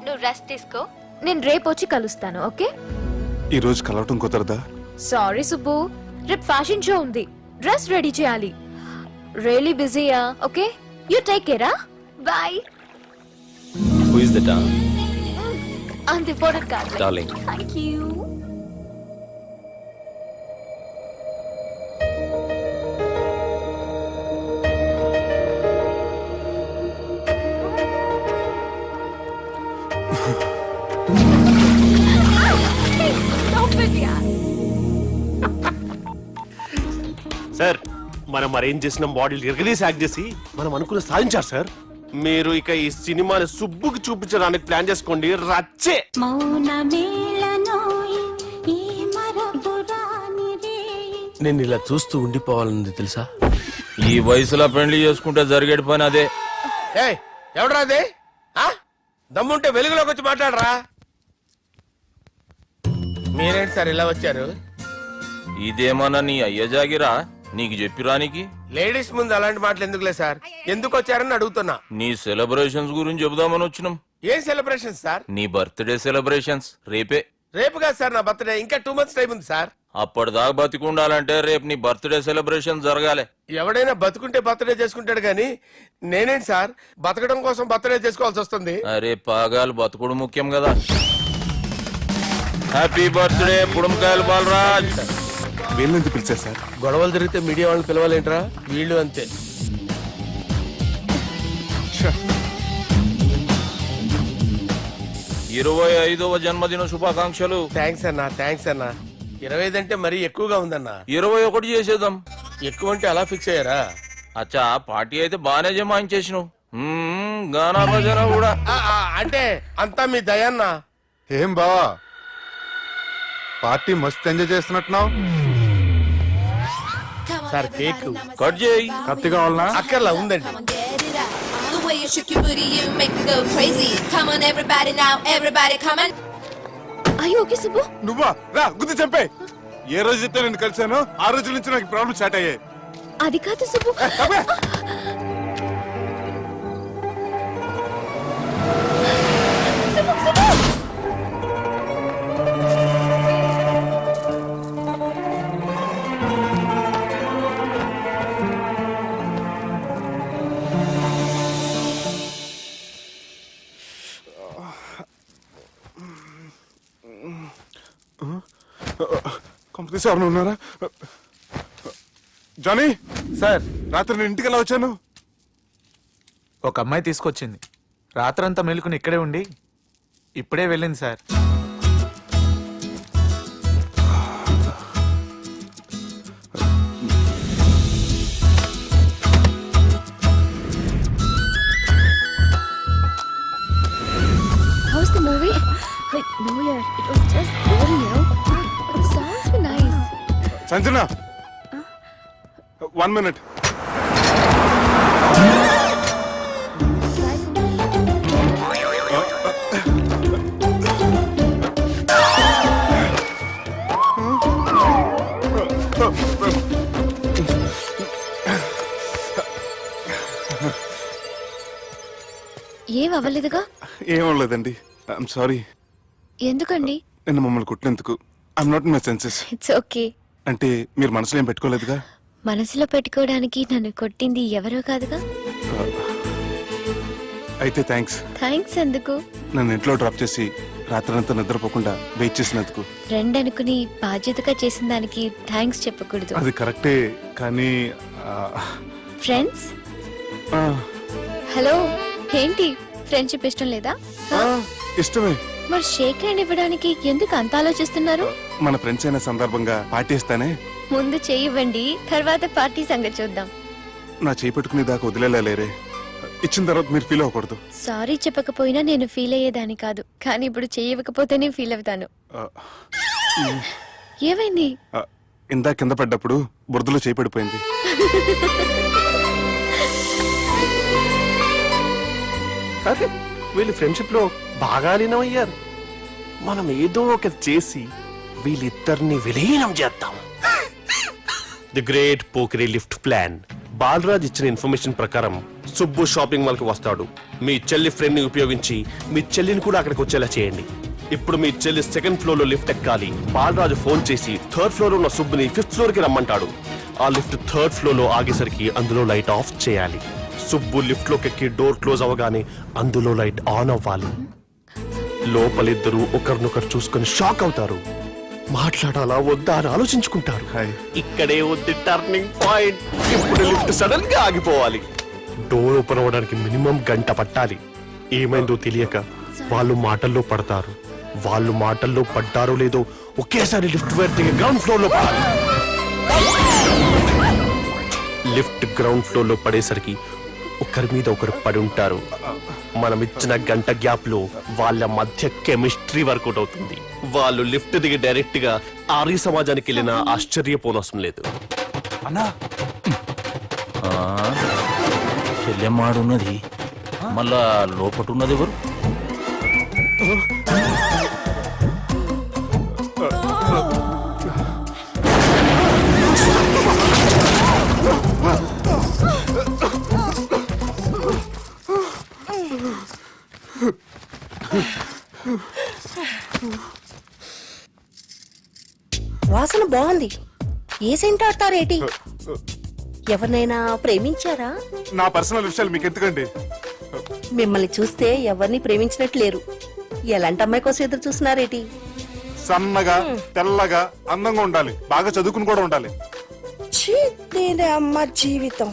నువ్వు రెస్ట్ తీసుకో, నేను రేపు వచ్చి కలుస్తాను. ఓకే? ఈ రోజు కలవటం కుదరదా? సారీ సుబ్బు, రేపు ఫ్యాషన్ షో ఉంది, డ్రెస్ రెడీ చేయాలి. రియలీ బిజీయా? Okay, you take care. Bye. Who is that? అంత ఇంపార్టెంట్ కాదు. Darling. Thank you. సార్, మనం మరేం చేసినాం, బాడీలు ఎరగదీసి యాక్ట్ చేసి మనం అనుకున్న సాధించారు సార్. మీరు ఇక ఈ సినిమాని సుబ్బుకి చూపించడానికి ప్లాన్ చేసుకోండి. రచ్చే. నేను ఇలా చూస్తూ ఉండిపోవాలని తెలుసా? ఈ వయసులో పెళ్లి చేసుకుంటే జరిగేటి పని అదే. ఎవడరా అదే? దమ్ముంటే వెలుగులోకి వచ్చి మాట్లాడరా. మీరేంటి సార్ ఇలా వచ్చారు? ఇదేమన్నా నీ అయ్య జాగిరా నీకు చెప్పిరానికి? లేడీస్ ముందు అలాంటి మాటలు ఎందుకులే సార్, ఎందుకు వచ్చారని అడుగుతున్నా. నీ సెలబ్రేషన్స్ గురించి చెబుదామని వచ్చినాం. ఏం సెలబ్రేషన్ సార్? నీ బర్త్డే సెలబ్రేషన్స్ రేపే. రేపు కాదు సార్ నా బర్త్డే, ఇంకా 2 months టైం ఉంది సార్. అప్పటిదాకా బతికుండాలంటే రేపు నీ బర్త్డే సెలబ్రేషన్ జరగాలి. ఎవడైనా బతుకుంటే బర్త్డే చేసుకుంటాడు కానీ నేనేంటి సార్ బతకడం కోసం బర్త్డే చేసుకోవాల్సి వస్తుంది? అరే పాగాలు, బతుకుడు ముఖ్యం కదా. హ్యాపీ బర్త్డే పుడుమకాయలు బాలరాజ్. వీళ్ళెందుకు పిలిచారు సార్? గొడవలు జరిగితే మీడియా వాళ్ళని పిలవాలేంట్రా? వీళ్ళు అంతే. 25వ జన్మదిన శుభాకాంక్షలు. థ్యాంక్స్ అన్నా, థ్యాంక్స్ అన్నా. 25 అంటే మరీ ఎక్కువగా ఉందన్నా. 21 చేసేద్దాం. ఎక్కువ అంటే అలా ఫిక్స్ అయ్యారా? అచ్చా, పార్టీ అయితే బాగానే జమాయించేసినావు. గానా భజన కూడా. అంటే అంతా మీ దయన్నా. ఏం బావా, పార్టీ మస్తు ఎంజాయ్ చేస్తున్నట్టున్నావు. సార్ కేక్ కట్ చేయి. కత్తి కావాలనా? అక్కర్లా, ఉందండి. అయ్యో ఓకే సుబ్బు. నువ్వా? రా గుద్ది చంపే. ఏ రోజైతే నేను కలిశానో ఆ రోజు నుంచి నాకు ప్రాబ్లం స్టార్ట్ అయ్యాయి. అది కాదు సుబ్బు. కంపెనీ ఎవరు ఉన్నారా? జానీ సార్, రాత్రి నేను ఇంటికి ఎలా వచ్చాను? ఒక అమ్మాయి తీసుకొచ్చింది. రాత్రంతా మేలుకుని ఇక్కడే ఉండి ఇప్పుడే వెళ్ళింది sir. How's the movie? Wait, no yaar, it was just boring, you know. The songs were nice. Sanjana, 1 minute. ఏం అవ్వలేదుగా? ఏం లేదండి. I'm sorry. ఎందుకండి? నిన్న మమ్మల్ని కుట్టినందుకు I'm not in my senses. It's okay. అంటే మీరు మనసులో ఏం పెట్టుకోలేదుగా? మనసులో పెట్టుకోవడానికి నన్ను కొట్టింది ఎవరో కాదుగా. అయితే థ్యాంక్స్. థ్యాంక్స్ ఎందుకు? నన్ను ఇంట్లో డ్రాప్ చేసి రాత్రంతా నిద్రపోకుండా వెయిట్ చేసినందుకు. ఫ్రెండ్ అనుకుని బాధ్యతగా చేసిన దానికి థ్యాంక్స్ చెప్పకూడదు. అది కరెక్టే, కానీ ఫ్రెండ్స్ హలో, ఏంటి ఫ్రెండ్షిప్ ఇష్టం లేదా? ఇష్టమే. మరి షేక్ హ్యాండ్ ఇవ్వడానికి ఎందుకు అంత ఆలోచిస్తున్నారు? మన ఫ్రెండ్స్ అయిన సందర్భంగా పార్టీ ఇస్తానే. ముందు చేయివ్వండి, తర్వాత పార్టీ సంగతి చూద్దాం. నా చేయి పెట్టుకునే దాకా వదిలేలా లేరే. ఇచ్చిన తర్వాత మీరు ఫీల్ అవ్వకూడదు. సారీ చెప్పకపోయినా నేను ఫీల్ అయ్యేదాన్ని కాదు, కానీ ఇప్పుడు చేయకపోతేనే ఫీల్ అవుతాను. ఏమైంది? ఇందా కింద పడ్డప్పుడు బురదలో చేయి పడిపోయింది. అరే, వీళ్ళు ఫ్రెండ్షిప్ లో బాగా లీనమయ్యారు. మనం ఏదో ఒకటి చేసి వీళ్ళిద్దరిని విలీనం చేద్దాం. ది గ్రేట్ పోకరీ లిఫ్ట్ ప్లాన్. బాలరాజ్ ఇచ్చిన ఇన్ఫర్మేషన్ ప్రకారం సుబ్బు షాపింగ్ మాల్ కి వస్తాడు. మీ చెల్లి ఫ్రెండ్ ని ఉపయోగించి మీ చెల్లిని కూడా అక్కడికి వచ్చేలా చేయండి. ఇప్పుడు మీ చెల్లి 2nd ఫ్లోర్ లో లిఫ్ట్ ఎక్కాలి. బాలరాజు ఫోన్ చేసి 3rd ఫ్లోర్ లో ఉన్న సుబ్బుని 5th ఫ్లోర్ కి రమ్మంటాడు. ఆ లిఫ్ట్ 3rd ఫ్లోర్ లో ఆగేసరికి అందులో లైట్ ఆఫ్ చేయాలి. సుబ్బు లిఫ్ట్ లోకి ఎక్కి డోర్ క్లోజ్ అవ్వగానే అందులో లైట్ ఆన్ అవ్వాలి. లోపలిద్దరూ ఒకరినొకరు చూసుకొని షాక్ అవుతారు. మాట్లాడాలా వద్దా అని ఆలోచించుకుంటారు. ఇక్కడే ఉంది టర్నింగ్ పాయింట్. ఇప్పుడు లిఫ్ట్ సడన్ గా ఆగిపోవాలి. డోర్ ఓపెన్ అవ్వడానికి మినిమం గంట పట్టాలి. ఏమైందో తెలియక వాళ్ళు మాటల్లో పడతారు. వాళ్ళు మాటల్లో పడ్డారో లేదో ఒకేసారి లిఫ్ట్ దిగి గ్రౌండ్ ఫ్లోర్ లో పడాలి. లిఫ్ట్ గ్రౌండ్ ఫ్లోర్ లో పడేసరికి ఒకరి మీద ఒకరు పడి ఉంటారు. మనం ఇచ్చిన గంట గ్యాప్ లో వాళ్ళ మధ్య కెమిస్ట్రీ వర్కౌట్ అవుతుంది. వాళ్ళు లిఫ్ట్ దిగి డైరెక్ట్ గా ఆర్య సమాజానికి వెళ్ళిన ఆశ్చర్యపోనవసరం లేదు. అన్నా చెల్లెమ్మాడున్నది, మళ్ళా లోపటున్నది ఎవరు? వాసన బాగుంది. ఏ సెంట్ ఆడతారేటి? ఎవరినైనా ప్రేమించారా? నా పర్సనల్ విషయాలు మీకు ఎందుకండి? మిమ్మల్ని చూస్తే ఎవరిని ప్రేమించినట్టు లేరు. ఎలాంటి అమ్మాయి కోసం ఎదురు చూస్తున్నారేటి? సన్నగా తెల్లగా అందంగా ఉండాలి, బాగా చదువుకుని కూడా ఉండాలి. ఛీ, దీని అమ్మ జీవితం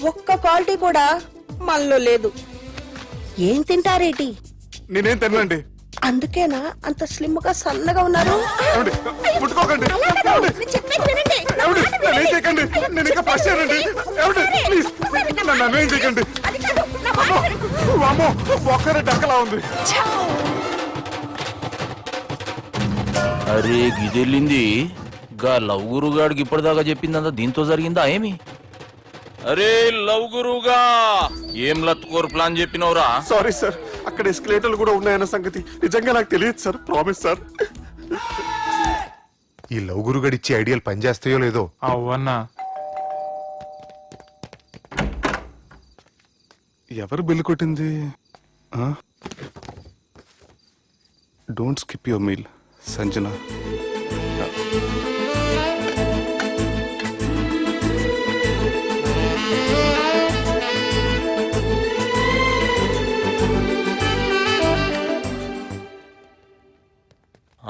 ఒక్క క్వాలిటీ కూడా మనలో లేదు. ఏం తింటారేటి? నేనేం తినండి. అందుకేనా అంత స్లిమ్ గా సన్నగా ఉన్నారు? ముట్టుకోకండి, నన్నేం చేయకండి, నేను ఇంకా ఫస్ట్ చేయండి. ప్లీజ్ నన్నేం చేయకండి. అమ్మో, ఒక్కరే డక్కలా ఉంది. అరే గిదెళ్ళింది గా లవ్ గురుగాడికి ఇప్పటిదాకా చెప్పిందంతా దీంతో జరిగిందా ఏమి? అరే లవ్ గురుగా ఏం లత్కోరు ప్లాన్ చెప్పినవురా? సారీ సార్, అక్కడ ఎస్కలేటర్లు కూడా ఉన్నాయన్న సంగతి నిజంగా నాకు తెలియదు సార్. Promise sir. ఈ లవ్ గురుగాడు ఇచ్చే ఐడియాలు పనిచేస్తాయో లేదో. అవునా? ఎవరు బిల్లు కొట్టింది? Don't skip your meal, Sanjana.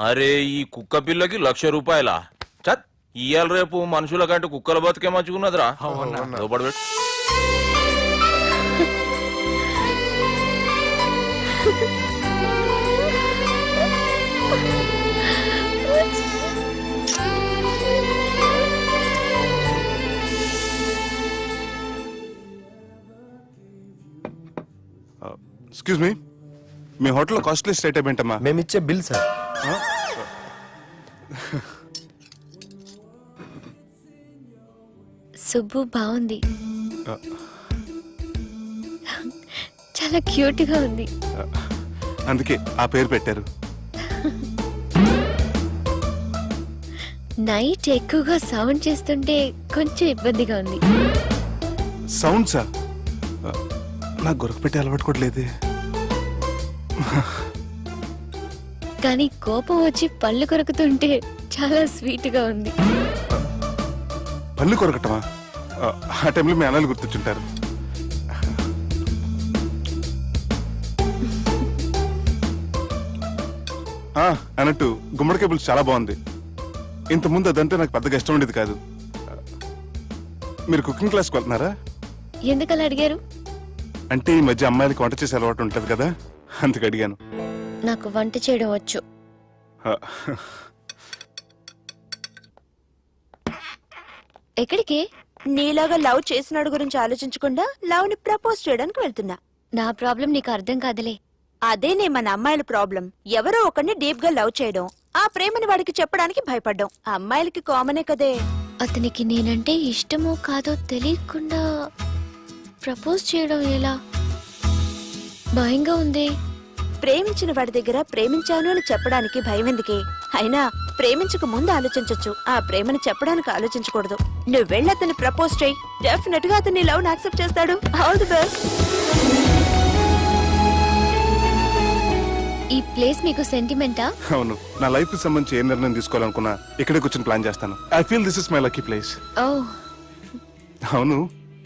అరే ఈ కుక్క పిల్లకి 1,00,000 రూపాయల చత్ ఇయ్యాల రేపు మనుషుల కంటే కుక్కల బతికే మంచుకున్నదిరా. లోపడబెట్టు. ఎక్స్క్యూజ్ మీ, మీ హోటల్లో కాస్ట్లీ స్టేట్ ఏంటమ్మా? మేమిచ్చే బిల్ సార్. సుబ్బు బాగుంది, చాలా క్యూట్ గా ఉంది. అందుకే ఆ పేరు పెట్టారు. నైట్ ఎక్కువగా సౌండ్ చేస్తుంటే కొంచెం ఇబ్బందిగా ఉంది. సౌండ్సా? నాకు గొరక పెట్టే అలవాటు కూడా లేదే. కానీ కోపం వచ్చి పళ్ళు కొరుకుతుంటే చాలా స్వీట్ గా ఉంది. పళ్ళు కొరకటమా? ఆ టైంలో మీ అన్నలు గుర్తొచ్చుంటారు. అన్నట్టు గుమ్మడికాయ పులుసు చాలా బాగుంది. ఇంతకుముందు అదంటే నాకు పెద్దగా ఇష్టం ఉండేది కాదు. మీరు కుకింగ్ క్లాస్కి వెళ్తున్నారా? ఎందుకలా అడిగారు? అంటే ఈ మధ్య అమ్మాయిలకి వంట చేసే అలవాటు ఉంటుంది కదా, అందుకు అడిగాను. నాకు వంట చేయడం వచ్చు. ఎక్కడికి? నీలాగా లవ్ చేసినాడు గురించి ఆలోచించకుండా లవ్ ని ప్రపోజ్ చేయడానికి వెళ్తున్నా. నా ప్రాబ్లం నీకు అర్థం కాదులే. అదేనే మన అమ్మాయిల ప్రాబ్లం. ఎవరో ఒకరిని డీప్ గా లవ్ చేయడం, ఆ ప్రేమని వాడికి చెప్పడానికి భయపడ్డం అమ్మాయిలకి కామనే కదే. అతనికి నేనంటే ఇష్టమో కాదో తెలియకుండా ప్రపోజ్ చేయడం ఎలా? భయంగా ఉంది. ప్రేమించిన వాడి దగ్గర ప్రేమించాను అని చెప్పడానికి భయం ఎందుకే? అయినా ప్రేమించక ముందు ఆలోచించొచ్చు, ఆ ప్రేమని చెప్పడానికి ఆలోచించకూడదు. నువ్వు వెళ్ళి అతన్ని ప్రపోజ్ చేయి, డెఫినెట్ గా అతన్ని లవ్ యాక్సెప్ట్ చేస్తాడు. All the best. ఈ ప్లేస్ మీకు సెంటిమెంటా? అవును, నా లైఫ్ కి సంబంధించి ఏ నిర్ణయం తీసుకోవాలనుకున్నా ఇక్కడే కూర్చొని ప్లాన్ చేస్తాను. I feel this is my lucky place. ఓ అవును,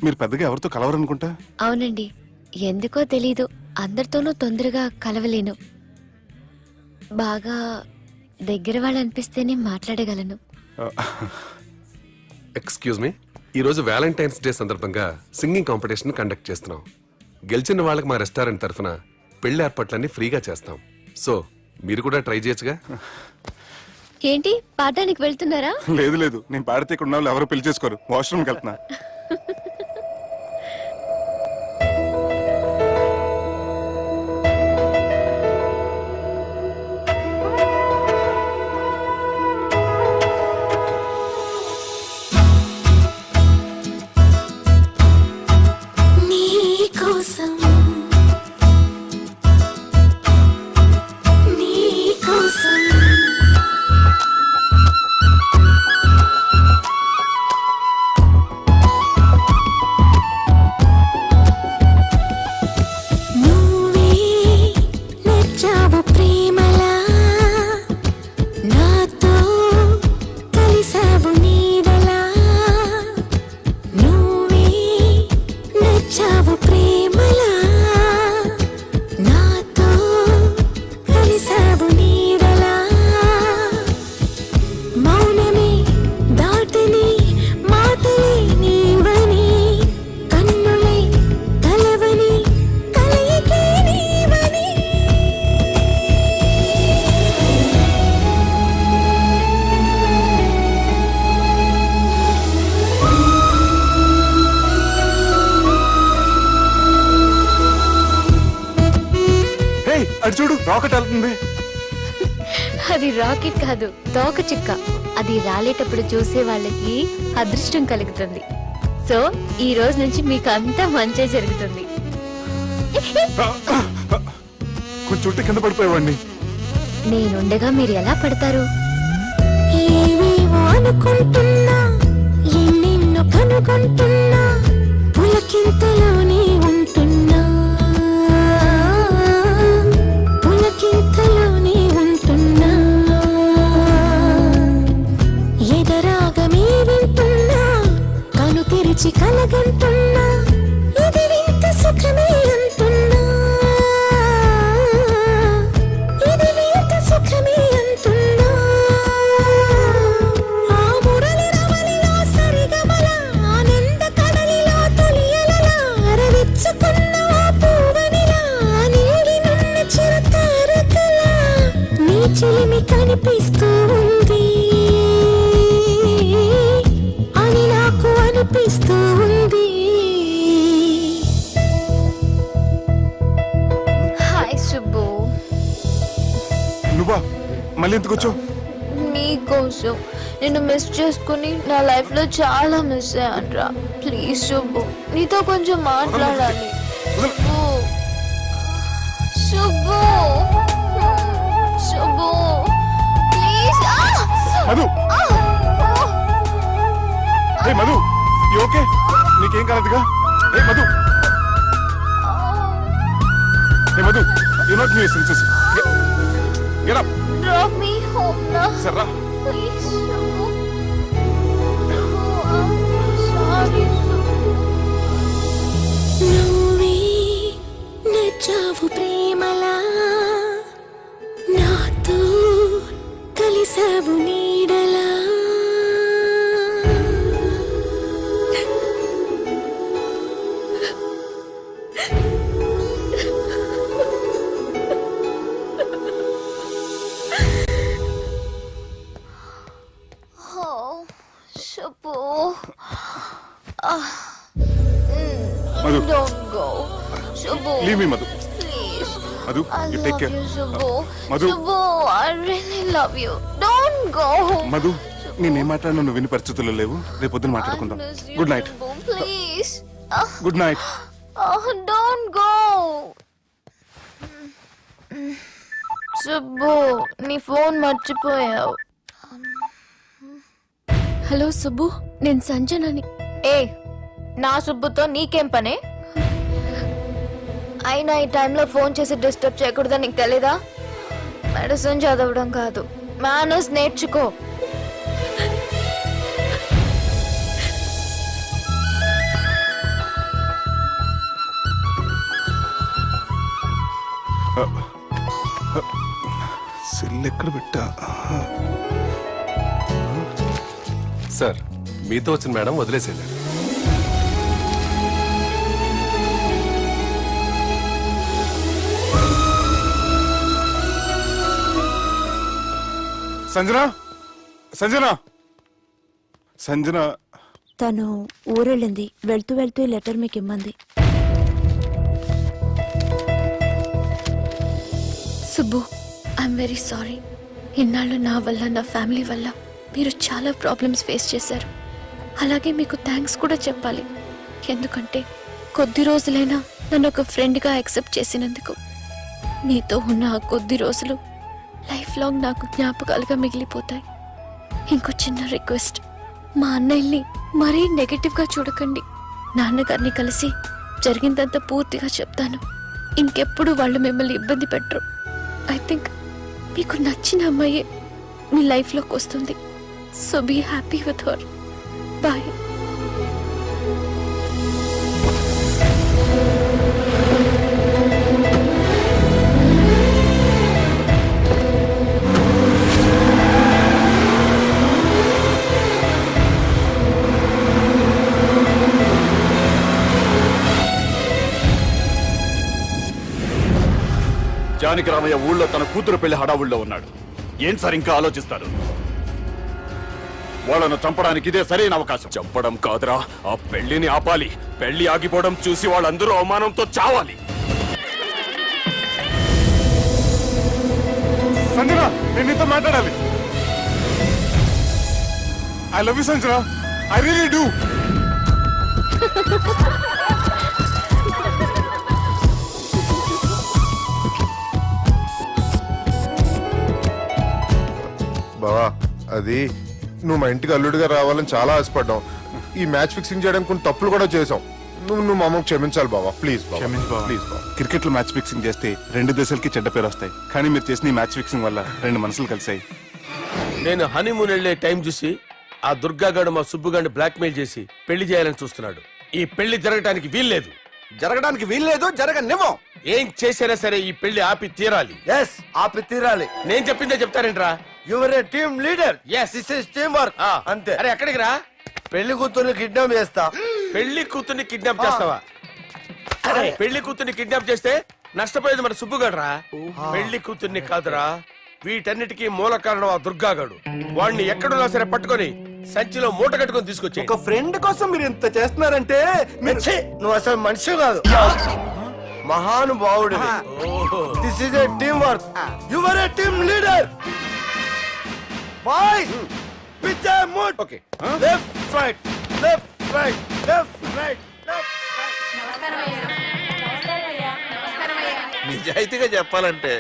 మీరు పెద్దగా ఎవరితో కలవరనుకుంటా? అవునండి, ఎందుకో తెలీదు, అందరితోనూ తొందరగా కలవలేను. బాగా దగ్గర వాళ్ళు అనిపిస్తేనే మాట్లాడగలను. ఎక్స్క్యూజ్ మీ, ఈ రోజు వ్యాలంటైన్స్ డే సందర్భంగా సింగింగ్ కాంపిటీషన్ కండక్ట్ చేస్తున్నాం. గెలిచిన వాళ్ళకి మా రెస్టారెంట్ తరఫున పెళ్లి ఏర్పాట్లన్నీ ఫ్రీగా చేస్తాం. సో మీరు కూడా ట్రై చేయొచ్చుగా. ఏంటి పాడడానికి వెళ్తున్నారా? లేదు లేదు, నేను పాడితే ఇక్కడ ఉన్న వాళ్ళు ఎవరు పెళ్లి చేసుకోరు. వాష్రూమ్కి వెళ్తున్నా. అటు చూడు రాకెట్ వెళ్తుంది. అది రాకెట్ కాదు, తోక చుక్క. అది రాలేటప్పుడు చూసే వాళ్ళకి అదృష్టం కలుగుతుంది. సో ఈ రోజు నుంచి మీకు అంతా మంచి జరుగుతుంది. కొంచెం చుట్టూ కింద పడిపోయేవాడిని. నేనుండగా మీరు ఎలా పడతారు? అనుకుంటున్నా ఎన్నెన్నో కనుగొంటున్నా పులకింతలోనే ఉంటున్నా పులకింతలోనే ఉంటున్నా ఎదరాగమే వింటున్నా కను తెరిచి కలగంటున్నా ఇది వింత సుఖమే అంటున్నా ఇది వింత సుఖమే అంటున్నా ఆ మురళి రమణిలో సరిగమల ఆనంద కడలిలో తొలియలలా అరవిచ్చుకున్న ఆ పూవనిలా నింగినున్న చిరతారకలా నీ చిలిమి కనిపిస్తూ ఉంది అని నాకు అనిపిస్తూ ఉంది. హాయ్ సుబ్బు. నువ్వా మళ్ళీ ఎందుకు వచ్చావు? నీకోసం నిన్ను మిస్ చేసుకుని నా లైఫ్ లో చాలా మిస్ అయ్యానురా. ప్లీజ్ సుబ్బు, నీతో కొంచెం మాట్లాడాలి. Subbu, Subbu, Subbu, please. Madhu, hey Madhu, you okay? నీకేం కాలేదుగా? Hey Madhu, hey Madhu, you not new senses. Get up. Drop me home now. సర్రా. Please, Subbu. Oh, I'm sorry, Subbu. నువ్వే నచ్చావు ప్రేమలా నాతో కలిసావు నీడలా Oh, Subbu. Madhu. Don't go. Subbu. Leave me, Madhu. Please. Madhu, I you love take care. you, Subbu. Madhu. Subbu, I really love you. Don't go. Madhu, నేనేం మాట్లాడినా నువ్వు విని పరిస్థితుల్లో లేవు. రేపు పొద్దున మాట్లాడుకుందాం. I miss you, good night. Subbu. Please. Good night. Don't go. Subbu, నీ ఫోన్ మర్చిపోయావు. హలో సుబ్బు, నేను సంజనని. ఏ, నా సుబ్బుతో నీకేం పనే? అయినా ఈ టైంలో ఫోన్ చేసి డిస్టర్బ్ చేయకూడదని నీకు తెలీదా? మెడిసిన్ చదవడం కాదు, మేనర్స్ నేర్చుకో. సెల్ ఎక్కడ పెట్టా? సార్ మీతో వచ్చిన మేడం వదిలేసేది. సంజన, సంజన, సంజన. తను ఊరెళ్ళింది. వెళ్తూ వెళ్తూ ఈ లెటర్ మీకు ఇమ్మంది. Subbu, I'm very sorry. ఇన్నాళ్ళు నా వల్ల, నా ఫ్యామిలీ వల్ల మీరు చాలా ప్రాబ్లమ్స్ ఫేస్ చేశారు. అలాగే మీకు థ్యాంక్స్ కూడా చెప్పాలి. ఎందుకంటే కొద్ది రోజులైనా నన్ను ఒక ఫ్రెండ్గా యాక్సెప్ట్ చేసినందుకు. మీతో ఉన్న ఆ కొద్ది రోజులు లైఫ్ లాంగ్ నాకు జ్ఞాపకాలుగా మిగిలిపోతాయి. ఇంకో చిన్న రిక్వెస్ట్, మా అన్నయ్యని మరీ నెగటివ్గా చూడకండి. నాన్నగారిని కలిసి జరిగిందంతా పూర్తిగా చెప్తాను. ఇంకెప్పుడు వాళ్ళు మిమ్మల్ని ఇబ్బంది పెట్టరు. ఐ థింక్ మీకు నచ్చిన అమ్మాయి మీ లైఫ్లోకి వస్తుంది. So be happy with her. Bye. Janaki Ramaiah ఊళ్ళో తన కూతురు పెళ్లి హడావుల్లో ఉన్నాడు. ఏం సార్ ఇంకా ఆలోచిస్తారు? వాళ్ళను చంపడానికి ఇదే సరైన అవకాశం. చంపడం కాదురా, ఆ పెళ్లిని ఆపాలి. పెళ్లి ఆగిపోవడం చూసి వాళ్ళందరూ అవమానంతో చావాలి. సంజన నేను నీతో మాట్లాడాలి. I love you Sanjana, I really do. బావా అది నువ్వు మా ఇంటికి అల్లుడిగా రావాలని చాలా ఆశపడ్డావు. ఈ మ్యాచ్ ఫిక్సింగ్ చేయడానికి కొన్ని తప్పులు కూడా చేసావు. నువ్వు మా అమ్మకు క్షమించాలి బావా, ప్లీజ్ క్షమించు బావ. ప్లీజ్ బావ. క్రికెట్ లో మ్యాచ్ ఫిక్సింగ్ చేస్తే 2 దేశాలకి చెడ్డ పేరు వస్తాయి, కానీ మీరు చేసిన ఈ మ్యాచ్ ఫిక్సింగ్ వల్ల 2 మనసులు కలిసాయి. నేను హనీమూన్ వెళ్లే టైం చూసి ఆ దుర్గాగాడు మా సుబ్బుగాడిని బ్లాక్మెయిల్ చేసి పెళ్లి చేయాలని చూస్తున్నాడు. ఈ పెళ్లి జరగటానికి వీల్లేదు. జరగడానికి వీల్లేదు, జరగనివ్వం. ఏం చేసినా సరే ఈ పెళ్లి ఆపి తీరాలి. ఎస్, ఆపి తీరాలి. నేను చెప్పిందే చెప్తారేంట్రా? Your A team leader. Yes. This is team work. అంతే. అరే ఎక్కడికి రా? పెళ్లి కూతుర్ని కిడ్నాప్ చేస్తా. పెళ్లి కూతుర్ని కిడ్నాప్ చేస్తావా? అరే పెళ్లి కూతుర్ని కిడ్నాప్ చేస్తే నష్టపోయేది మన సుబ్బుగాడురా. పెళ్లి కూతుర్ని కాదురా, వీటన్నిటికీ మూల కారణం ఆ దుర్గాగాడు. వాడిని ఎక్కడున్నా సరే పట్టుకొని సంచిలో మూట కట్టుకొని తీసుకొచ్చి. ఒక ఫ్రెండ్ కోసం మీరు ఇంత చేస్తున్నారంటే నువ్వు అసలు మనిషి కాదు, మహానుభావుడు. This is a team work. Your A team leader. Boys pitch A mood. Okay, left right left right left right left right. నిజాయితీగా చెప్పాలంటే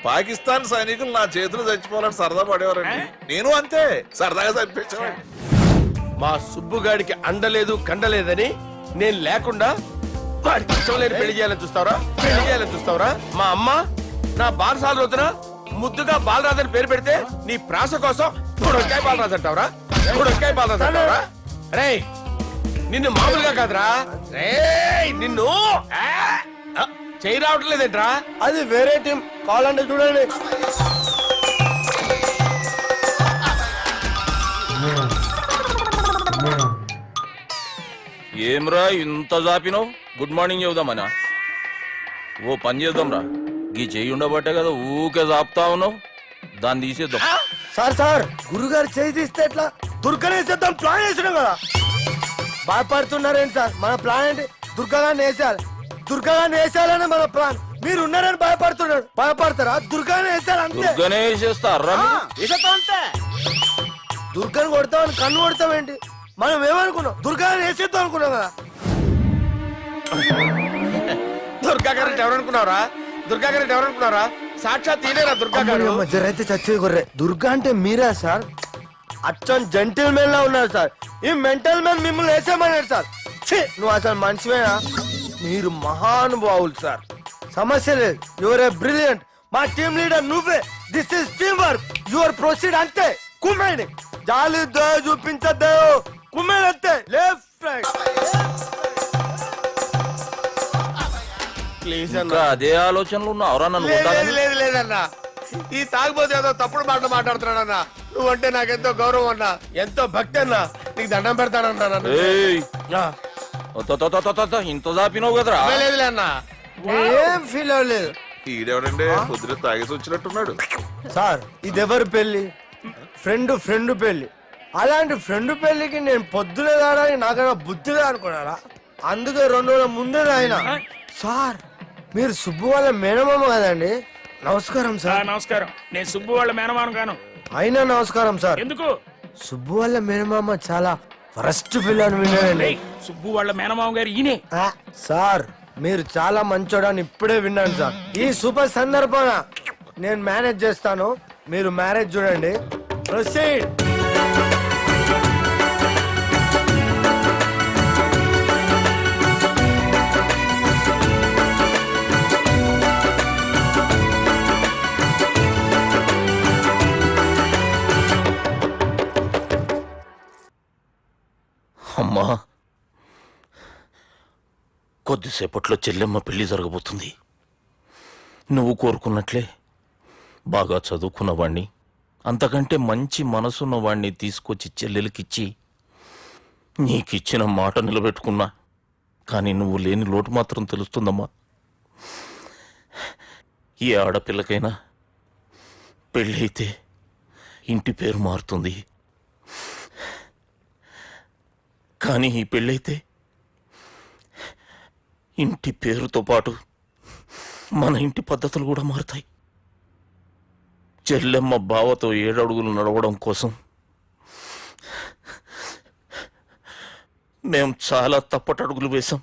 పాకిస్తాన్ సైనికులు నా చేతులు చచ్చిపోవాలని సరదా పడేవారండి. నేను అంతే సరదాగా చంపించేవాడిని. మా సుబ్బుగాడికి అండలేదు కండలేదని నేను లేకుండా వాడికి ఇష్టం లేని పెళ్లి చేయాలని చూస్తావరా? పెళ్లి చేయాలని చూస్తావరా? మా అమ్మ నా బాలసాల రోజున ముద్దుగా బాలరాజు అని పేరు పెడితే నీ ప్రాస కోసం గుడొక్కాయ బాలరాజు అంటావరా? గుడొక్కాయ బాలరాజు అంటావరా? రే నిన్ను మామూలుగా కాదురా, రే నిన్ను చేయి రావట్లేదేంట్రా? అది వేరే టీం, కావాలంటే చూడండి. ఏమ్రా ఇంత జాపినావు? Good morning చెబుదామనా? ఓ పని చేద్దాంరా, గీ చెయ్యి ఉండబట్టే కదా ఊకే జాపుతా ఉన్నావు. దాన్ని తీసేద్దాం. సార్ సార్ గురుగారు చేయి తీస్తే ఎట్లా? దుర్గనేసేద్దాం ప్లాన్ వేసినాం కదా. భయపడుతున్నారేంటి సార్? మన ప్లాన్ ఏంటి? దుర్గాన్ని వేసేయాలి, దుర్గాన్ని వేసేయాలని మన ప్లాన్. మీరు ఉన్నారని భయపడుతున్నాడు. భయపడతారా? దుర్గాన్ని వేసేయాలి అంతే. దుర్గనే వేసేస్తారా? వేసేద్దాం అంతే. దుర్గాని కొడతామని కన్ను కొడతామేంటి? మనం ఏమనుకున్నాం? దుర్గాన్ని వేసేద్దాం అనుకున్నాం కదా. దుర్గా గారు ఎవరనుకున్నారా? దుర్గా గారు ఎవరనుకున్నారా? సాక్షాత్ తీరేరా దుర్గా గారు. జరైతే చచ్చేది గొర్రె. దుర్గా అంటే మీరా సార్? అచ్చం జెంటిల్ మెన్ లా ఉన్నారు సార్. ఈ మెంటల్ మెన్ మిమ్మల్ని వేసేమన్నాడు సార్. నువ్వు అసలు మనిషివేనా? మీరు మహానుభావులు సార్, సమస్య లేదు. Your a brilliant. మా టీమ్ లీడర్ నువ్వే. This is team work. Your proceed అంతే. కుమ్మేడి జాలి దయ చూపించద్దు. కుమ్మేడి అంతే. Left right. ప్లీజ్ ఇంకా అదే ఆలోచనలు ఉన్నావురా? నన్ను కొట్టాలని? లేదు లేదన్నా, ఈ తాగుబోతు ఏదో తప్పుడు మాటలు మాట్లాడుతున్నాడన్నా. నువ్వంటే నాకెంతో గౌరవం అన్నా, ఎంతో భక్తి అన్నా. నీకు దండం పెడతానన్నా. ఏయ్, ఇంత జాపినావు కదరా? లేదులే అన్నా. ఏం ఫీల్ అవ్వలేదు ఈడెవడండి పొద్దున తాగేసి వచ్చినట్టున్నాడు. సార్. ఇది ఎవరి పెళ్లి? ఫ్రెండ్ పెళ్లి. అలాంటి ఫ్రెండ్ పెళ్లికి నేను పొద్దునే దాడని నాకైనా బుద్ధిగా అనుకున్నారా? అందుకే 2 రోజుల ముందే ఆయన. సార్ మీరు సుబ్బు వాళ్ళ మేనమామ కదండి? నమస్కారం సార్. నమస్కారం. నేను సుబ్బు వాళ్ళ మేనమాను కాను. అయినా నమస్కారం సార్. ఎందుకు? సుబ్బు వాళ్ళ మేనమామ చాలా ఫస్ట్ ఫిల్ అని విన్నానండి. సుబ్బు వాళ్ళ మేనమామ గారు ఈయనే. సార్ మీరు చాలా మంచోడని ఇప్పుడే విన్నాను సార్. ఈ సూపర్ సందర్భాన నేను మేనేజ్ చేస్తాను, మీరు మ్యారేజ్ చూడండి. ప్రొసీడ్. అమ్మా, కొద్దిసేపట్లో చెల్లెమ్మ పెళ్లి జరగబోతుంది. నువ్వు కోరుకున్నట్లే బాగా చదువుకున్నవాణ్ణి, అంతకంటే మంచి మనసున్నవాణ్ణి తీసుకొచ్చి చెల్లెలకిచ్చి నీకిచ్చిన మాట నిలబెట్టుకున్నా. కానీ నువ్వు లేని లోటు మాత్రం తెలుస్తుందమ్మా. ఏ ఆడపిల్లకైనా పెళ్ళైతే ఇంటి పేరు మారుతుంది, కానీ ఈ పెళ్ళైతే ఇంటి పేరుతో పాటు మన ఇంటి పద్ధతులు కూడా మారుతాయి. చెల్లెమ్మ బావతో 7 అడుగులు నడవడం కోసం మేం చాలా తప్పటడుగులు వేశాం.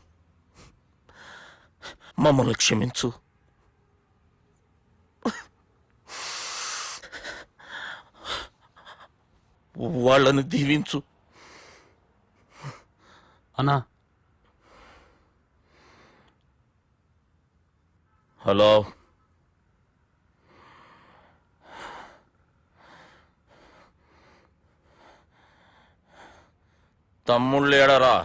మమ్మల్ని క్షమించు. వాళ్ళని దీవించు. అన్నా హలో, తమ్ముళ్ళేడరా?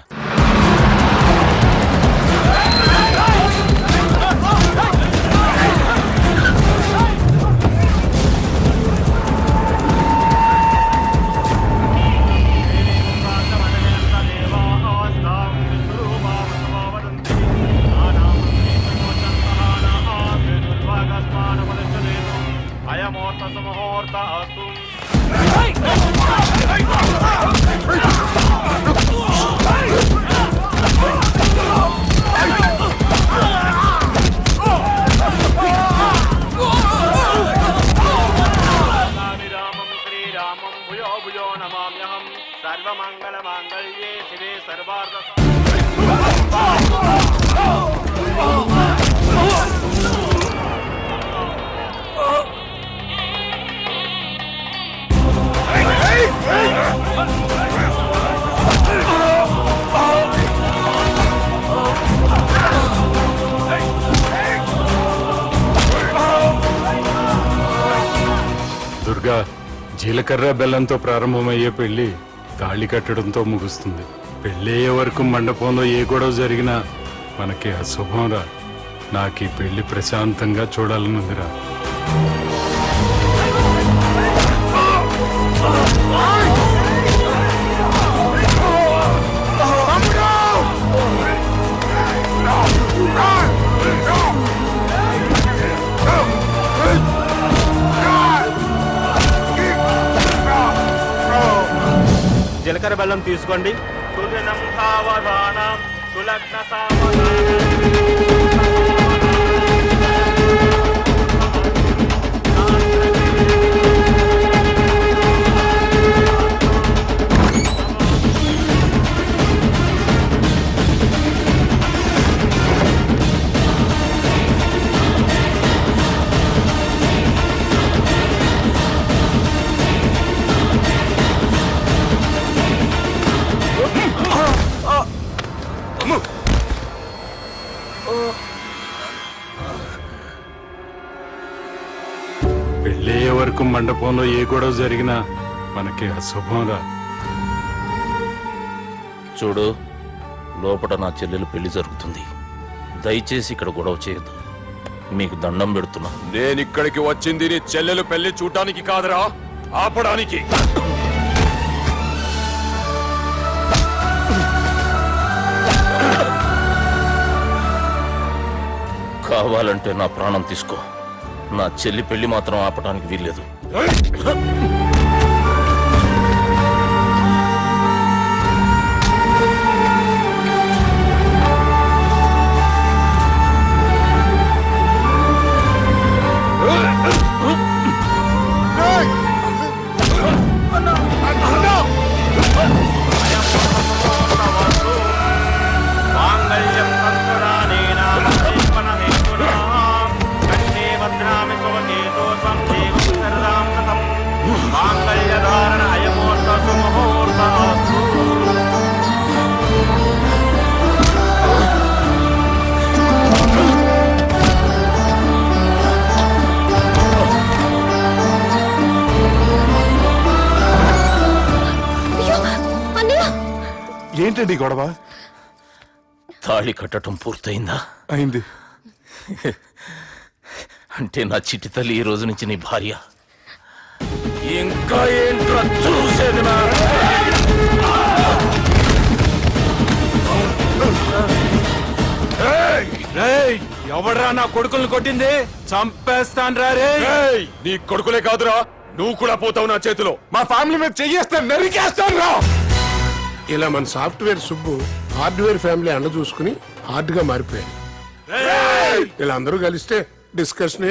దుర్గా, జీలకర్ర బెల్లంతో ప్రారంభమయ్యే పెళ్లి తాళి కట్టడంతో ముగుస్తుంది. పెళ్ళయ్యే వరకు మండపంలో ఏ గొడవ జరిగినా మనకి అశుభం రా. నాకు ఈ పెళ్లి ప్రశాంతంగా చూడాలనుందిరా. జీలకర్ర బెల్లం తీసుకోండి. పెళ్ళయ్యే వరకు మండపంలో ఏ గొడవ జరిగినా మనకి అశుభం రా. చూడు, లోపల నా చెల్లెలు పెళ్లి జరుగుతుంది. దయచేసి ఇక్కడ గొడవ చేయొద్దు. మీకు దండం పెడుతున్నా. నేనిక్కడికి వచ్చింది నీ చెల్లెలు పెళ్లి చూడటానికి కాదురా, ఆపడానికి. కావాలంటే నా ప్రాణం తీసుకో. నా చెల్లి పెళ్లి మాత్రం ఆపడానికి వీల్లేదు. ఏంటండి గొడవ? తాళి కట్టడం పూర్తయిందా? అయింది. అంటే నా చిట్టి తల్లి ఈ రోజు నుంచి నీ భార్య. ఇంకా ఏంట్రా చూసేది? నా ఎవడ్రా నా కొడుకుల్ని కొట్టింది? చంపేస్తాను రా రే. నీ కొడుకులే కాదురా, నువ్వు కూడా పోతావు నా చేతిలో. మా ఫ్యామిలీ మీద చెయ్యేస్తాను, నరికేస్తాను రా. ఇలా మన సాఫ్ట్వేర్ సుబ్బు హార్డ్వేర్ ఫ్యామిలీ అండ చూసుకుని హార్డ్ గా మారిపోయాడు. ఇలా అందరూ కలిస్తే డిస్కషన్